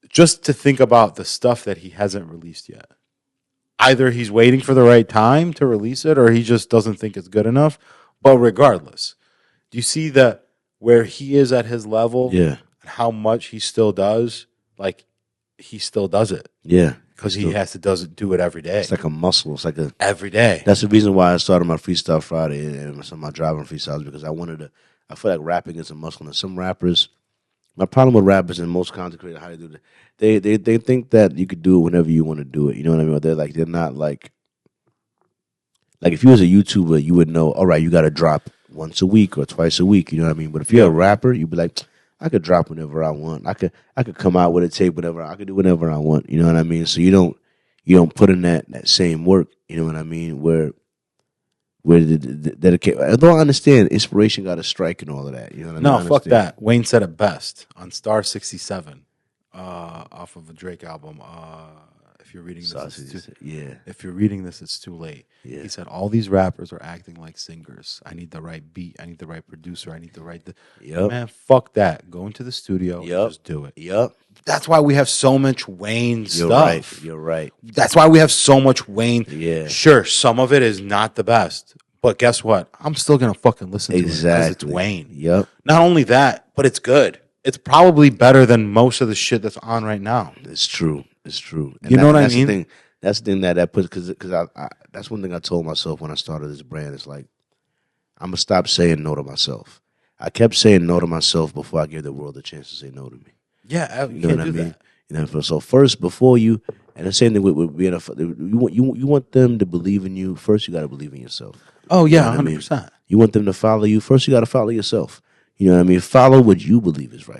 just to think about the stuff that he hasn't released yet. Either he's waiting for the right time to release it or he just doesn't think it's good enough. But regardless, do you see that where he is at his level? Yeah. And how much he still does? Like, he still does it. Yeah. Because he has to do it every day. It's like a muscle. It's like a... Every day. That's the reason why I started my Freestyle Friday and some of my driving freestyles, because I feel like rapping is a muscle. And some rappers... My problem with rappers and most content creators, how they do that, they think that you could do it whenever you want to do it. You know what I mean? They're not like if you was a YouTuber, you would know, all right, you got to drop once a week or twice a week. You know what I mean? But if you're a rapper, you'd be like, I could drop whenever I want. I could come out with a tape whenever I could do whatever I want. You know what I mean? So you don't put in that same work. You know what I mean? Where the dedication. Although I understand inspiration got to strike and all of that. You know what I mean? No, fuck that. Wayne said it best on Star 67 off of a Drake album. If you're reading this, if you're reading this, it's too late. Yeah. He said all these rappers are acting like singers. I need the right beat. I need the right producer. I need the right. Man, fuck that. Go into the studio. And just do it. Yep. That's why we have so much Wayne stuff. You're right. That's why we have so much Wayne. Yeah. Sure, some of it is not the best, but guess what? I'm still gonna fucking listen to it because it's Wayne. Yep. Not only that, but it's good. It's probably better than most of the shit that's on right now. It's true. It's true. And you know what I mean? That's the thing that puts, because I that's one thing I told myself when I started this brand. It's like, I'm gonna stop saying no to myself. I kept saying no to myself before I gave the world a chance to say no to me. Yeah, you know what I mean. You know, so first, before you, and the same thing with being you want them to believe in you. First, you got to believe in yourself. Oh yeah, 100%. You want them to follow you. First, you got to follow yourself. You know what I mean? Follow what you believe is right.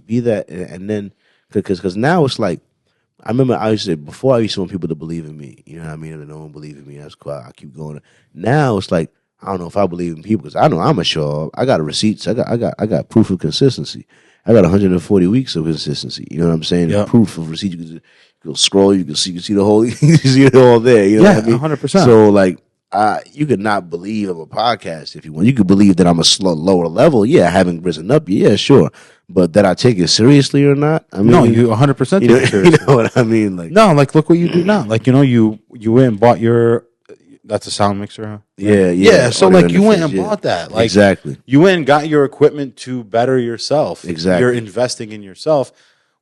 Be that, and then because now it's like, I remember I used to say, before I used to want people to believe in me. You know what I mean? If no one believe in me, that's cool. I keep going. Now it's like, I don't know if I believe in people, because I know I'm a show up. I got receipts. I got proof of consistency. I got 140 weeks of consistency. You know what I'm saying? Yep. Proof of receipt. You can scroll. You can see the whole. You can see it all there. You know what I mean? 100%. So like, you could not believe of a podcast if you want. You could believe that I'm a lower level. Yeah, I haven't risen up. Yeah, sure. But that I take it seriously or not? I mean, no, you 100% take it seriously. You know what I mean? Like, no, like look what you do now. Like, you know, you went and bought your. That's a sound mixer, huh? Yeah. So like you went and bought that. Like, exactly. You went and got your equipment to better yourself. Exactly. You're investing in yourself.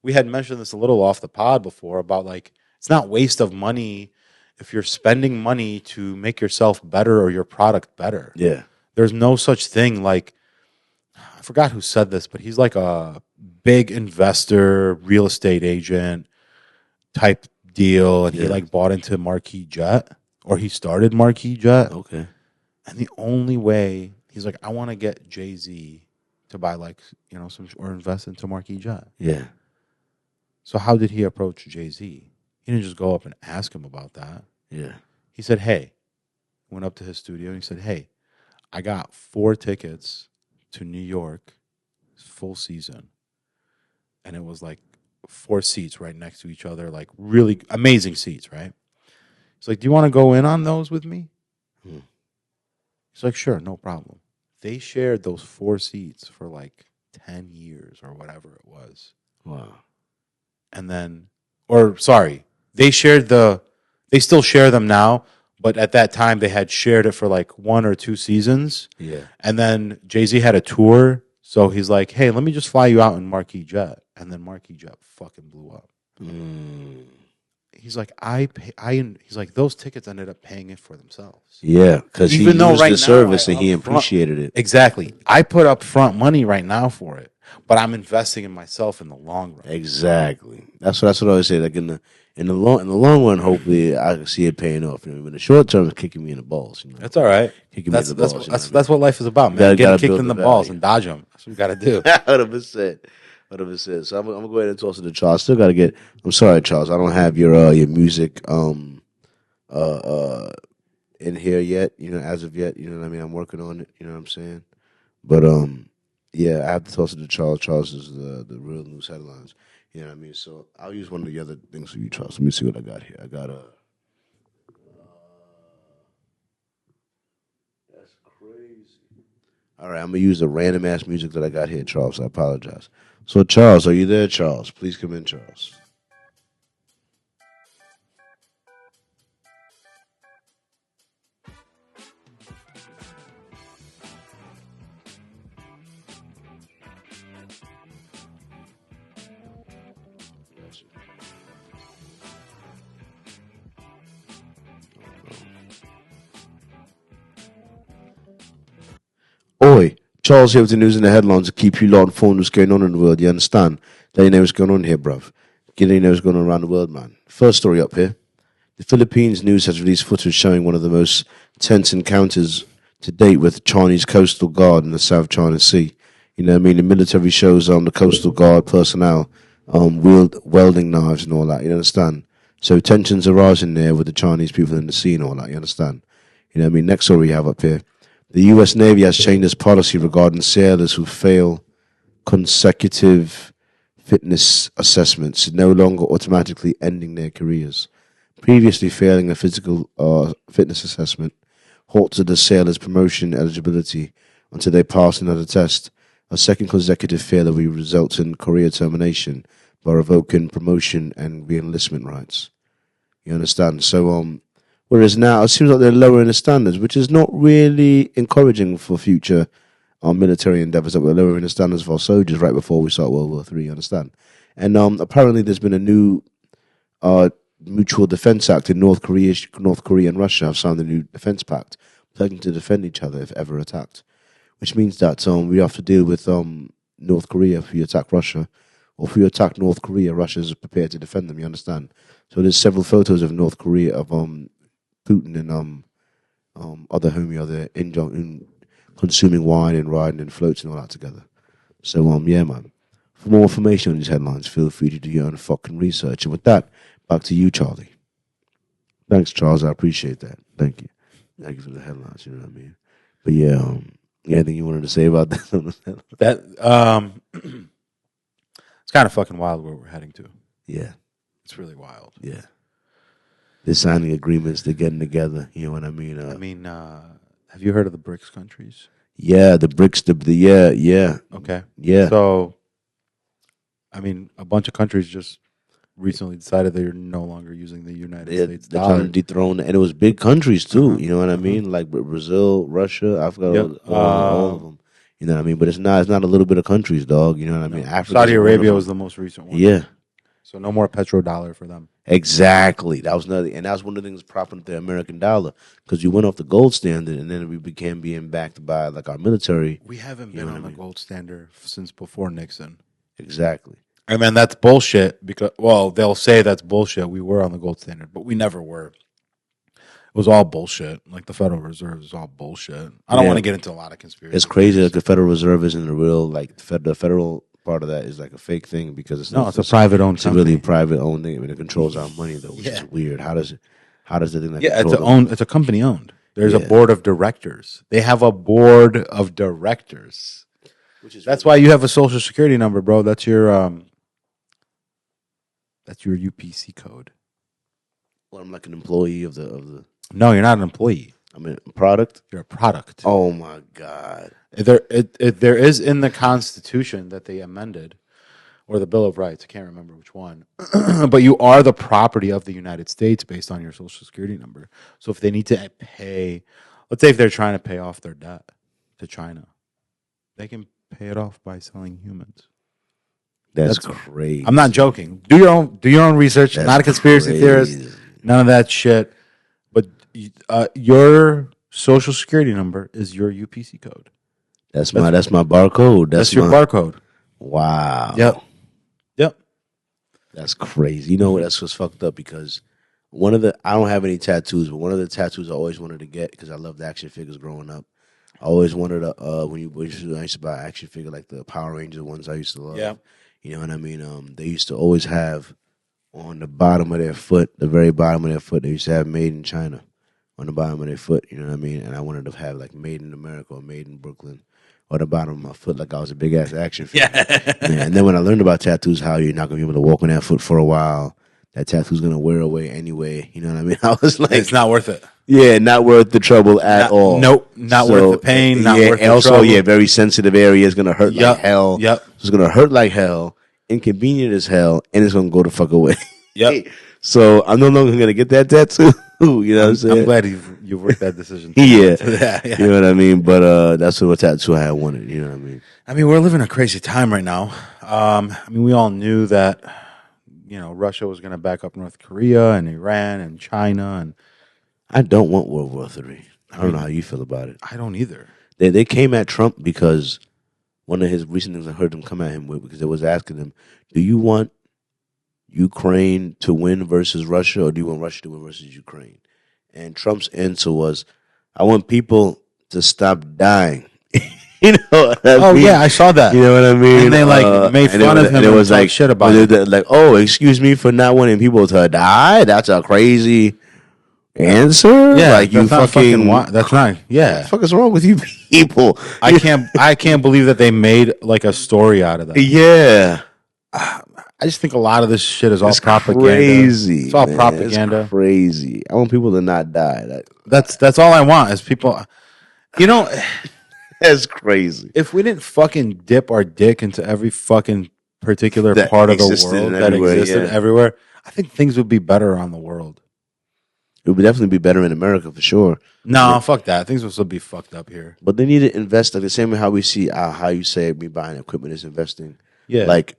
We had mentioned this a little off the pod before about like, it's not waste of money if you're spending money to make yourself better or your product better. Yeah. There's no such thing like, I forgot who said this, but he's like a big investor, real estate agent type deal, and he like bought into Marquis Jet, or he started Marquis Jet. Okay. And the only way, he's like, I want to get Jay-Z to buy like, some or invest into Marquis Jet. Yeah. So how did he approach Jay-Z? He didn't just go up and ask him about that. Yeah. He said, hey, went up to his studio and he said, hey, I got 4 tickets to New York, full season. And it was like 4 seats right next to each other, like really amazing seats, right? He's like, do you want to go in on those with me? He's like, sure, no problem. They shared those 4 seats for like 10 years or whatever it was. Wow. And then, they still share them now, but at that time they had shared it for like 1 or 2 seasons. Yeah. And then Jay-Z had a tour, so he's like, hey, let me just fly you out in Marquis Jet. And then Marquis Jet fucking blew up. He's like, he's like, those tickets ended up paying it for themselves. Yeah, because he used the service and he appreciated it. Exactly. I put up front money right now for it, but I'm investing in myself in the long run. Exactly. That's what I always say. Like in the long run, hopefully I can see it paying off. In the short term, it's kicking me in the balls. That's all right. Kicking me in the balls. That's what life is about, man. Getting kicked in the balls and dodge them. That's what you got to do. 100%. 100%. So I'm gonna go ahead and toss it to Charles. Still gotta get. I'm sorry, Charles. I don't have your music in here yet. As of yet. You know what I mean. I'm working on it. You know what I'm saying. But yeah, I have to toss it to Charles. Charles is the real news headlines. You know what I mean. So I'll use one of the other things for you, Charles. Let me see what I got here. I got that's crazy. All right, I'm gonna use the random ass music that I got here, Charles. I apologize. So, Charles, are you there, Charles? Please come in, Charles. Oi. Charles here with the news and the headlines to keep you lot informed what's going on in the world. You understand? Let you know what's going on here, bruv. Let you know what's going on around the world, man. First story up here. The Philippines news has released footage showing one of the most tense encounters to date with the Chinese coastal guard in the South China Sea. You know what I mean? The military shows the coastal guard personnel welding knives and all that. You understand? So tensions are rising there with the Chinese people in the sea and all that. You understand? You know what I mean? Next story we have up here. The U.S. Navy has changed its policy regarding sailors who fail consecutive fitness assessments, no longer automatically ending their careers. Previously, failing a physical fitness assessment halted a sailor's promotion eligibility until they pass another test. A second consecutive failure will result in career termination by revoking promotion and re-enlistment rights. You understand? So, whereas now it seems like they're lowering the standards, which is not really encouraging for future military endeavors, that we're lowering the standards for our soldiers right before we start World War III, you understand? And apparently there's been a new mutual defense act in North Korea and Russia have signed a new defense pact, pledging to defend each other if ever attacked, which means that we have to deal with North Korea if we attack Russia, or if we attack North Korea, Russia is prepared to defend them, you understand? So there's several photos of North Korea, of Putin and other homie there in consuming wine and riding and floats and all that together. So yeah, man. For more information on these headlines, feel free to do your own fucking research. And with that, back to you, Charlie. Thanks, Charles. I appreciate that. Thank you. Thank you for the headlines. You know what I mean? But yeah, anything you wanted to say about that? That it's kind of fucking wild where we're heading to. Yeah, it's really wild. Yeah. They're signing agreements. They're getting together. You know what I mean? Have you heard of the BRICS countries? Yeah, the BRICS. Yeah. Okay. Yeah. So, a bunch of countries just recently decided they're no longer using the United States dollar. They're trying to dethrone, and it was big countries too. You know what I mean? Like Brazil, Russia, Africa, all of them. You know what I mean? But it's not a little bit of countries, dog. You know what I mean? Africa. Saudi Arabia was the most recent one. Yeah. So no more petrodollar for them. Exactly. That was another, and that's one of the things propping up the American dollar because you went off the gold standard, and then we began being backed by like our military. We haven't been on the gold standard since before Nixon. Exactly. I mean, that's bullshit because, well, they'll say that's bullshit. We were on the gold standard, but we never were. It was all bullshit. Like the Federal Reserve is all bullshit. I don't want to get into a lot of conspiracy. It's crazy that the Federal Reserve isn't a real, like, the federal part of that is like a fake thing because it's a private owned company. It's a really private owned thing. I mean, it controls our money though, which is weird. How does the thing that it's a company owned. There's a board of directors. They have a board of directors. That's why you have a social security number, bro. That's your UPC code. Well, I'm like an employee of the. No, you're not an employee. I'm a product. You're a product. Oh my God. There is in the Constitution that they amended, or the Bill of Rights. I can't remember which one. But you are the property of the United States based on your social security number. So if they need to pay, let's say if they're trying to pay off their debt to China, they can pay it off by selling humans. That's crazy. I'm not joking. Do your own research. Not a conspiracy theorist. None of that shit. But your social security number is your UPC code. That's my barcode. That's your barcode. Wow. Yep. That's crazy. You know what? That's what's fucked up because I don't have any tattoos, but one of the tattoos I always wanted to get because I loved action figures growing up. I always wanted I used to buy action figure like the Power Ranger ones I used to love. Yeah. You know what I mean? They used to always have on the bottom of their foot, the very bottom of their foot, they used to have made in China on the bottom of their foot. You know what I mean? And I wanted to have like made in America or made in Brooklyn. Or the bottom of my foot, like I was a big ass action figure. Yeah. And then when I learned about tattoos, how you're not gonna be able to walk on that foot for a while, that tattoo's gonna wear away anyway. You know what I mean? I was like, it's not worth it. Yeah, not worth the trouble at all. Nope, not worth the pain. Not worth the also, trouble. Very sensitive area. It's gonna hurt like hell. Yep. So it's gonna hurt like hell, inconvenient as hell, and it's gonna go the fuck away. Yep. So I'm no longer gonna get that tattoo. You know what I'm saying? I'm glad you've worked that decision. Yeah. You know what I mean? But that's what tattoo I had wanted. You know what I mean? I mean, we're living a crazy time right now. I mean, we all knew that, Russia was going to back up North Korea and Iran and China. And I don't want World War III. I don't know how you feel about it. I don't either. They came at Trump because one of his recent things I heard them come at him with because they was asking him, do you want Ukraine to win versus Russia, or do you want Russia to win versus Ukraine? And Trump's answer was, I want people to stop dying. Yeah, I saw that. You know what I mean? And they made fun of him and was like shit about it. Like, oh, excuse me for not wanting people to die? That's a crazy answer? Yeah, like you fucking that's not. Yeah. What the fuck is wrong with you people? I can't believe that they made like a story out of that. Yeah. I just think a lot of this shit is all propaganda. Crazy, it's all propaganda. It's crazy. I want people to not die. That's all I want is people. That's crazy. If we didn't fucking dip our dick into every fucking particular part of the world that existed everywhere, I think things would be better around the world. It would definitely be better in America for sure. No, fuck that. Things will still be fucked up here. But they need to invest like the same way how we see how you say me buying equipment is investing. Yeah. Like.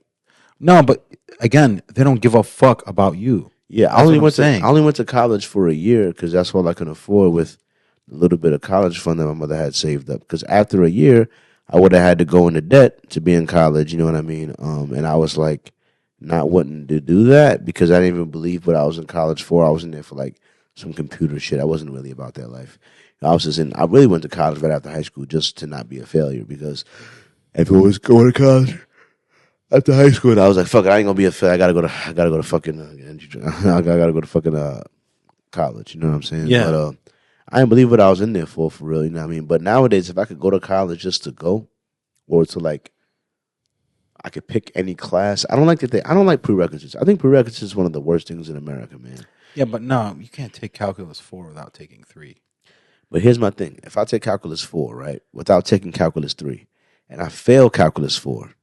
No, but again, they don't give a fuck about you. Yeah, I only went to college for a year because that's all I can afford with the little bit of college fund that my mother had saved up. Because after a year, I would have had to go into debt to be in college. You know what I mean? And I was like not wanting to do that because I didn't even believe what I was in college for. I was in there for like some computer shit. I wasn't really about that life. I really went to college right after high school just to not be a failure because everyone was going to college. After high school, and I was like, "Fuck it, I ain't gonna be a failure. I gotta go to fucking, I gotta go to fucking college." You know what I'm saying? Yeah. But I didn't believe what I was in there for real. You know what I mean? But nowadays, if I could go to college just to go, or to like, I could pick any class. I don't like prerequisites. I think prerequisites is one of the worst things in America, man. Yeah, but no, you can't take calculus 4 without taking 3. But here's my thing: if I take calculus 4, right, without taking calculus 3, and I fail calculus 4.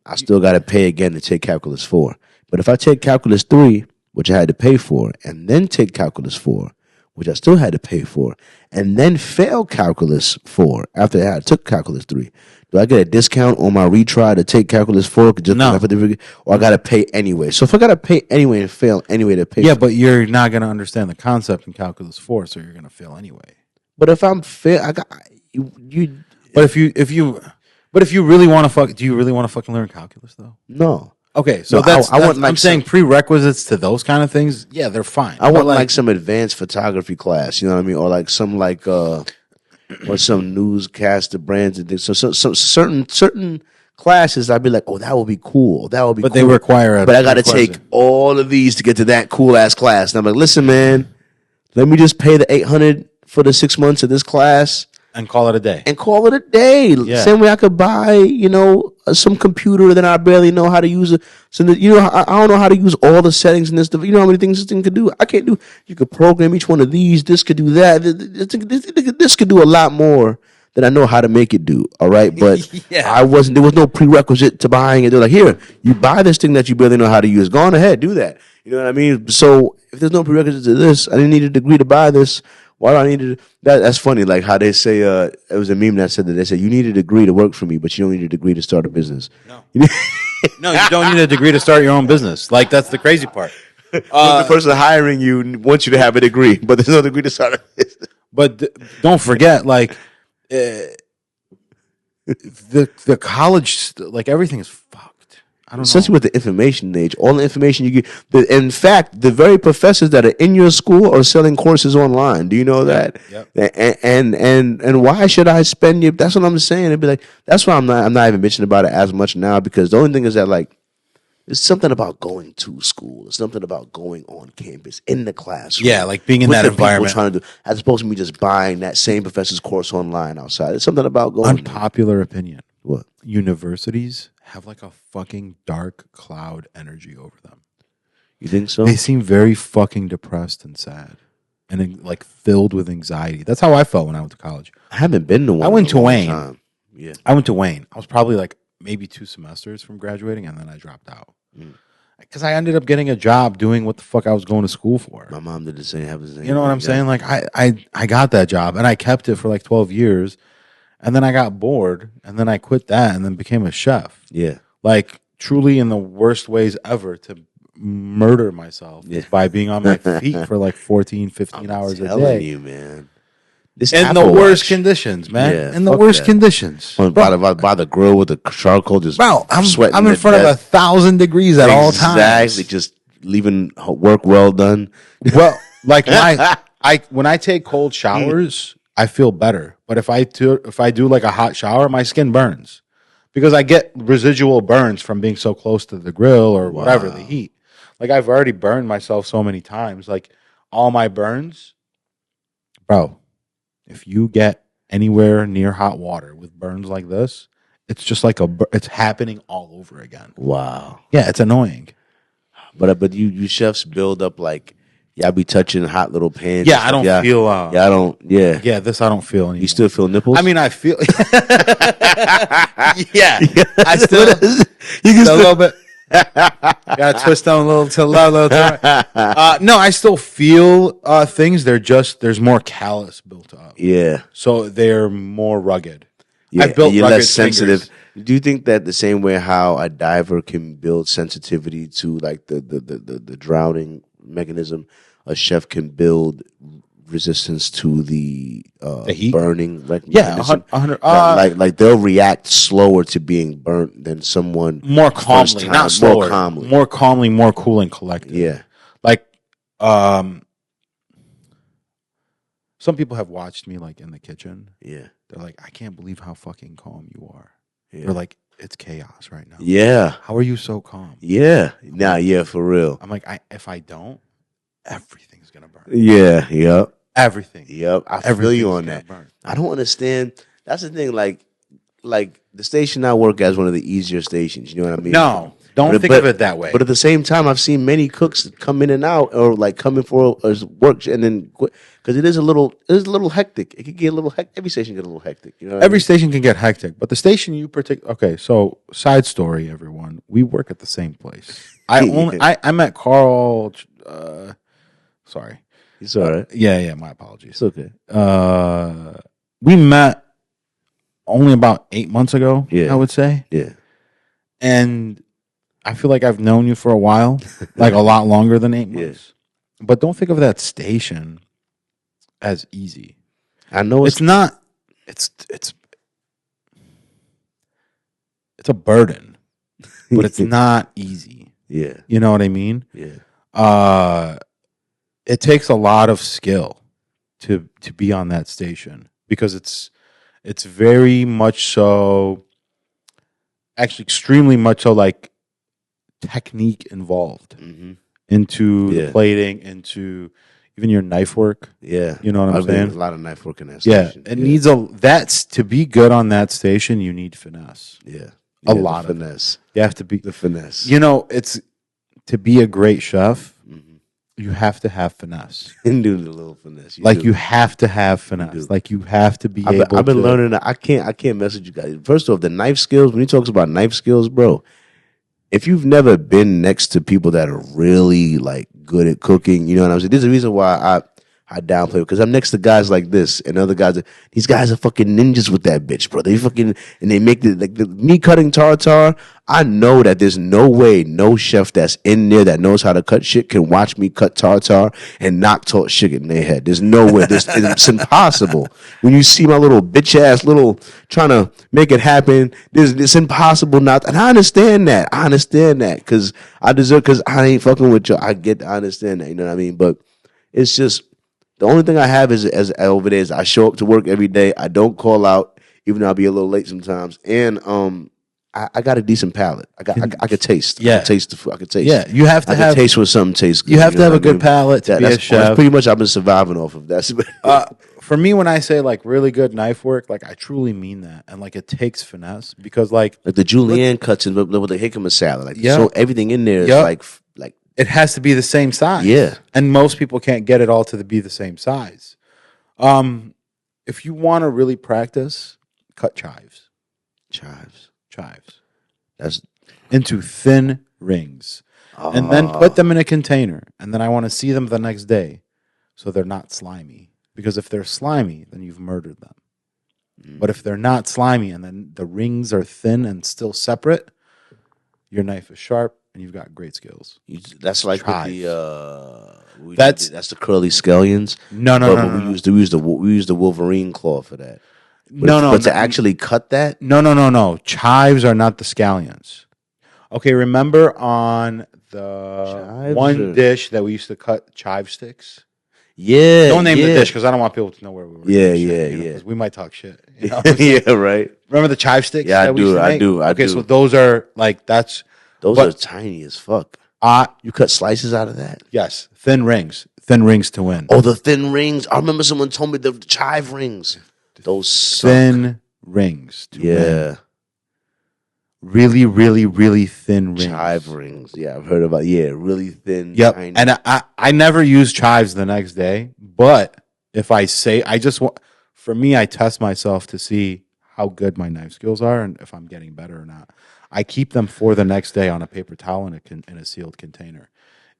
I still got to pay again to take calculus 4. But if I take calculus 3, which I had to pay for, and then take calculus 4, which I still had to pay for, and then fail Calculus 4 after I took Calculus 3, do I get a discount on my retry to take Calculus 4? No. Or I got to pay anyway? So if I got to pay anyway and fail anyway to pay. Yeah, but you're not going to understand the concept in Calculus 4, so you're going to fail anyway. But if I'm fail, I got you. But if you really want to do you really want to fucking learn calculus though? No. Okay, so no, I want like I'm saying prerequisites to those kind of things. Yeah, they're fine. I want like some advanced photography class. You know what I mean? Or like some or some newscaster brands and things. So certain classes, I'd be like, oh, that would be cool. That would be. But cool. They require. But I got to take all of these to get to that cool ass class. And I'm like, listen, man, let me just pay the $800 for the 6 months of this class. And call it a day. Yeah. Same way I could buy, some computer that I barely know how to use. I don't know how to use all the settings in this. You know how many things this thing could do? I can't do. You could program each one of these. This could do that. This could do a lot more than I know how to make it do. All right, but there was no prerequisite to buying it. They're like, here, you buy this thing that you barely know how to use. Go on ahead, do that. You know what I mean? So if there's no prerequisite to this, I didn't need a degree to buy this. Why do I need to? That's funny. Like how they say, it was a meme that said that they said you need a degree to work for me, but you don't need a degree to start a business. No, no, you don't need a degree to start your own business. Like that's the crazy part. The person hiring you wants you to have a degree, but there's no degree to start a business. But don't forget, like the college, like everything is fucked. I don't know. Especially with the information age, all the information you get. In fact, the very professors that are in your school are selling courses online. Do you know that? Yep. And why should I spend you? That's what I'm saying. It'd be like that's why I'm not even mentioning about it as much now, because the only thing is that like it's something about going to school. It's something about going on campus in the classroom. Yeah, like being in that environment. Trying to do, as opposed to me just buying that same professor's course online outside. It's something about going. Unpopular opinion. What? Universities have like a fucking dark cloud energy over them. You think so? They seem very fucking depressed and sad and like filled with anxiety. That's how I felt when I went to college. I haven't been to one. I went to Wayne. Time. Yeah. I went to Wayne. I was probably like maybe 2 semesters from graduating, and then I dropped out. Because I ended up getting a job doing what the fuck I was going to school for. My mom did the same. You know what I'm saying? Like I got that job and I kept it for like 12 years. And then I got bored, and then I quit that, and then became a chef. Yeah, like truly in the worst ways ever to murder myself by being on my feet for like 14, 15 hours a day. I'm telling you, man. In the worst conditions, man. Yeah, in the worst conditions. By the grill with the charcoal, just I'm sweating. I'm in front of 1,000 degrees at all times. Exactly, just leaving work well done. Well, like when I take cold showers, I feel better. But if I do like a hot shower, my skin burns because I get residual burns from being so close to the grill or whatever, the heat. Like I've already burned myself so many times. Like all my burns, bro. If you get anywhere near hot water with burns like this, it's just like it's happening all over again. Wow. Yeah, it's annoying. But you chefs build up like. Y'all be touching hot little pans. Yeah, I don't feel. Yeah, I don't. Yeah, yeah. This I don't feel anymore. You still feel nipples? I mean, I feel. Yeah, I still. You can still a little bit. Gotta twist them a little to little. No, I still feel things. There's more callus built up. Yeah, so they're more rugged. Yeah, I've built you're rugged less sensitive. fingers. Do you think that the same way how a diver can build sensitivity to like the drowning mechanism, a chef can build resistance to the heat? burning? Yeah, 100. Like they'll react slower to being burnt than someone more calmly, not slower, more calmly, more cool and collected. Yeah, like some people have watched me like in the kitchen. Yeah, they're like, I can't believe how fucking calm you are. Yeah. They're like, it's chaos right now. Yeah. How are you so calm? Yeah. Nah, yeah, for real. I'm like, if I don't, everything's gonna burn. Yeah, yep. Everything. Yep. I feel you on that. Burn. I don't understand. That's the thing, like the station I work at is one of the easier stations. You know what I mean? No. Don't think of it that way. But at the same time, I've seen many cooks come in and out, or like come in for work and then quit, because it is a little hectic. It can get a little hectic. Every station get a little hectic. You know, every station can get hectic, but the station you Okay, so side story, everyone. We work at the same place. I met Carl. Sorry, It's all right. Yeah. My apologies. It's okay. We met only about 8 months ago. Yeah. I would say. Yeah. And I feel like I've known you for a while, like a lot longer than 8 months. Yeah. But don't think of that station as easy. I know it's not. It's a burden, but it's not easy. Yeah. You know what I mean? Yeah. It takes a lot of skill to be on that station because it's very much so, actually extremely much so, like technique involved into the plating, into even your knife work. Yeah. You know what I'm saying? A lot of knife work in that station. Yeah. It needs that's to be good on that station, you need finesse. Yeah. A lot of finesse. You have to be the finesse. You know, it's to be a great chef, you have to have finesse. And do the little finesse. You have to have finesse. Like you have to be able I've been learning that. I can't message you guys. First off, the knife skills, when he talks about knife skills, bro, if you've never been next to people that are really like good at cooking, you know what I'm saying? There's a reason why I downplay it, because I'm next to guys like this and other guys. These guys are fucking ninjas with that bitch, bro. They fucking, and they make me cutting tartar. I know that there's no way no chef that's in there that knows how to cut shit can watch me cut tartar and knock shit in their head. There's no way. It's impossible. When you see my little bitch ass little trying to make it happen, it's impossible not. And I understand that. Because I ain't fucking with you. I understand that. You know what I mean? But it's just, the only thing I have is as over there is I show up to work every day. I don't call out, even though I'll be a little late sometimes. And I got a decent palate. I could taste. Yeah. I could taste the food. I could taste. Yeah, you have to have taste when something tastes good. You have to have a good palate to be a chef. That's pretty much I've been surviving off of that. For me, when I say like really good knife work, like I truly mean that, and like it takes finesse because like the julienne cuts in with the jicama salad, like so everything in there is like it has to be the same size. Yeah. And most people can't get it all to be the same size. If you want to really practice, cut chives. That's into thin rings. And then put them in a container. And then I want to see them the next day so they're not slimy. Because if they're slimy, then you've murdered them. But if they're not slimy and then the rings are thin and still separate, your knife is sharp. And you've got great skills. That's like that's the curly scallions. No. We use the Wolverine claw for that. But to actually cut that? No. Chives are not the scallions. Okay, remember on the dish that we used to cut chive sticks? Yeah. Don't name the dish because I don't want people to know where we were. Yeah. Because we might talk shit. You know yeah, right. Remember the chive sticks? Yeah, I do. Okay, so those are like Those are tiny as fuck. You cut slices out of that? Yes. Thin rings. Thin rings to win. Oh, the thin rings. I remember someone told me the chive rings. Those suck. Thin rings to win. Really, really, really thin rings. Chive rings. Yeah, I've heard about really thin. Yep. Tiny. And I never use chives the next day. But if I say, for me, I test myself to see how good my knife skills are and if I'm getting better or not. I keep them for the next day on a paper towel in a sealed container.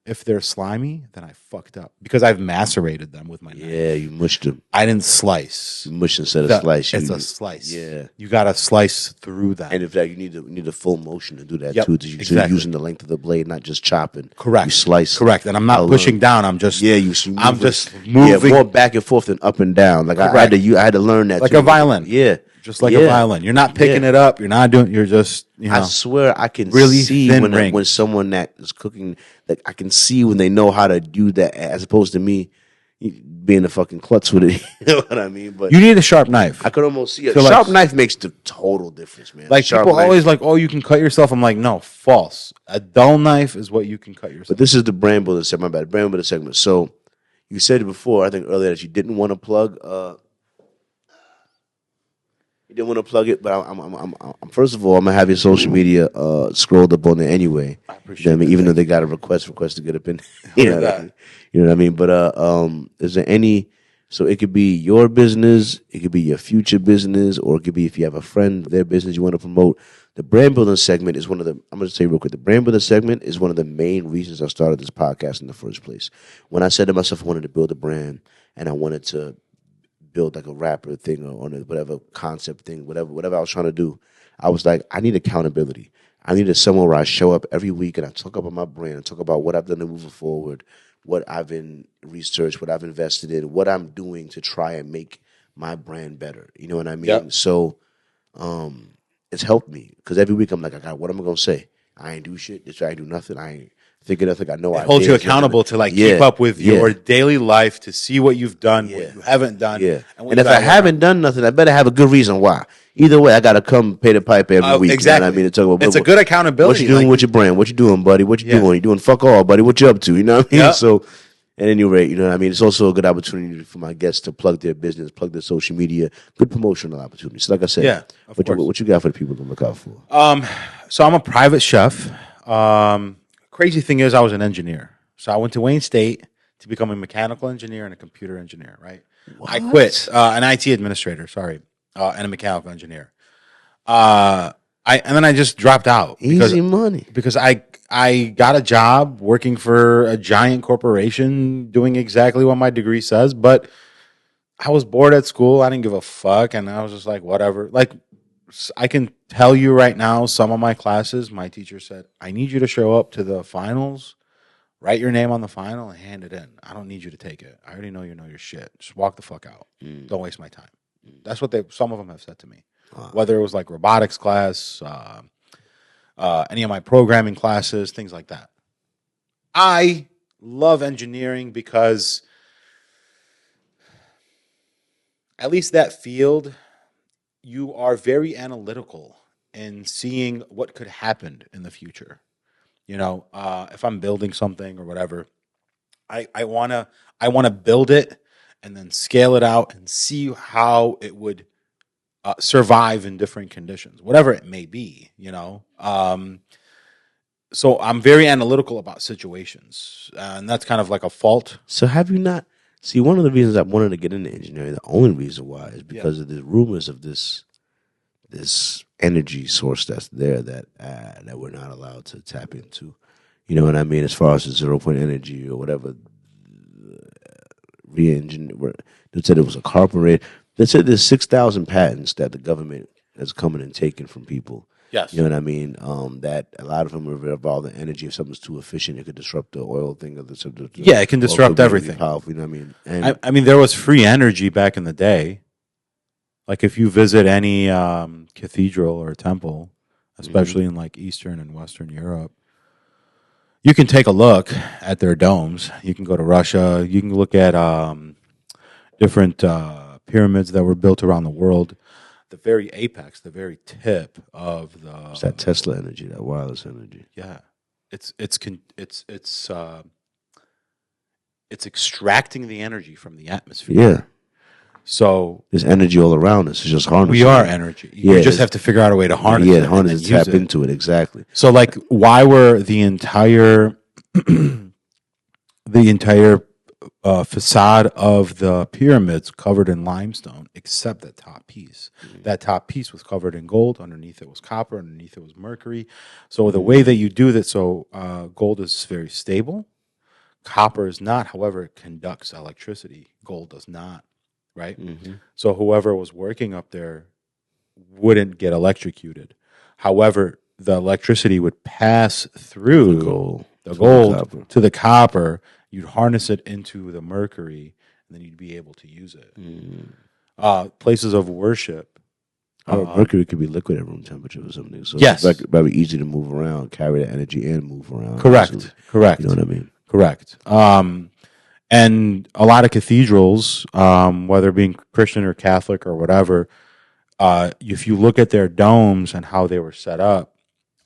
If they're slimy, then I fucked up because I've macerated them with my knife. Yeah, you mushed them. I didn't slice. You mushed instead of slice. It's a slice. Yeah, you got to slice through that. And in fact, you need a full motion to do that too. So exactly. You're using the length of the blade, not just chopping. Correct. You slice. Correct. And I'm not pushing down. I'm just I'm just moving more back and forth than up and down. Like I had to learn that like too. a violin. Yeah. Just like a violin. You're not picking it up. You're not doing. You're just. I swear, I can really see when someone that is cooking. Like I can see when they know how to do that, as opposed to me being a fucking klutz with it. You know what I mean? But you need a sharp knife. I could almost see it. So sharp knife makes the total difference, man. Like people always like, oh, you can cut yourself. I'm like, no, false. A dull knife is what you can cut yourself. But this is the brand builder segment. My bad. Brand builder segment. So you said it before. I think earlier that you didn't want to plug. You didn't want to plug it, but I'm first of all, I'm gonna have your social media scrolled up on there anyway. I appreciate that. Even though they got a request to get up in, you know what I mean. But is there any So it could be your business, it could be your future business, or it could be if you have a friend, their business you want to promote. The brand building segment is one of the, I'm going to say real quick, the brand building segment is one of the main reasons I started this podcast in the first place. When I said to myself I wanted to build a brand and I wanted to build like a rapper thing or whatever concept thing, whatever I was trying to do, I was like, I need accountability. I needed somewhere where I show up every week and I talk about my brand, talk about what I've done to move it forward, what I've been researched, what I've invested in, what I'm doing to try and make my brand better. You know what I mean? Yep. So it's helped me because every week I'm like, what am I going to say? I ain't do shit. I ain't do nothing. I ain't thinking nothing. I know It holds you accountable to keep up with your daily life, to see what you've done, what you haven't done. Yeah. And if I haven't done nothing, I better have a good reason why. Either way, I got to come pay the pipe every week. Exactly. You know what I mean? To talk about, it's a good accountability. What you doing with your brand? What you doing, buddy? What you doing? You doing fuck all, buddy? What you up to? You know what I mean? Yep. So at any rate, you know what I mean? It's also a good opportunity for my guests to plug their business, plug their social media, good promotional opportunities. So like I said, what you got for the people to look out for? So I'm a private chef. Crazy thing is I was an engineer. So I went to Wayne State to become a mechanical engineer and a computer engineer, right? What? I quit, an IT administrator, and a mechanical engineer. And then I just dropped out. Easy money. Because I got a job working for a giant corporation doing exactly what my degree says, but I was bored at school. I didn't give a fuck, and I was just like, whatever. Like, I can tell you right now, some of my classes, my teacher said, I need you to show up to the finals, write your name on the final, and hand it in. I don't need you to take it. I already know you know your shit. Just walk the fuck out. Don't waste my time. That's what some of them have said to me. Wow. Whether it was like robotics class, any of my programming classes, things like that. I love engineering because at least that field, you are very analytical in seeing what could happen in the future. You know, if I'm building something or whatever, I wanna build it and then scale it out and see how it would survive in different conditions, whatever it may be. You know, so I'm very analytical about situations, and that's kind of like a fault. So have you not? See, one of the reasons I wanted to get into engineering, the only reason why, is because of the rumors of this energy source that's there that we're not allowed to tap into. You know what I mean? As far as the 0 point energy or whatever, re-engineer. They said it was a corporate. They said there's 6,000 patents that the government has come in and taken from people. Yes. You know what I mean? That a lot of them are involved in energy. If something's too efficient, it could disrupt the oil thing. It can disrupt everything. Powerful, you know what I mean? I mean, there was free energy back in the day. Like if you visit any cathedral or temple, especially in like Eastern and Western Europe, you can take a look at their domes. You can go to Russia. You can look at different pyramids that were built around the world. The very apex, the very tip of the it's that Tesla energy, that wireless energy. Yeah, it's extracting the energy from the atmosphere. Yeah. So there's energy all around us. It's just harnessing. We are energy. You just have to figure out a way to harness it. Harness and tap into it, exactly. So like, why were the entire facade of the pyramids covered in limestone, except that top piece? That top piece was covered in gold. Underneath it was copper. Underneath it was mercury. So the way that you do that, gold is very stable. Copper is not. However, it conducts electricity. Gold does not. Right? So whoever was working up there wouldn't get electrocuted. However, the electricity would pass through the gold to the copper. You'd harness it into the mercury, and then you'd be able to use it. Places of worship. Mercury could be liquid at room temperature or something. So yes. It's very easy to move around, carry the energy, and move around. Correct. Correct. You know what I mean? Correct. And a lot of cathedrals, whether being Christian or Catholic or whatever, if you look at their domes and how they were set up,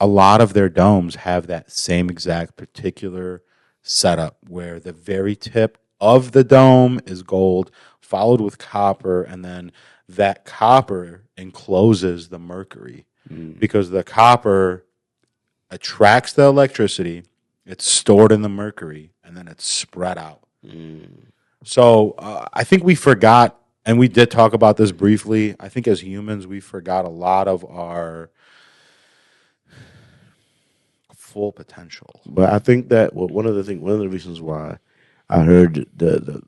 a lot of their domes have that same exact particular setup where the very tip of the dome is gold, followed with copper, and then that copper encloses the mercury because the copper attracts the electricity, it's stored in the mercury, and then it's spread out. So I think we forgot, and we did talk about this briefly. I think as humans, we forgot a lot of our full potential. But I think that one of the reasons why I heard the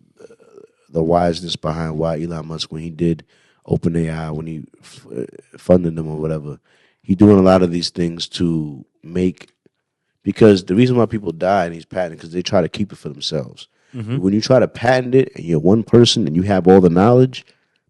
wiseness behind why Elon Musk, when he did OpenAI, when he funded them or whatever, he doing a lot of these things to make, because the reason why people die in these patents because they try to keep it for themselves. Mm-hmm. When you try to patent it and you're one person and you have all the knowledge,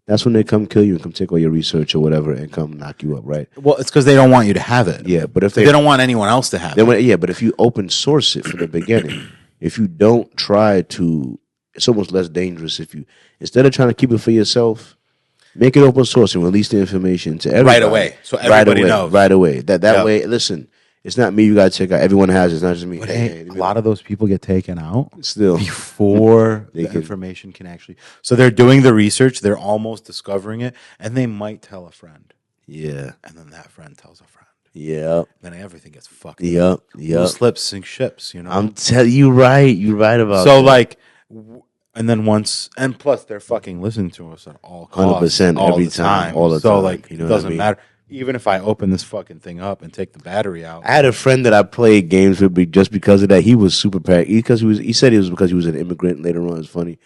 that's when they come kill you and come take all your research or whatever and come knock you up, right? Well, it's because they don't want you to have it. Yeah, but if they don't want anyone else to have it. Yeah, but if you open source it from the beginning, if you don't try to, it's almost less dangerous if you, instead of trying to keep it for yourself, make it open source and release the information to everybody. Right away. So everybody knows. Right away. That way, listen, it's not me you got to take out. Everyone has it. It's not just me. But hey, a lot of those people get taken out still before the information can actually. So they're doing the research. They're almost discovering it. And they might tell a friend. Yeah. And then that friend tells a friend. Yeah. Then everything gets fucked up. Yep. Slips sink ships, you know. I'm telling you, right. You're right about so, that. like, and then once, and plus they're fucking listening to us at all costs. 100% every time. All the time. So, like, you know it doesn't matter. I mean? Even if I open this fucking thing up and take the battery out. I had a friend that I played games with just because of that. He was super packed. He said it was because he was an immigrant later on. It's funny.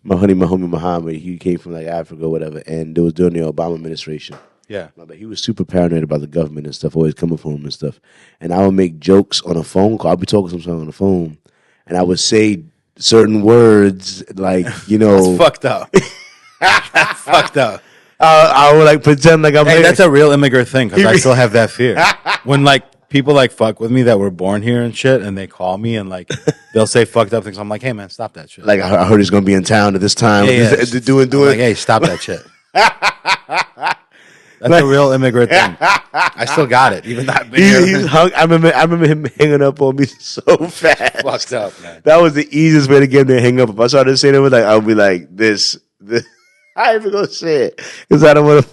My homie Muhammad, he came from like Africa or whatever, and it was during the Obama administration. Yeah. But he was super paranoid about the government and stuff, always coming for him and stuff. And I would make jokes on a phone call. I'd be talking to someone on the phone, and I would say certain words like, you know. That's fucked up. That's fucked up. I would like pretend like I'm. Hey, that's a real immigrant thing because I still have that fear. When like people like fuck with me that were born here and shit, and they call me and like they'll say fucked up things. I'm like, hey man, stop that shit. Like I heard he's gonna be in town at this time. Yeah. Doing. Like, hey, stop that shit. That's a real immigrant thing. I still got it, even that big. He's hung. I remember him hanging up on me so fast. Fucked up, man. That was the easiest way to get him to hang up. If I started saying it, like I'll be like this. I ain't even gonna say it because I don't want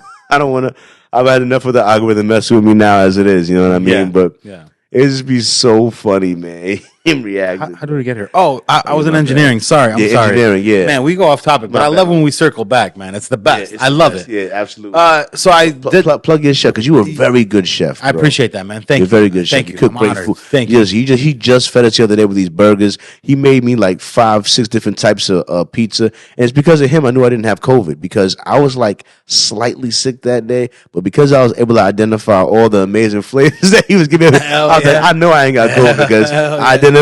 to. I've had enough of the algorithm mess with me now as it is. You know what I mean? Yeah. But yeah, it just be so funny, man. Him reacting. How did we get here? Oh, I was in engineering. Sorry, I'm sorry. Engineering, yeah. Man, we go off topic, but I love when we circle back, man. It's the best. Yeah, I love it. Yeah, absolutely. So I did plug your chef because you were a very good chef. Bro. I appreciate that, man. Thank you. You're very good chef. Thank you. Cook great food. Thank you. Yes, he just fed us the other day with these burgers. He made me like 5-6 different types of pizza, and it's because of him I knew I didn't have COVID because I was like slightly sick that day, but because I was able to identify all the amazing flavors that he was giving me, I was like, I know I ain't got COVID because I identify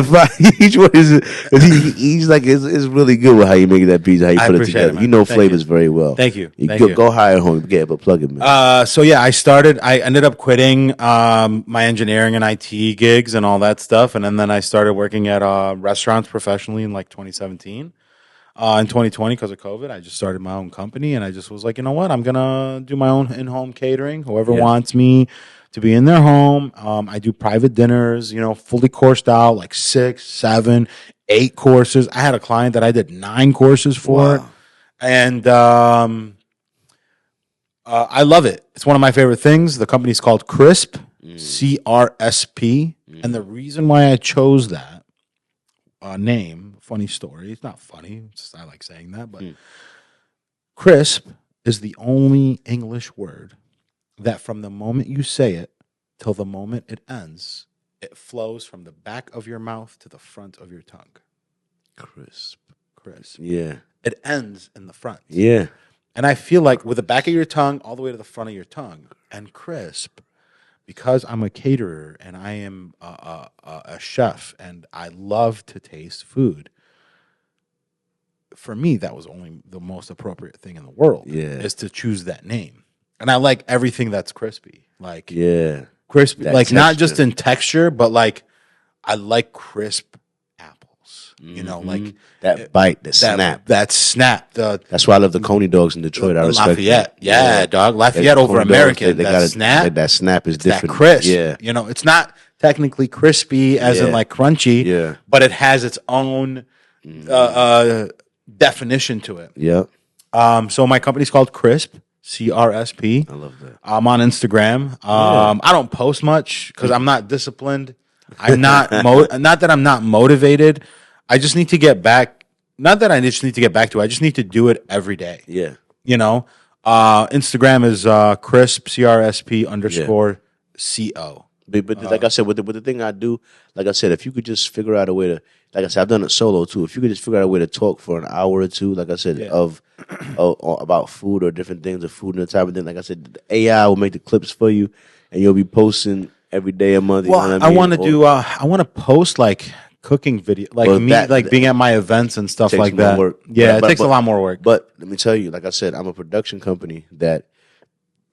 each one he's like it's really good with how you make that pizza, how you put it together. You know flavors very well. Thank you. Go hire home. Yeah, but plug it, man. So yeah, I ended up quitting my engineering and IT gigs and all that stuff, and then I started working at restaurants professionally in like 2017. In 2020, because of COVID, I just started my own company, and I just was like, you know what, I'm gonna do my own in-home catering. Whoever wants me to be in their home, I do private dinners, you know, fully coursed out, like 6, 7, 8 courses. I had a client that I did 9 courses for, and I love it. It's one of my favorite things. The company's called Crisp, CRSP, and the reason why I chose that name, funny story. It's not funny. It's just, I like saying that, but crisp is the only English word that from the moment you say it till the moment it ends, it flows from the back of your mouth to the front of your tongue. Crisp. Yeah. It ends in the front. Yeah. And I feel like with the back of your tongue all the way to the front of your tongue and crisp, because I'm a caterer and I am a chef and I love to taste food, for me, that was only the most appropriate thing in the world is to choose that name. And I like everything that's crispy. Like, crispy, that like texture. Not just in texture, but like I like crisp apples. You know, like that bite, that snap. That snap. That's why I love the Coney dogs in Detroit. I respect Lafayette. Yeah, dog. Lafayette over American. They that snap. That snap is different. That crisp. Yeah. You know, it's not technically crispy as in like crunchy, but it has its own definition to it. Yeah. So my company's called Crisp, CRSP. I love that. I'm on Instagram. I don't post much because I'm not disciplined. I'm not not that I'm not motivated. I just need to get back not that I just need to get back to it. I just need to do it every day. Yeah. You know, Instagram is crisp CRSP_CO. But like I said, with the thing I do, like I said, if you could just figure out a way to, like I said, I've done it solo too. If you could just figure out a way to talk for an hour or two, like I said, of about food or different things, of food and the type of thing. Like I said, the AI will make the clips for you, and you'll be posting every day, a month. Well, you know what I mean? want to do. I want to post like cooking video, like Well, me, that- like being at my events and stuff takes like more that. work. Yeah, But- it takes a lot more work. But let me tell you, like I said, I'm a production company that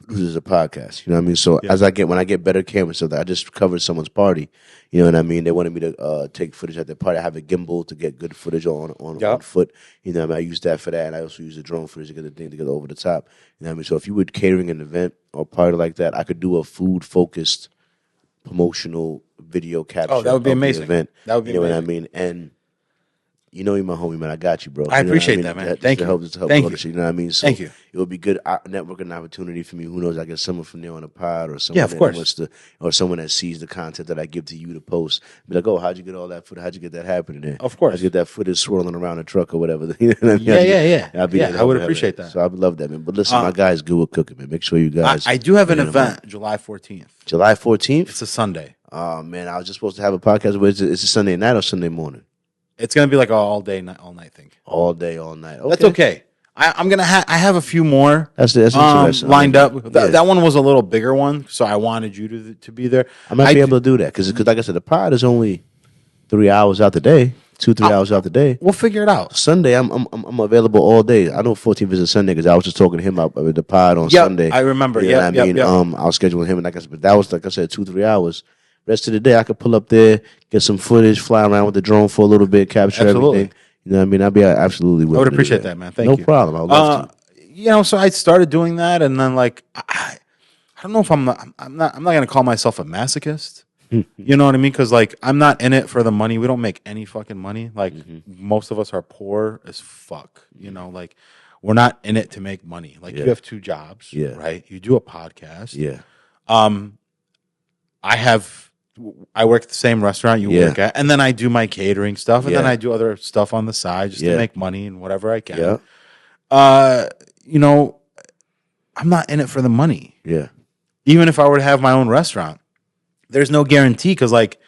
produces a podcast. You know what I mean? So when I get better cameras, so that I just covered someone's party. You know what I mean? They wanted me to take footage at their party. I have a gimbal to get good footage on foot. You know what I mean? I use that for that, and I also use the drone footage to get the thing to get over the top. You know what I mean? So if you were catering an event or party like that, I could do a food focused promotional video capture. Oh, that would be of the amazing. event. That would be you know amazing. what I mean? And you know you're my homie, man. I got you, bro. I You know appreciate what I mean? that, man. Thank you. Just to help Thank grow you. the shit, you know what I mean? So Thank you. It would be good networking opportunity for me. Who knows? I get someone from there on the pod, or someone of that course. wants to, or someone that sees the content that I give to you to post. Be like, oh, how'd you get all that footage? How'd you get that happening there? Of course. How'd you get that footage swirling around a truck or whatever? You know what I mean? Yeah. I'd be there to I would help appreciate have that. So I would love that, man. But listen, my guy's good with cooking, man. Make sure you guys. I do have an you know, event July 14th. July 14th. It's a Sunday. Oh man, I was just supposed to have a podcast. But it's a Sunday night or Sunday morning? It's gonna be like all day, all night thing. All day, all night. Okay. That's okay. I'm gonna I have a few more. That's interesting. lined up. Yeah. That one was a little bigger one, so I wanted you to be there. I might be able to do that because like I said, the pod is only 3 hours out the day, 2-3 hours out the day. We'll figure it out. Sunday, I'm available all day. I know 14th is a Sunday because I was just talking to him about the pod on Sunday. I remember. You know what I mean? I was scheduling him, and like I said, but that was like I said, 2-3 hours. Rest of the day, I could pull up there, get some footage, fly around with the drone for a little bit, capture everything. You know what I mean? I'd be absolutely willing. I would to do appreciate that, man. Thank you. No problem. I'd love to. You know, so I started doing that, and then like I don't know if I'm not gonna call myself a masochist. You know what I mean? Because like I'm not in it for the money. We don't make any fucking money. Like most of us are poor as fuck. You know, like we're not in it to make money. Like you have 2 jobs, right? You do a podcast. Yeah. I work at the same restaurant you work at, and then I do my catering stuff, and then I do other stuff on the side just to make money and whatever I can. Yeah. You know, I'm not in it for the money. Yeah. Even if I were to have my own restaurant, there's no guarantee because, like,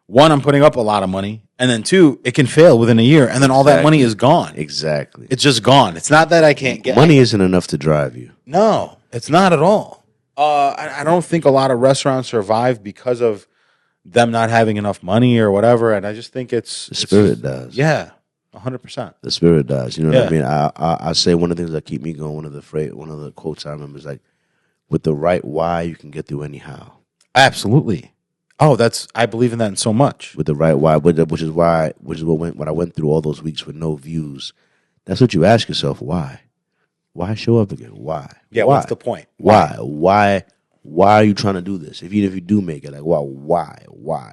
1, I'm putting up a lot of money, and then 2, it can fail within a year, and then all that money is gone. Exactly. It's just gone. It's not that I can't get money isn't enough to drive you. No, it's not at all. I don't think a lot of restaurants survive because of them not having enough money or whatever, and I just think the spirit does. Yeah, 100%. The spirit does. You know what I mean? I say one of the things that keep me going. One of the quotes I remember is like, "With the right why, you can get through anyhow." Absolutely. Oh, I believe in that in so much. With the right why, which is what I went through all those weeks with no views. That's what you ask yourself: why? Why show up again? Why? Yeah. Why? What's the point? Why are you trying to do this? Even if you do make it, like, well, why?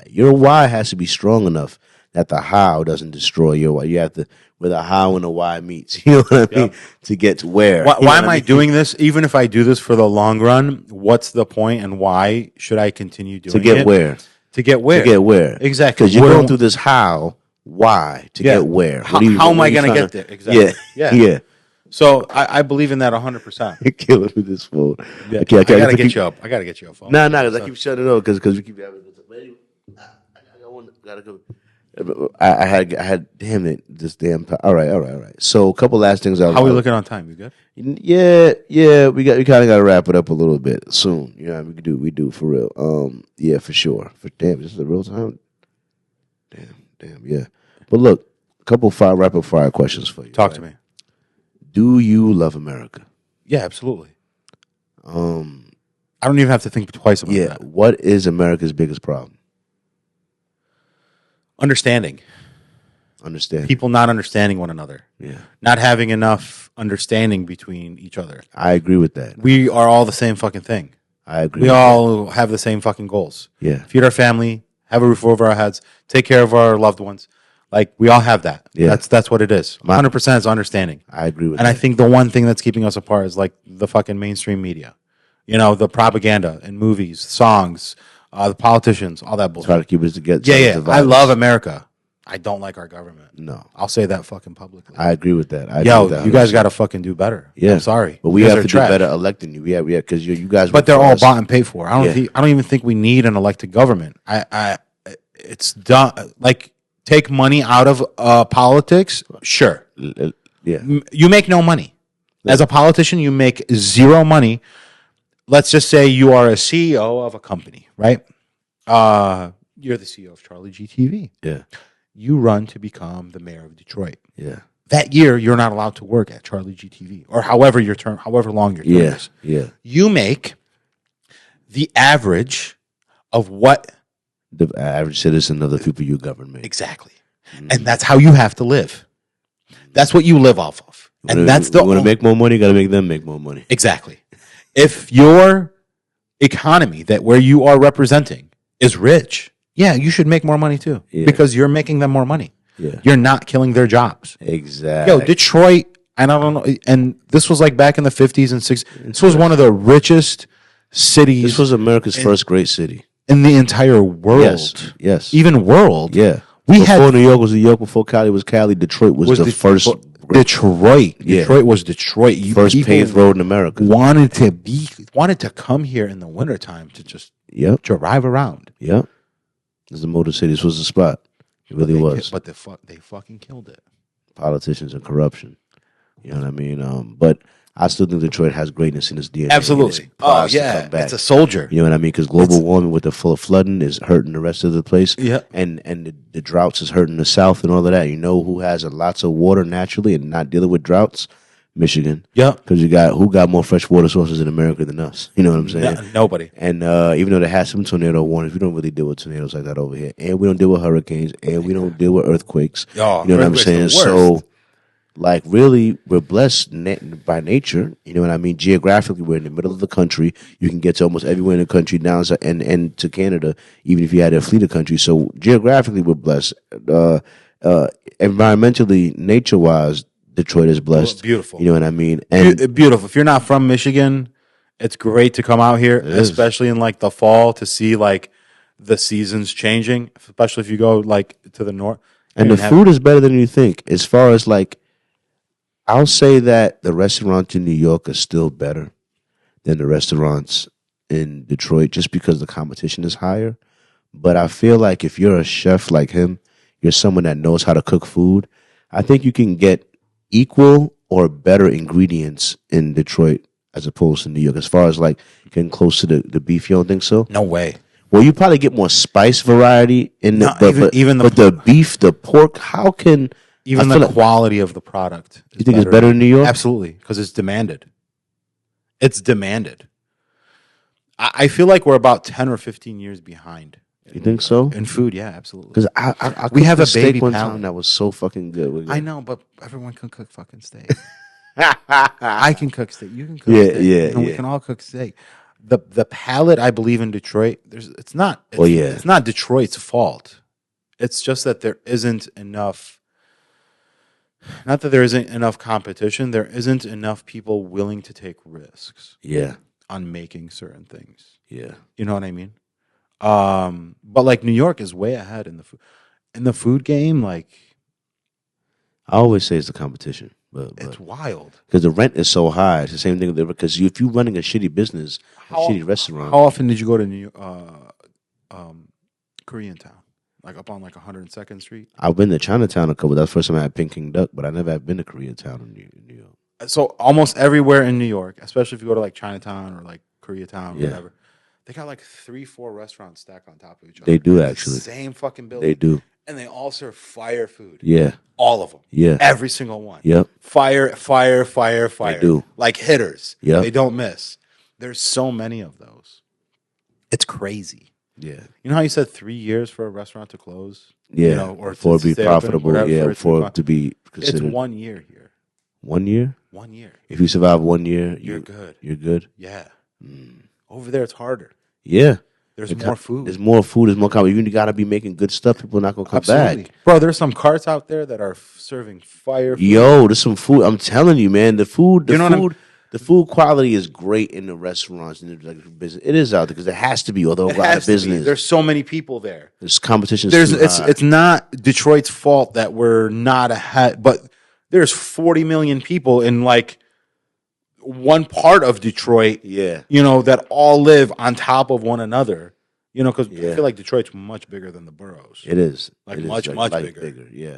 Your why has to be strong enough that the how doesn't destroy your why. You have to, where the how and the why meets. You know what I mean? To get to where. Why am I doing this? Even if I do this for the long run, what's the point and why should I continue doing it? To get where? To get where? To get where? Exactly. Because you're going through this how, why, to get where. How am I going to get there? Exactly. Yeah. So I believe in that 100%. You're killing with this phone. Yeah. I gotta get you up. I gotta get you a phone. Nah, because I keep shutting it off because we keep having this. But anyway, gotta go. I had damn it, this damn. All right. So a couple last things. How are we looking on time? You good? Yeah. We kind of got to wrap it up a little bit soon. You know, we do for real. Yeah, for sure. Damn, this is the real time. Damn, yeah. But look, a couple rapid fire questions for you. Talk to me. Do you love America? Yeah, absolutely. I don't even have to think twice about that. What is America's biggest problem? Understanding. People not understanding one another. Yeah. Not having enough understanding between each other. I agree with that. We are all the same fucking thing. I agree. We all have the same fucking goals. Yeah. Feed our family, have a roof over our heads, take care of our loved ones. Like, we all have that. Yeah. That's what it is. 100% is understanding. I agree with that. And I think the one thing that's keeping us apart is, like, the fucking mainstream media. You know, the propaganda in movies, songs, the politicians, all that bullshit. Try to keep us together. Yeah. I love America. I don't like our government. No. I'll say that fucking publicly. I agree with that. You guys got to fucking do better. Yeah. I'm sorry. But we have to do better electing you. Yeah, because you guys. But they're all bought and paid for. I don't even think we need an elected government. It's done. Like, take money out of politics. Sure. Yeah. You make no money. As a politician, you make zero money. Let's just say you are a CEO of a company, right? You're the CEO of CharlieGtv. Yeah. You run to become the mayor of Detroit. Yeah. That year, you're not allowed to work at CharlieGtv or however long your term is. Yeah. You make the average of what the average citizen of the people you govern makes. Exactly. Mm-hmm. And that's how you have to live. That's what you live off of. And that's the. You want to make more money, you got to make them make more money. Exactly. If your economy that where you are representing is rich, yeah, you should make more money too, because you're making them more money. Yeah. You're not killing their jobs. Exactly. Yo, Detroit, and I don't know, and this was like back in the 50s and 60s. This was one of the richest cities. This was America's first great city in the entire world. Yes. Even world. Yeah. Before New York was New York, before Cali was Cali, Detroit was the first. Detroit. Yeah. Detroit was Detroit. First paved road in America. Wanted to come here in the wintertime to just drive around. Yep. This is the Motor City. This was the spot. It really was. But they fucking killed it. Politicians and corruption. You know what I mean? But I still think Detroit has greatness in its DNA. Absolutely. Oh, yeah. It's a soldier. You know what I mean? Because global warming with the full of flooding is hurting the rest of the place. Yeah. And the droughts is hurting the South and all of that. You know who has lots of water naturally and not dealing with droughts? Michigan. Yeah. Because who got more fresh water sources in America than us? You know what I'm saying? Nobody. And even though they have some tornado warnings, we don't really deal with tornadoes like that over here. And we don't deal with hurricanes. And we don't deal with earthquakes. Oh, you know what I'm saying? So, like, really, we're blessed by nature. You know what I mean? Geographically, we're in the middle of the country. You can get to almost everywhere in the country, down and to Canada, even if you had a fleet of countries. So, geographically, we're blessed. Environmentally, nature-wise, Detroit is blessed. Beautiful. You know what I mean? And beautiful. If you're not from Michigan, it's great to come out here, especially in like the fall, to see like the seasons changing, especially if you go like to the north. And the food is better than you think. As far as like, I'll say that the restaurants in New York are still better than the restaurants in Detroit just because the competition is higher. But I feel like if you're a chef like him, you're someone that knows how to cook food, I think you can get equal or better ingredients in Detroit as opposed to New York. As far as like getting close to the beef, you don't think so? No way. Well, you probably get more spice variety in the the beef, the pork. How can even the quality of the product? You think it's better in New York? Absolutely, because it's demanded. It's demanded. I feel like we're about 10 or 15 years behind. You think so? In food, yeah, absolutely. Because we have a steak one time that was so fucking good. I know, but everyone can cook fucking steak. I can cook steak. You can cook steak. Yeah. We can all cook steak. The palate, I believe, in Detroit, it's not Detroit's fault. It's just that there isn't enough. Not that there isn't enough competition. There isn't enough people willing to take risks. Yeah. On making certain things. Yeah. You know what I mean? But like New York is way ahead in the food game. Like, I always say it's the competition, but it's wild because the rent is so high. It's the same thing because if you're running a shitty business, a shitty restaurant. How often did you go to New York, Koreatown, like up on like 102nd Street? I've been to Chinatown a couple. That's the first time I had Peking duck, but I never have been to Koreatown in New York. So almost everywhere in New York, especially if you go to like Chinatown or like Koreatown or whatever. They got like 3-4 restaurants stacked on top of each other. They do actually. Same fucking building. They do. And they all serve fire food. Yeah. All of them. Yeah. Every single one. Yep. Fire. They do. Like hitters. Yeah. They don't miss. There's so many of those. It's crazy. Yeah. You know how you said 3 years for a restaurant to close? Yeah. You know, or for it to be profitable. Open, for it to be considered. It's 1 year here. 1 year? 1 year. If you survive 1 year, you're good. You're good? Yeah. Over there, it's harder. Yeah. There's more food. There's more food. There's more competition. You got to be making good stuff. People are not going to come back. Bro, there's some carts out there that are serving fire food. Yo, there's some food. I'm telling you, man. The food The food quality is great in the restaurants and the business. It is out there because it has to be, although a lot of business. There's so many people there. There's competition. It's not Detroit's fault that we're not ahead, but there's 40 million people in like one part of Detroit. Yeah, that all live on top of one another. Because I feel like Detroit's much bigger than the boroughs. It is. Like it much, is much like bigger. Yeah.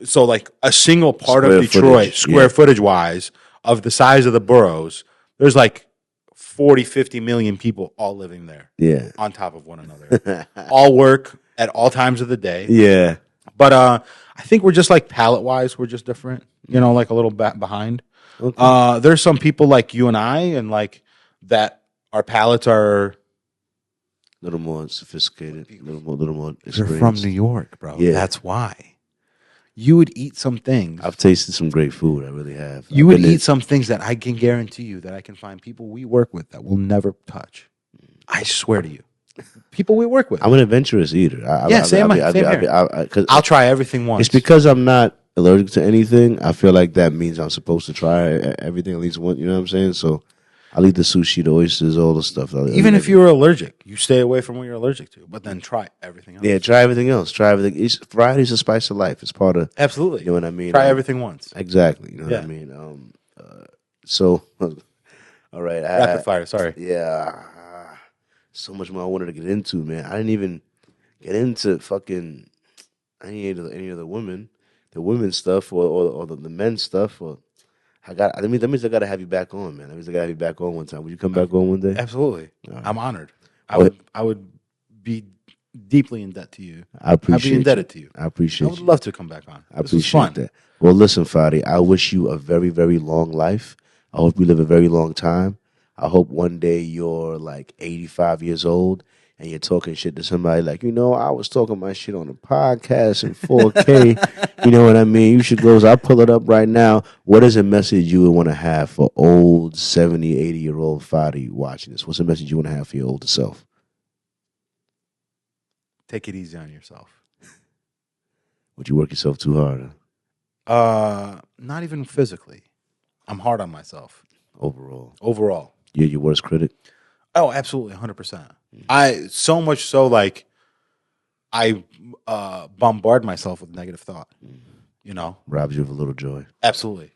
So a single part Square of Detroit, footage, square footage wise, of the size of the boroughs, there's like 40, 50 million people all living there. Yeah. On top of one another. All work at all times of the day. Yeah. But I think we're just like palate wise, we're just different. Like a little behind. Okay. There's some people like you and I, and like that our palates are a little more sophisticated, a little more experienced. You're from New York, bro. Yeah. That's why. You would eat some things. I've tasted some great food. I really have. You would eat some things that I can guarantee you that I can find people we work with that will never touch. I swear to you. People we work with. I'm an adventurous eater. Same here. I'll try everything once. It's because I'm not allergic to anything. I feel like that means I'm supposed to try everything at least once. You know what I'm saying? So I'll eat the sushi, the oysters, all the stuff. Even if you were allergic, you stay away from what you're allergic to, but then try everything else. Yeah, try everything else. Try everything. Variety is the spice of life. It's part of... Absolutely. You know what I mean? Try everything once. Exactly. You know what I mean? So, all right. Rapid fire, sorry. Yeah. So much more I wanted to get into, man. I didn't even get into fucking any of the women, the women's stuff or the men's stuff. That means I got to have you back on, man. That means I got to have you back on one time. Would you come back on one day? Absolutely. Right. I'm honored. I would be deeply in debt to you. I'd be indebted to you. I appreciate you. I would love to come back on. I appreciate that. Well, listen, Fahdi, I wish you a very, very long life. I hope you live a very long time. I hope one day you're like 85 years old and you're talking shit to somebody like, I was talking my shit on a podcast in 4K. You know what I mean? You should go. I'll pull it up right now. What is a message you would want to have for old 70, 80-year-old Fahdi watching this? What's a message you want to have for your older self? Take it easy on yourself. Would you work yourself too hard? Not even physically. I'm hard on myself. Overall. You're your worst critic? Oh, absolutely, 100%. I so much so like I bombard myself with negative thought. Robs you of a little joy. Absolutely.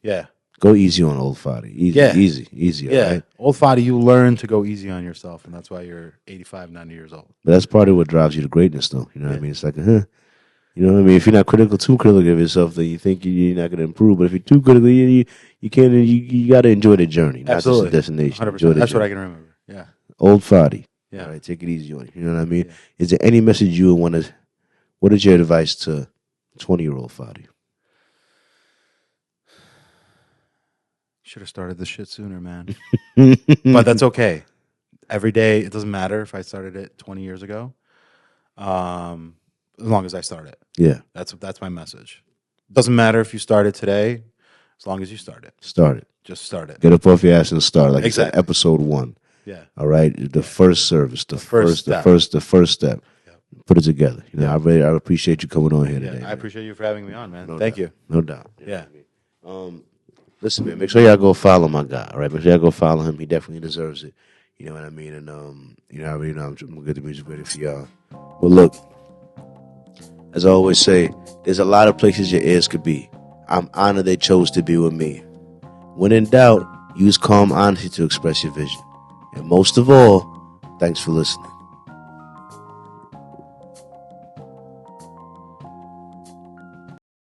Yeah. Go easy on old Fahdi. Easy. Yeah. Right? Old Fahdi, you learn to go easy on yourself, and that's why you're 85, 90 years old. But that's part of what drives you to greatness, though. You know what I mean? It's like, you know what I mean? If you're not too critical of yourself, then you think you're not going to improve. But if you're too critical, you can't. You got to enjoy the journey, not Absolutely. just the destination. 100%. That's what I can remember. Yeah. Old Fahdi. Yeah. All right, take it easy on you. You know what I mean? Yeah. Is there any message you would want to? What is your advice to 20-year-old Fahdi? Should have started this shit sooner, man. But that's okay. Every day, it doesn't matter if I started it 20 years ago. As long as I start it. Yeah. That's my message. Doesn't matter if you start it today, as long as you start it. Start it. Just start it. Get up off your ass and start. Like exactly. Episode 1. Yeah. All right. The first service. The first step. Yep. Put it together. I appreciate you coming on here today. I appreciate you for having me on, man. Thank you. No doubt. Yeah. Listen, man, make sure y'all go follow my guy, all right? Make sure y'all go follow him. He definitely deserves it. You know what I mean? And, I already know I'm going to get the music ready for y'all. But look, as I always say, there's a lot of places your ears could be. I'm honored they chose to be with me. When in doubt, use calm honesty to express your vision. And most of all, thanks for listening.